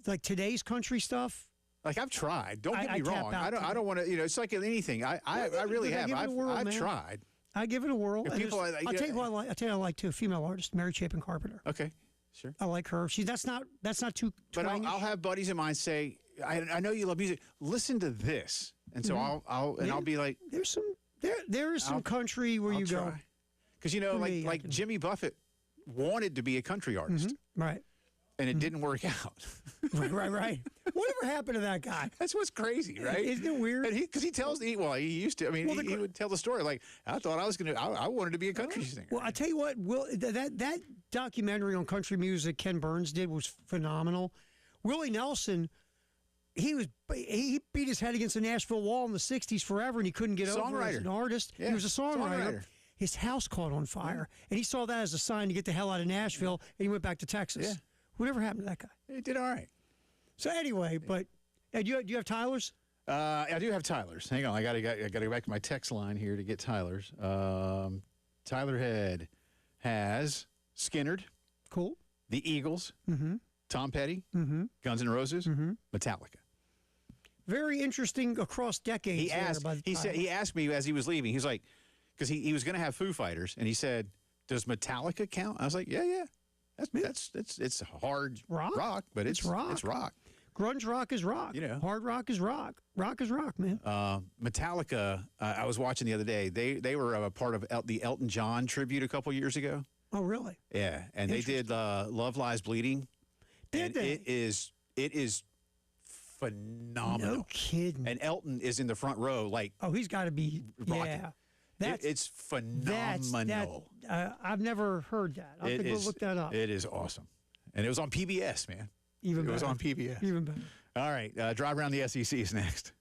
like today's country stuff. Like I've tried. Don't get I me tap wrong. out I don't want to. It's like anything. I really have. give it a whirl, I've man. tried. I give it a whirl. If And people there's- are like- I'll tell you what I like. I'll tell you what I like too. A female artist, Mary Chapin Carpenter. Okay, sure. I like her. That's not too. But twangy. I'll have buddies of mine say, I know you love music. Listen to this, and so Mm-hmm. I'll be like, There's some there is some I'll- country where I'll you go. try. Because For me, I like can- Jimmy Buffett wanted to be a country artist, Right. and it didn't work out. Right. Whatever happened to that guy? That's what's crazy, right? Isn't it weird? And he tells he used to. I mean, Well, he would tell the story like I thought I was gonna. I wanted to be a country singer. Well, I tell you what, that documentary on country music Ken Burns did was phenomenal. Willie Nelson, he beat his head against the Nashville wall in the '60s forever, and he couldn't get over it as Songwriter. an artist. Yeah, He was a songwriter. songwriter. His house caught on fire, and he saw that as a sign to get the hell out of Nashville, and he went back to Texas. Yeah. Whatever happened to that guy? He did all right. So anyway, but do you have Tyler's? I do have Tyler's. Hang on, I gotta go back to my text line here to get Tyler's. Tyler Head has Skinnerd, Cool. the Eagles, Tom Petty, Guns N' Roses, Metallica. Very interesting across decades. He asked. He asked me as he was leaving. He's like, because he was going to have Foo Fighters, and he said, "Does Metallica count?" I was like, "Yeah." It's hard rock. but It's rock. It's rock. Grunge rock is rock. You know. Hard rock is rock. Rock is rock, man. Metallica, I was watching the other day. They were a part of the Elton John tribute a couple years ago. Oh, really? Yeah, and they did Love Lies Bleeding. Did they? It is phenomenal. No kidding. And Elton is in the front row, like Oh, he's got to be. rocking. Yeah. It's phenomenal. I've never heard that. I'll have to go look that up. It is awesome, and it was on PBS, man. Even It better. was on PBS. Even better. All right, drive around the SEC is next.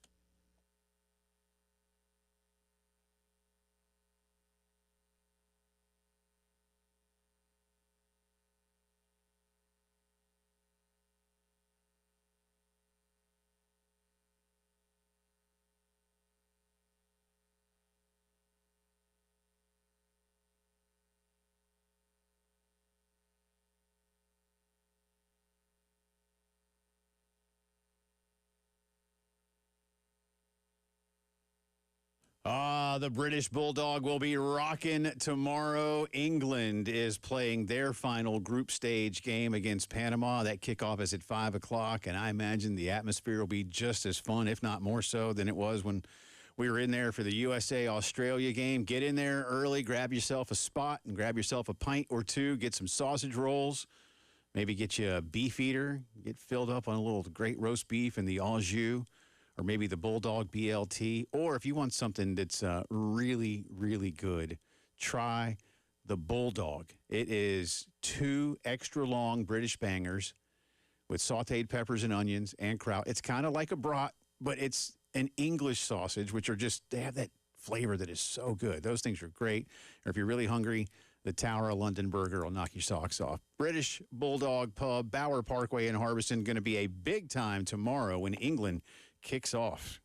The British Bulldog will be rocking tomorrow. England is playing their final group stage game against Panama. That kickoff is at 5 o'clock, and I imagine the atmosphere will be just as fun, if not more so, than it was when we were in there for the USA-Australia game. Get in there early, grab yourself a spot, and grab yourself a pint or two, get some sausage rolls, maybe get you a beef eater, get filled up on a little great roast beef and the au jus, or maybe the Bulldog BLT. Or if you want something that's really, really good, try the Bulldog. It is 2 extra long British bangers with sauteed peppers and onions and kraut. It's kind of like a brat, but it's an English sausage, which are just, they have that flavor that is so good. Those things are great. Or if you're really hungry, the Tower of London burger will knock your socks off. British Bulldog Pub, Bower Parkway in Harbison, going to be a big time tomorrow when England kicks off.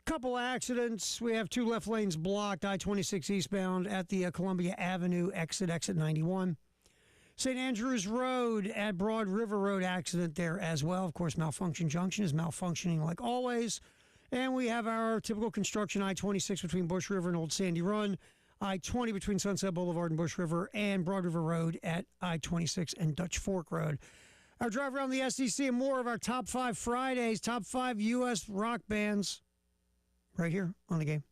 Couple accidents. We have 2 left lanes blocked. I-26 eastbound at the Columbia Avenue exit 91. St. Andrews Road at Broad River Road accident there as well. Of course, Malfunction Junction is malfunctioning like always. And we have our typical construction I-26 between Bush River and Old Sandy Run, I-20 between Sunset Boulevard and Bush River, and Broad River Road at I-26 and Dutch Fork Road. Our drive around the SEC and more of our Top 5 Fridays, Top 5 U.S. rock bands, right here on the game.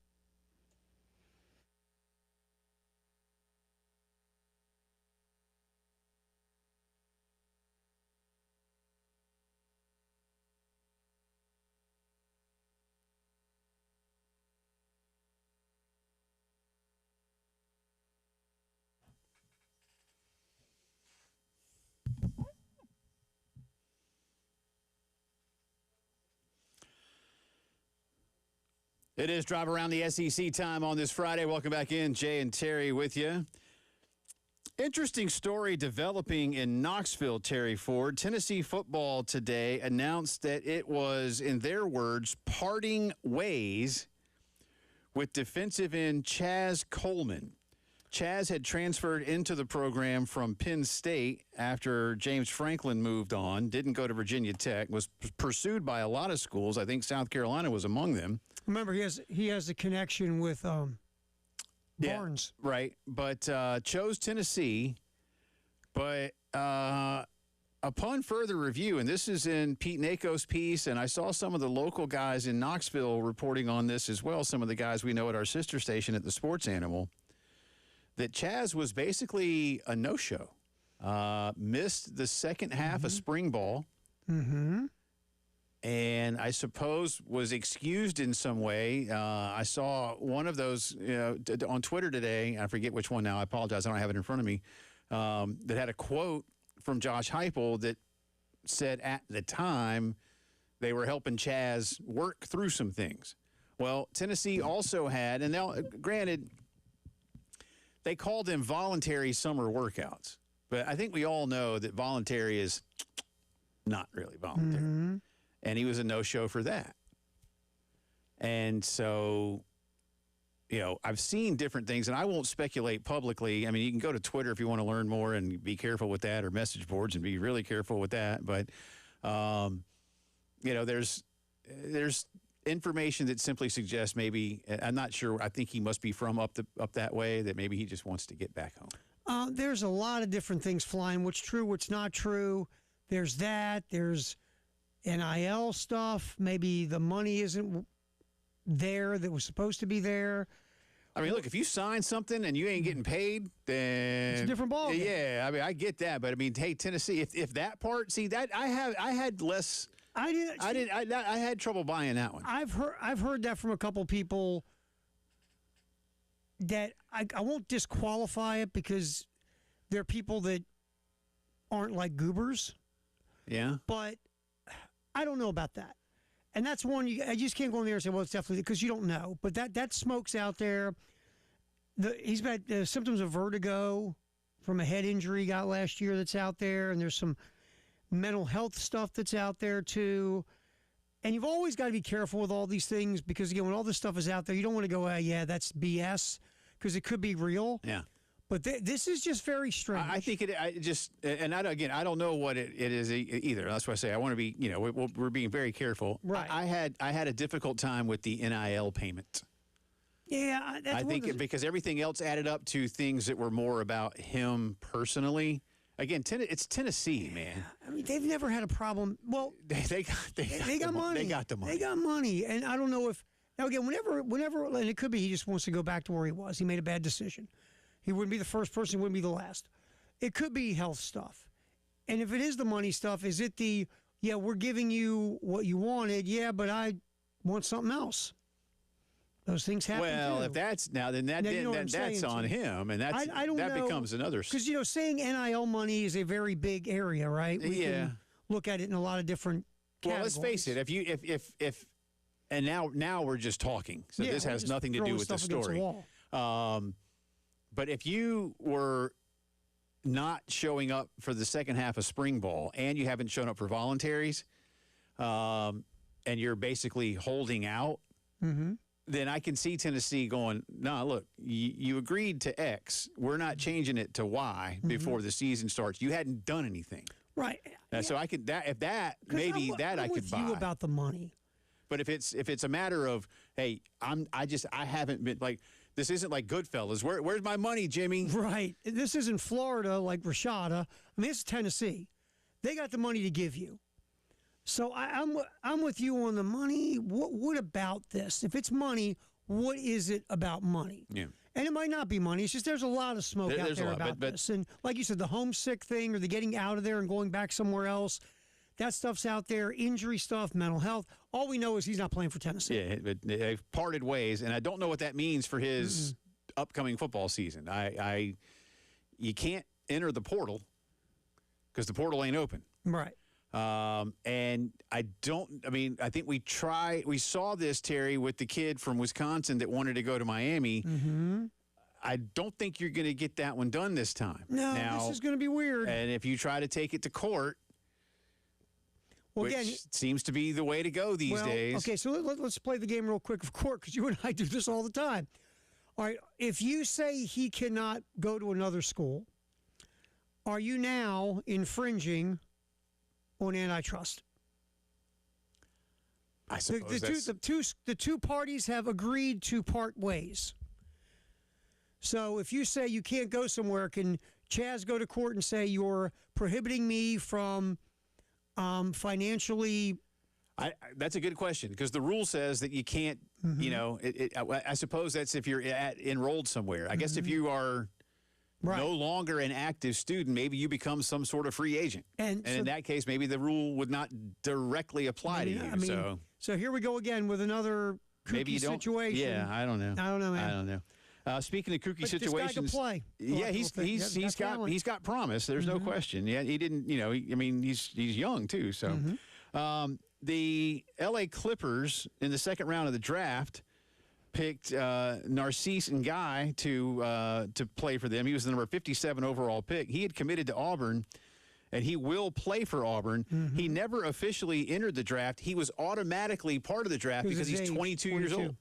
It is Drive Around the SEC time on this Friday. Welcome back in. Jay and Terry with you. Interesting story developing in Knoxville, Terry Ford. Tennessee football today announced that it was, in their words, parting ways with defensive end Chaz Coleman. Chaz had transferred into the program from Penn State after James Franklin moved on, didn't go to Virginia Tech, was pursued by a lot of schools. I think South Carolina was among them. Remember, he has a connection with Barnes. Yeah, right, but chose Tennessee. But upon further review, and this is in Pete Nako's piece, and I saw some of the local guys in Knoxville reporting on this as well, some of the guys we know at our sister station at the Sports Animal, that Chaz was basically a no-show. Missed the second half of spring ball. Mm-hmm. And I suppose was excused in some way. I saw one of those on Twitter today. I forget which one now. I apologize. I don't have it in front of me. That had a quote from Josh Heupel that said at the time they were helping Chaz work through some things. Well, Tennessee also had, and now granted, they called them voluntary summer workouts. But I think we all know that voluntary is not really voluntary. Mm-hmm. And he was a no-show for that. And so, I've seen different things, and I won't speculate publicly. I mean, you can go to Twitter if you want to learn more and be careful with that, or message boards and be really careful with that. But, there's information that simply suggests maybe, I'm not sure, I think he must be from up that way, that maybe he just wants to get back home. There's a lot of different things flying. What's true, what's not true. There's that. There's NIL stuff. Maybe the money isn't there that was supposed to be there. I mean, look, if you sign something and you ain't getting paid, then it's a different ball game. Yeah, I mean, I get that, but I mean, hey, Tennessee, if that part, see that I had less. I had trouble buying that one. I've heard that from a couple people. That I won't disqualify it because there are people that aren't like goobers. Yeah, but I don't know about that. And that's one, I just can't go in there and say, well, it's definitely, because you don't know. But that smoke's out there. He's got symptoms of vertigo from a head injury he got last year that's out there. And there's some mental health stuff that's out there, too. And you've always got to be careful with all these things because, again, when all this stuff is out there, you don't want to go, yeah, that's BS, because it could be real. Yeah. But this is just very strange. I think I don't know what it is either. That's why I say I want to be, we're being very careful. Right. I had a difficult time with the NIL payment. Yeah, I think because everything else added up to things that were more about him personally. Again, it's Tennessee, man. I mean, they've never had a problem. Well, they got money. They got the money. They got money, and I don't know if now again, whenever, and it could be he just wants to go back to where he was. He made a bad decision. He wouldn't be the first person, he wouldn't be the last. It could be health stuff. And if it is the money stuff, is it we're giving you what you wanted, but I want something else. Those things happen Well, too. If that's that's on him, and I don't that know, becomes another. Because, saying NIL money is a very big area, right? We can look at it in a lot of different categories. Well, let's face it. If and now we're just talking, so this has nothing to do with the story. But if you were not showing up for the second half of spring ball and you haven't shown up for voluntaries, and you're basically holding out, then I can see Tennessee going, no, look, you agreed to X. We're not changing it to Y before the season starts. You hadn't done anything. Right. So I could I could buy. You about the money. But if it's a matter of, hey, I haven't been like, this isn't like Goodfellas. Where's my money, Jimmy? Right. This isn't Florida like Rashada. I mean, this is Tennessee. They got the money to give you. So I'm with you on the money. What about this? If it's money, what is it about money? Yeah. And it might not be money. It's just there's a lot of smoke out There's a there lot, about but this. And like you said, the homesick thing or the getting out of there and going back somewhere else, that stuff's out there. Injury stuff, mental health. All we know is he's not playing for Tennessee. Yeah, but they've parted ways, and I don't know what that means for his upcoming football season. You can't enter the portal because the portal ain't open. Right. And I think we saw this, Terry, with the kid from Wisconsin that wanted to go to Miami. Mm-hmm. I don't think you're going to get that one done this time. No, now, this is going to be weird. And if you try to take it to court, Well, which again, seems to be the way to go these days. Okay, so let's play the game real quick of court because you and I do this all the time. All right, if you say he cannot go to another school, are you now infringing on antitrust? I suppose The two parties have agreed to part ways. So if you say you can't go somewhere, can Chaz go to court and say you're prohibiting me from financially? That's a good question because the rule says that you can't. You know, I suppose that's if you're enrolled somewhere. I guess if you are no longer an active student, maybe you become some sort of free agent, and so in that case, maybe the rule would not directly apply to you. I mean, so here we go again with another kooky situation. Yeah, I don't know. I don't know, man. I don't know. Speaking of kooky situations, this guy can play. Yeah, he's got promise. There's no question. Yeah, he didn't. You know, he's young too. So, the L.A. Clippers in the second round of the draft picked Narcisse Nguy to play for them. He was the number 57 overall pick. He had committed to Auburn, and he will play for Auburn. He never officially entered the draft. He was automatically part of the draft because he's 22 years old.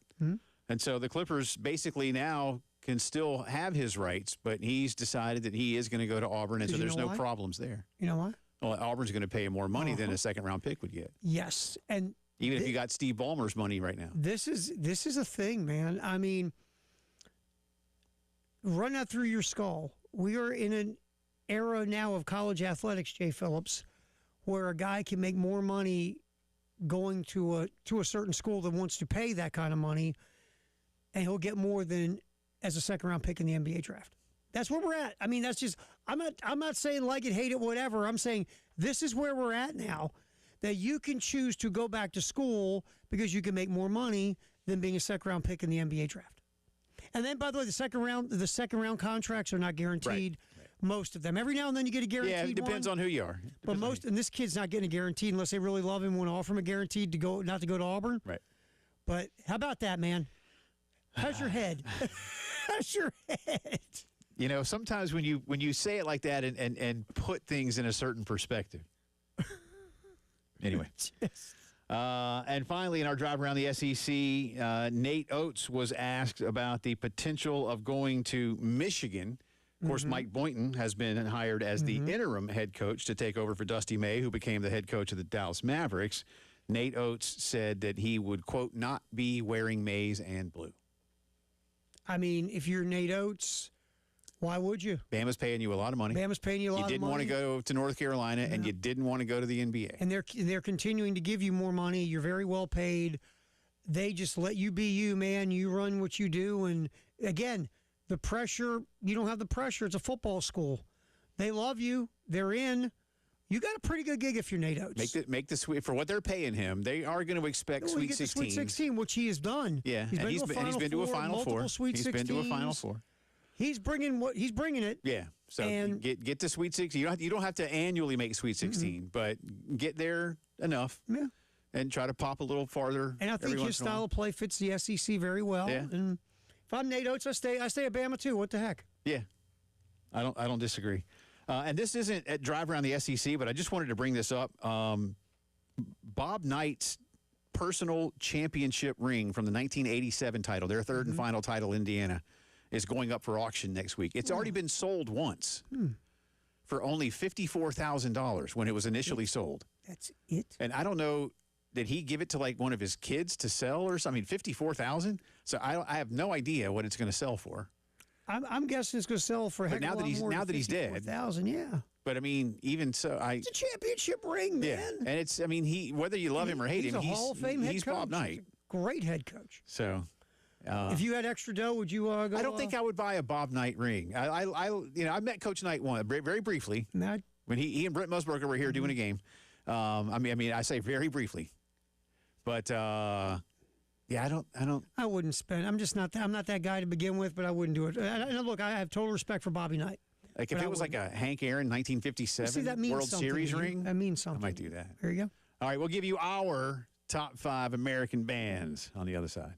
And so the Clippers basically now can still have his rights, but he's decided that he is going to go to Auburn, and so there's no problems there. You know what? Well, Auburn's going to pay him more money than a second-round pick would get. Yes, and even if you got Steve Ballmer's money right now. This is a thing, man. I mean, run that through your skull. We are in an era now of college athletics, Jay Phillips, where a guy can make more money going to a certain school that wants to pay that kind of money, and he'll get more than as a second-round pick in the NBA draft. That's where we're at. I mean, that's just I'm not saying like it, hate it, whatever. I'm saying this is where we're at now, that you can choose to go back to school because you can make more money than being a second-round pick in the NBA draft. And then, by the way, the second round contracts are not guaranteed. Right. Most of them. Every now and then you get a guaranteed one. Yeah, it depends on who you are. But and this kid's not getting a guaranteed unless they really love him and want to offer him a guaranteed not to go to Auburn. Right. But how about that, man? How's your head? How's your head? You know, sometimes when you say it like that and put things in a certain perspective. Anyway. And finally, in our drive around the SEC, Nate Oates was asked about the potential of going to Michigan. Of course, Mike Boynton has been hired as the interim head coach to take over for Dusty May, who became the head coach of the Dallas Mavericks. Nate Oates said that he would, quote, not be wearing maize and blue. I mean, if you're Nate Oates, why would you? Bama's paying you a lot of money. Bama's paying you a lot of money. You didn't want to go to North Carolina, and you didn't want to go to the NBA. And they're continuing to give you more money. You're very well paid. They just let you be you, man. You run what you do. And, again, the pressure, you don't have the pressure. It's a football school. They love you. They're in. You got a pretty good gig if you're Nate Oates. Make the sweet for what they're paying him. They are going to expect Sweet 16. Sweet 16, which he has done. Yeah, he's been to a Final Four. He's been to a Final Four. He's bringing it. Yeah. So and get to Sweet 16. You don't have to annually make Sweet 16, but get there enough. Yeah. And try to pop a little farther. And I think his style of play fits the SEC very well. Yeah. And if I'm Nate Oates, I stay at Bama too. What the heck? Yeah. I don't disagree. And this isn't at Drive Around the SEC, but I just wanted to bring this up. Bob Knight's personal championship ring from the 1987 title, their third and final title, Indiana, is going up for auction next week. It's already been sold once for only $54,000 when it was initially sold. That's it? And I don't know, did he give it to like one of his kids to sell or something? I mean, 54,000. So I have no idea what it's going to sell for. I'm guessing it's going to sell for a heck now of a that lot he's more now than that he's dead. 54,000, yeah. But I mean, even so, It's a championship ring, man. yeah, and it's I mean, he whether you love him or hate he's him, a Hall of Fame head he's coach. Bob Knight. Great head coach. So. If you had extra dough, would you go? I don't think I would buy a Bob Knight ring. I met Coach Knight very briefly Matt, when he and Brent Musburger were here doing a game. I say very briefly, but yeah, I don't. I wouldn't spend. I'm not that guy to begin with, but I wouldn't do it. And look, I have total respect for Bobby Knight. Like if it was like a Hank Aaron 1957 See, that means World something Series to you. ring, That means I something. might do that. There you go. All right, we'll give you our top 5 American bands on the other side.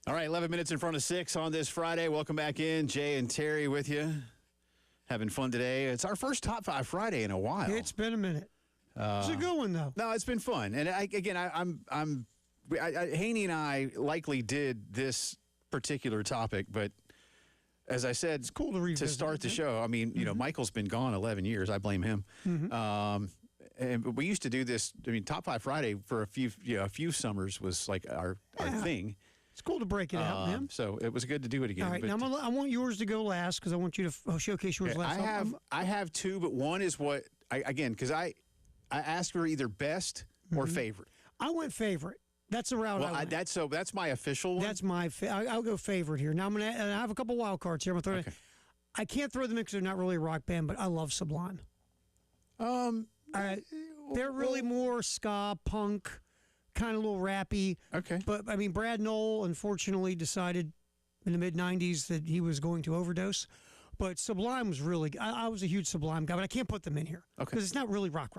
All right, 11 minutes in front of 6 on this Friday. Welcome back in. Jay and Terry with you. Having fun today. It's our first Top 5 Friday in a while. It's been a minute. It's a good one, though. No, it's been fun. And Haney and I likely did this particular topic, but as I said, It's cool to revisit. to start the show, I mean, you know, Michael's been gone 11 years. I blame him. And we used to do this. I mean, Top 5 Friday for a few summers was like our thing. It's cool to break it out, man. So it was good to do it again. All right, but now I want yours to go last because I want you to showcase yours last. I have two, but one is what because I asked for either best or favorite. I went favorite. That's the route I went. That's my official one. That's my. I'll go favorite here. Now I have a couple wild cards here. I'm gonna throw. I can't throw them in because they're not really a rock band, but I love Sublime. They're really more ska punk, kind of a little rappy. Okay. But I mean, Brad Knoll unfortunately decided in the mid '90s that he was going to overdose. But Sublime was really. I was a huge Sublime guy, but I can't put them in here because it's not really rock.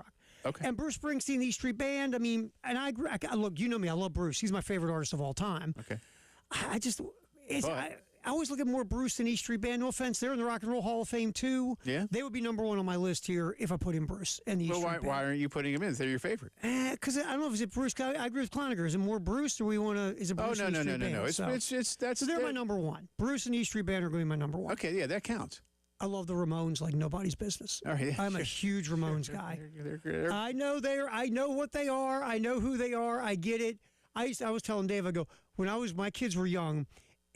Okay. And Bruce Springsteen, the E Street Band. I mean, and I look. You know me. I love Bruce. He's my favorite artist of all time. Okay. I always look at more Bruce than E Street Band. No offense, they're in the Rock and Roll Hall of Fame too. Yeah. They would be number one on my list here if I put in Bruce and the E Street Band. Why aren't you putting him in? They're your favorite. Because I don't know if it's Bruce. I agree with Cloninger. Is it more Bruce, or we want to? Is it Bruce? No. and E Street Band? So they're my number one. Bruce and E Street Band are going to be my number one. Okay, yeah, that counts. I love the Ramones like nobody's business. All right, yeah, I'm a huge Ramones guy. I know I know what they are. I know who they are. I get it. I was telling Dave, I go, my kids were young,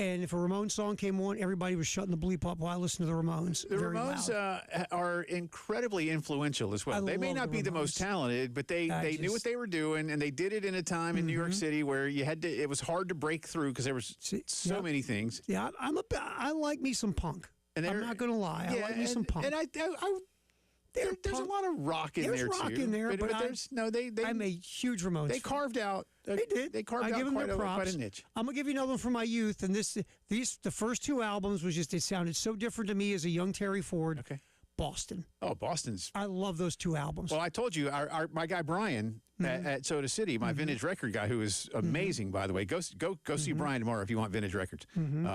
and if a Ramones song came on, everybody was shutting the bleep up while I listened to the Ramones. The very Ramones loud. are incredibly influential as well. I they may love not the be the Ramones. most talented, but they knew what they were doing, and they did it in a time in New York City where it was hard to break through because there was so many things. Yeah, I like me some punk. And I'm not going to lie. I like me some punk. And there's a lot of rock in There's there rock too. in there, but I'm a huge Ramones. They fan. carved out. They did. They carved I out give them quite their props. quite a niche. I'm gonna give you another one from my youth, and the first two albums was just, it sounded so different to me as a young Terry Ford. Okay. Boston. Oh, Boston's. I love those two albums. Well, I told you, my guy Brian at Soda City, my vintage record guy, who is amazing, by the way. Go see Brian tomorrow if you want vintage records.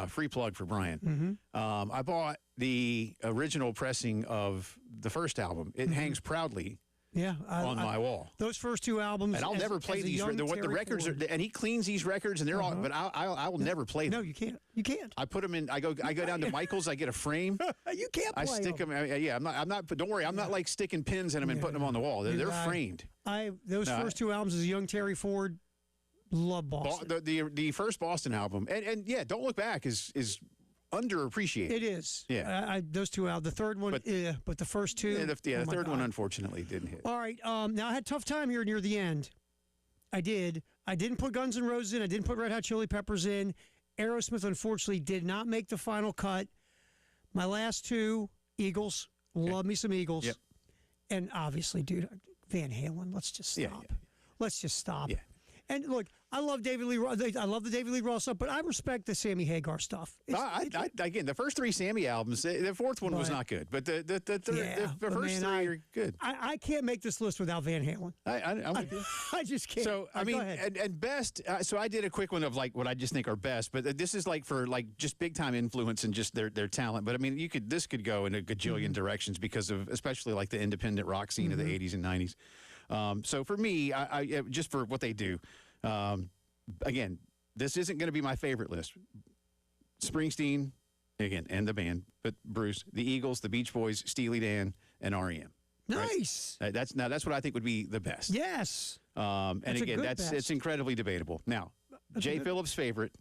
Free plug for Brian. I bought the original pressing of the first album. It hangs proudly Yeah, on my wall. Those first two albums, And I'll never play as a these. young What the Terry records Ford. are, and he cleans these records, and they're all. But I will never play them. No, you can't. You can't. I put them in. I go down to Michael's. I get a frame. You can't play I stick them. Yeah, I'm not. But don't worry, I'm not like sticking pins in them and putting them on the wall. They're framed. Those first two albums as a young Terry Ford, love Boston. The first Boston album, and yeah, Don't Look Back is underappreciated. It is. Yeah. Those two out. The third one, but the first two. Yeah, the oh my third one God. unfortunately didn't hit. All right. Now I had a tough time here near the end. I did. I didn't put Guns N' Roses in. I didn't put Red Hot Chili Peppers in. Aerosmith unfortunately did not make the final cut. My last two, Eagles. Love me some Eagles. Yep. And obviously, dude, Van Halen. Let's just stop. Yeah. Let's just stop. Yeah. And look, I love David Lee. I love the David Lee Roth stuff, but I respect the Sammy Hagar stuff. Again, the first three Sammy albums, the fourth one was not good, but the first three are good. I can't make this list without Van Halen. I'm with you. I just can't. So I mean, go ahead. and best. So I did a quick one of like what I just think are best, but this is like for like just big time influence and just their talent. But I mean, this could go in a gajillion directions because of especially like the independent rock scene of the 80s and 90s. So for me, I just for what they do. Again, this isn't going to be my favorite list. Springsteen, again, and the band, but Bruce, the Eagles, the Beach Boys, Steely Dan, and R.E.M. Nice. Right? That's what I think would be the best. Yes. And That's a again, good it's best. incredibly debatable. Now, Jay Phillips' favorite.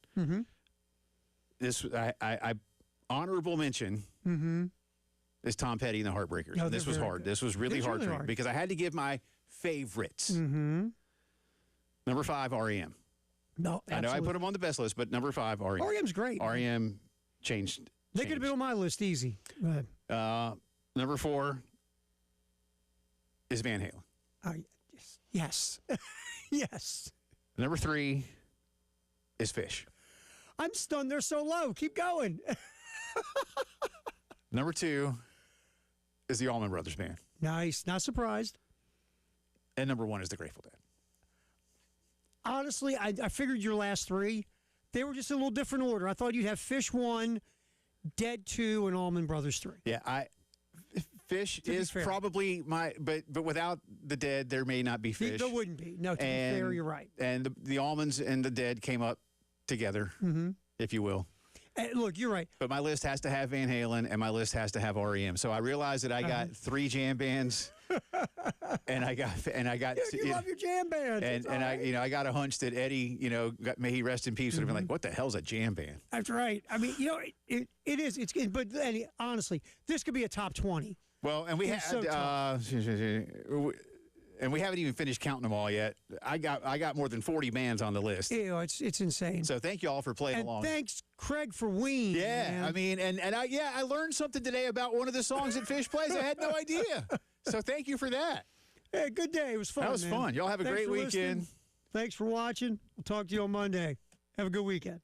This I honorable mention is Tom Petty and the Heartbreakers. No, This they're was very hard. good. This was really It's hard really for me hard. because I had to give my favorites. Number 5, R.E.M. No, I know I put them on the best list, but number 5, R.E.M. R.E.M.'s great. R.E.M. changed. They could have been on my list easy. Go ahead. Number 4 is Van Halen. Yes. Yes. Number 3 is Fish. I'm stunned they're so low. Keep going. Number 2 is the Allman Brothers Band. Nice. Not surprised. And number 1 is the Grateful Dead. Honestly, I figured your last three They were just a little different order. I thought you'd have Fish 1, Dead 2, and Allman Brothers 3. Yeah, Fish is fair. probably but without the Dead, there may not be Fish. There wouldn't be. No, to be fair, you're right. And the Almonds and the Dead came up together, if you will. Look, you're right. But my list has to have Van Halen, and my list has to have REM. So I realized that I got 3 jam bands, and I got You love your jam bands. and I got a hunch that Eddie, may he rest in peace, would have been like, what the hell's a jam band? That's right. I mean, it is. But Eddie, honestly, this could be a top 20. Well, and we It's had, so and we haven't even finished counting them all yet. I got more than 40 bands on the list. It's insane. So thank you all for playing And along. thanks, Craig, for Ween. Yeah, man. I mean, I learned something today about one of the songs that Fish plays. I had no idea. So thank you for that. Hey, good day. It was fun. That was man. fun. Y'all have a Thanks great for weekend. listening. Thanks for watching. We'll talk to you on Monday. Have a good weekend.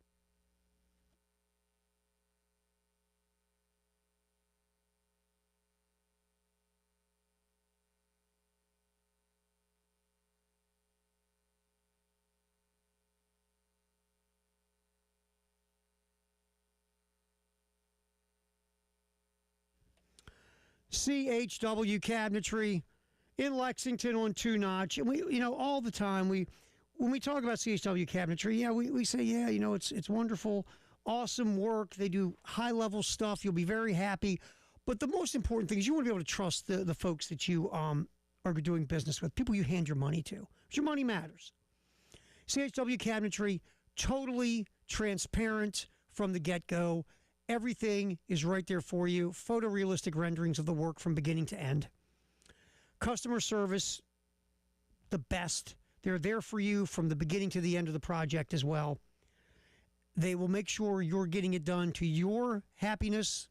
CHW Cabinetry in Lexington on 2 Notch. And we, all the time when we talk about CHW Cabinetry, we say, it's wonderful, awesome work. They do high level stuff. You'll be very happy. But the most important thing is you want to be able to trust the folks that you are doing business with, people you hand your money to. Because your money matters. CHW Cabinetry, totally transparent from the get-go. Everything is right there for you. Photorealistic renderings of the work from beginning to end. Customer service, the best. They're there for you from the beginning to the end of the project as well. They will make sure you're getting it done to your happiness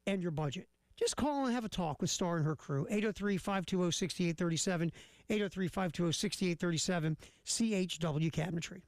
and your budget. Just call and have a talk with Star and her crew. 803-520-6837, 803-520-6837, CHW Cabinetry.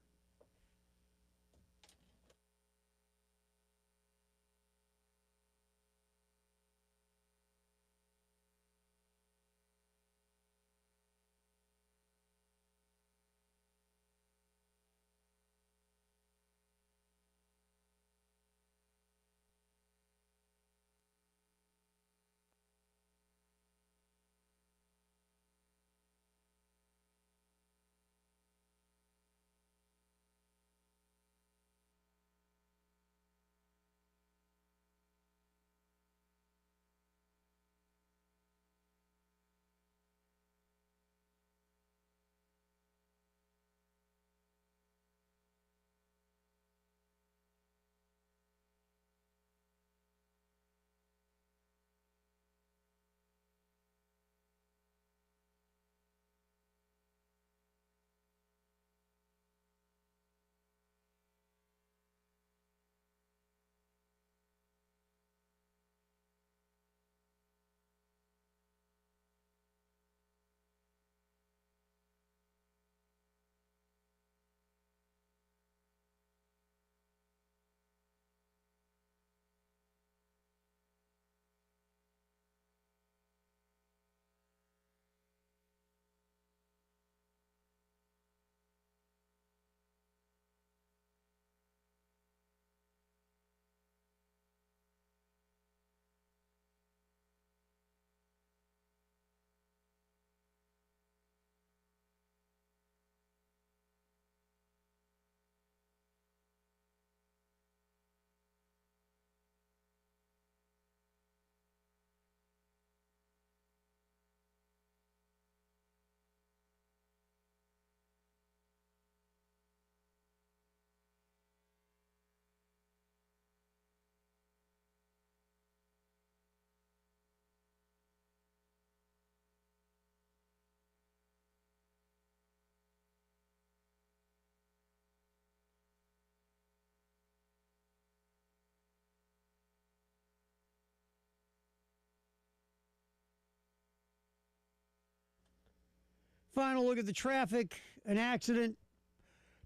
Final look at the traffic. An accident.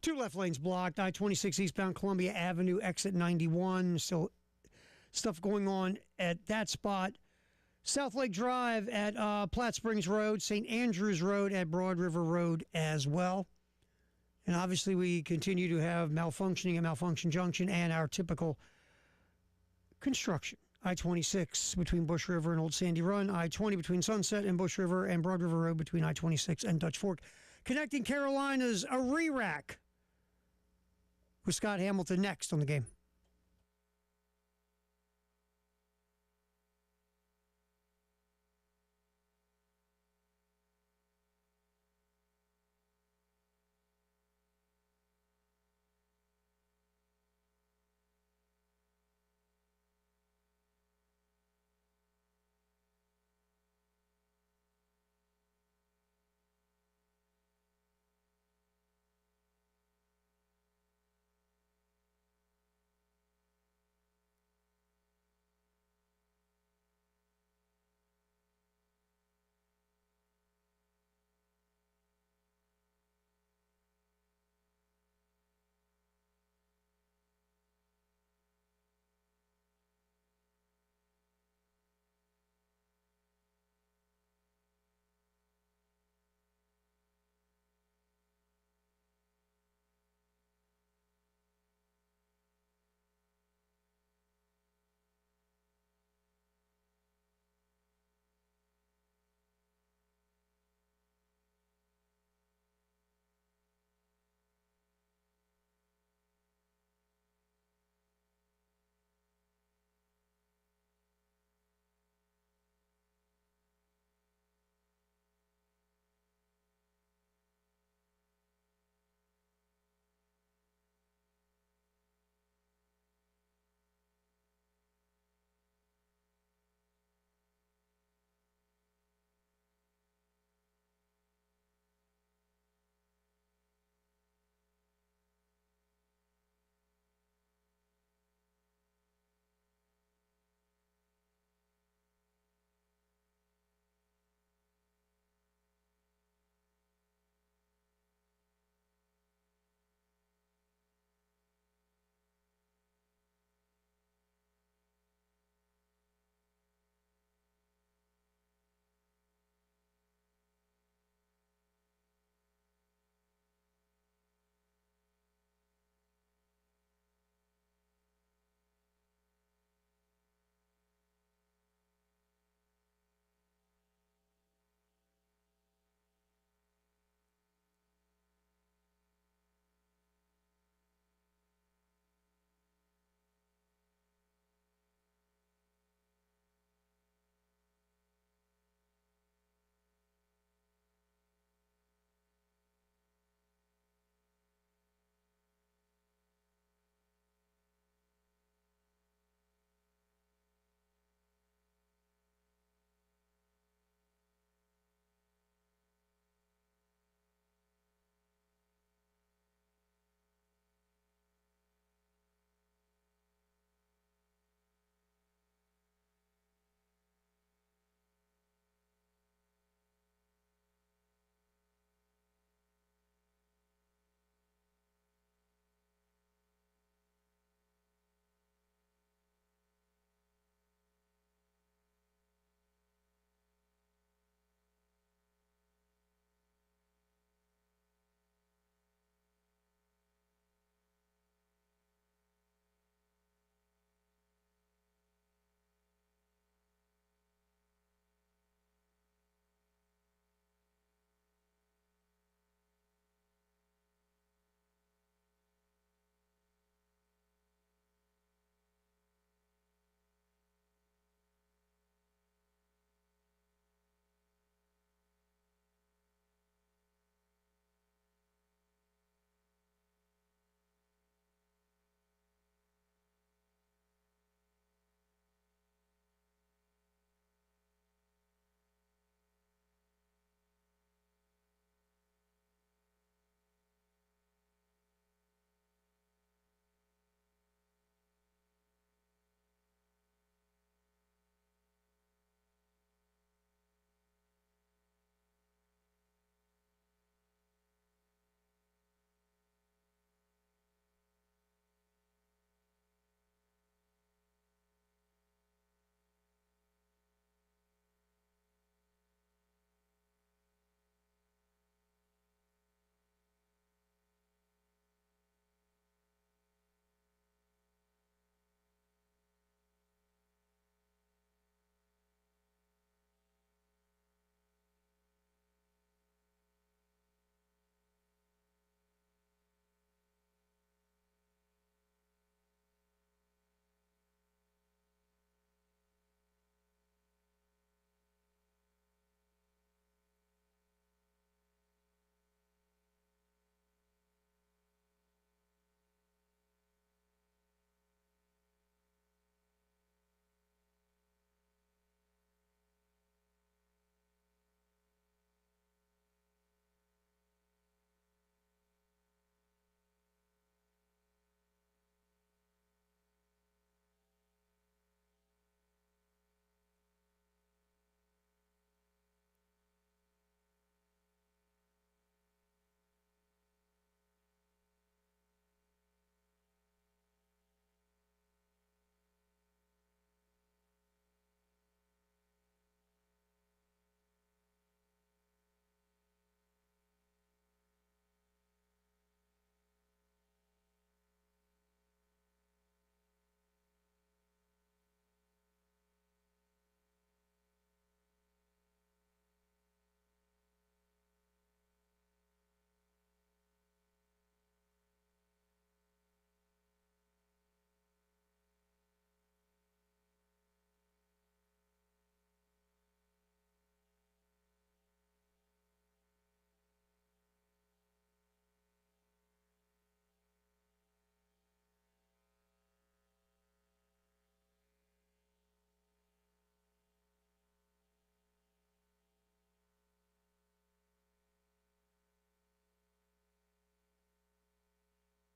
2 left lanes blocked. I-26 eastbound Columbia Avenue, exit 91. Still stuff going on at that spot. South Lake Drive at Platte Springs Road. St. Andrews Road at Broad River Road as well. And obviously, we continue to have malfunctioning at Malfunction Junction and our typical construction. I-26 between Bush River and Old Sandy Run, I-20 between Sunset and Bush River, and Broad River Road between I-26 and Dutch Fork. Connecting Carolinas, a re-rack with Scott Hamilton next on the game.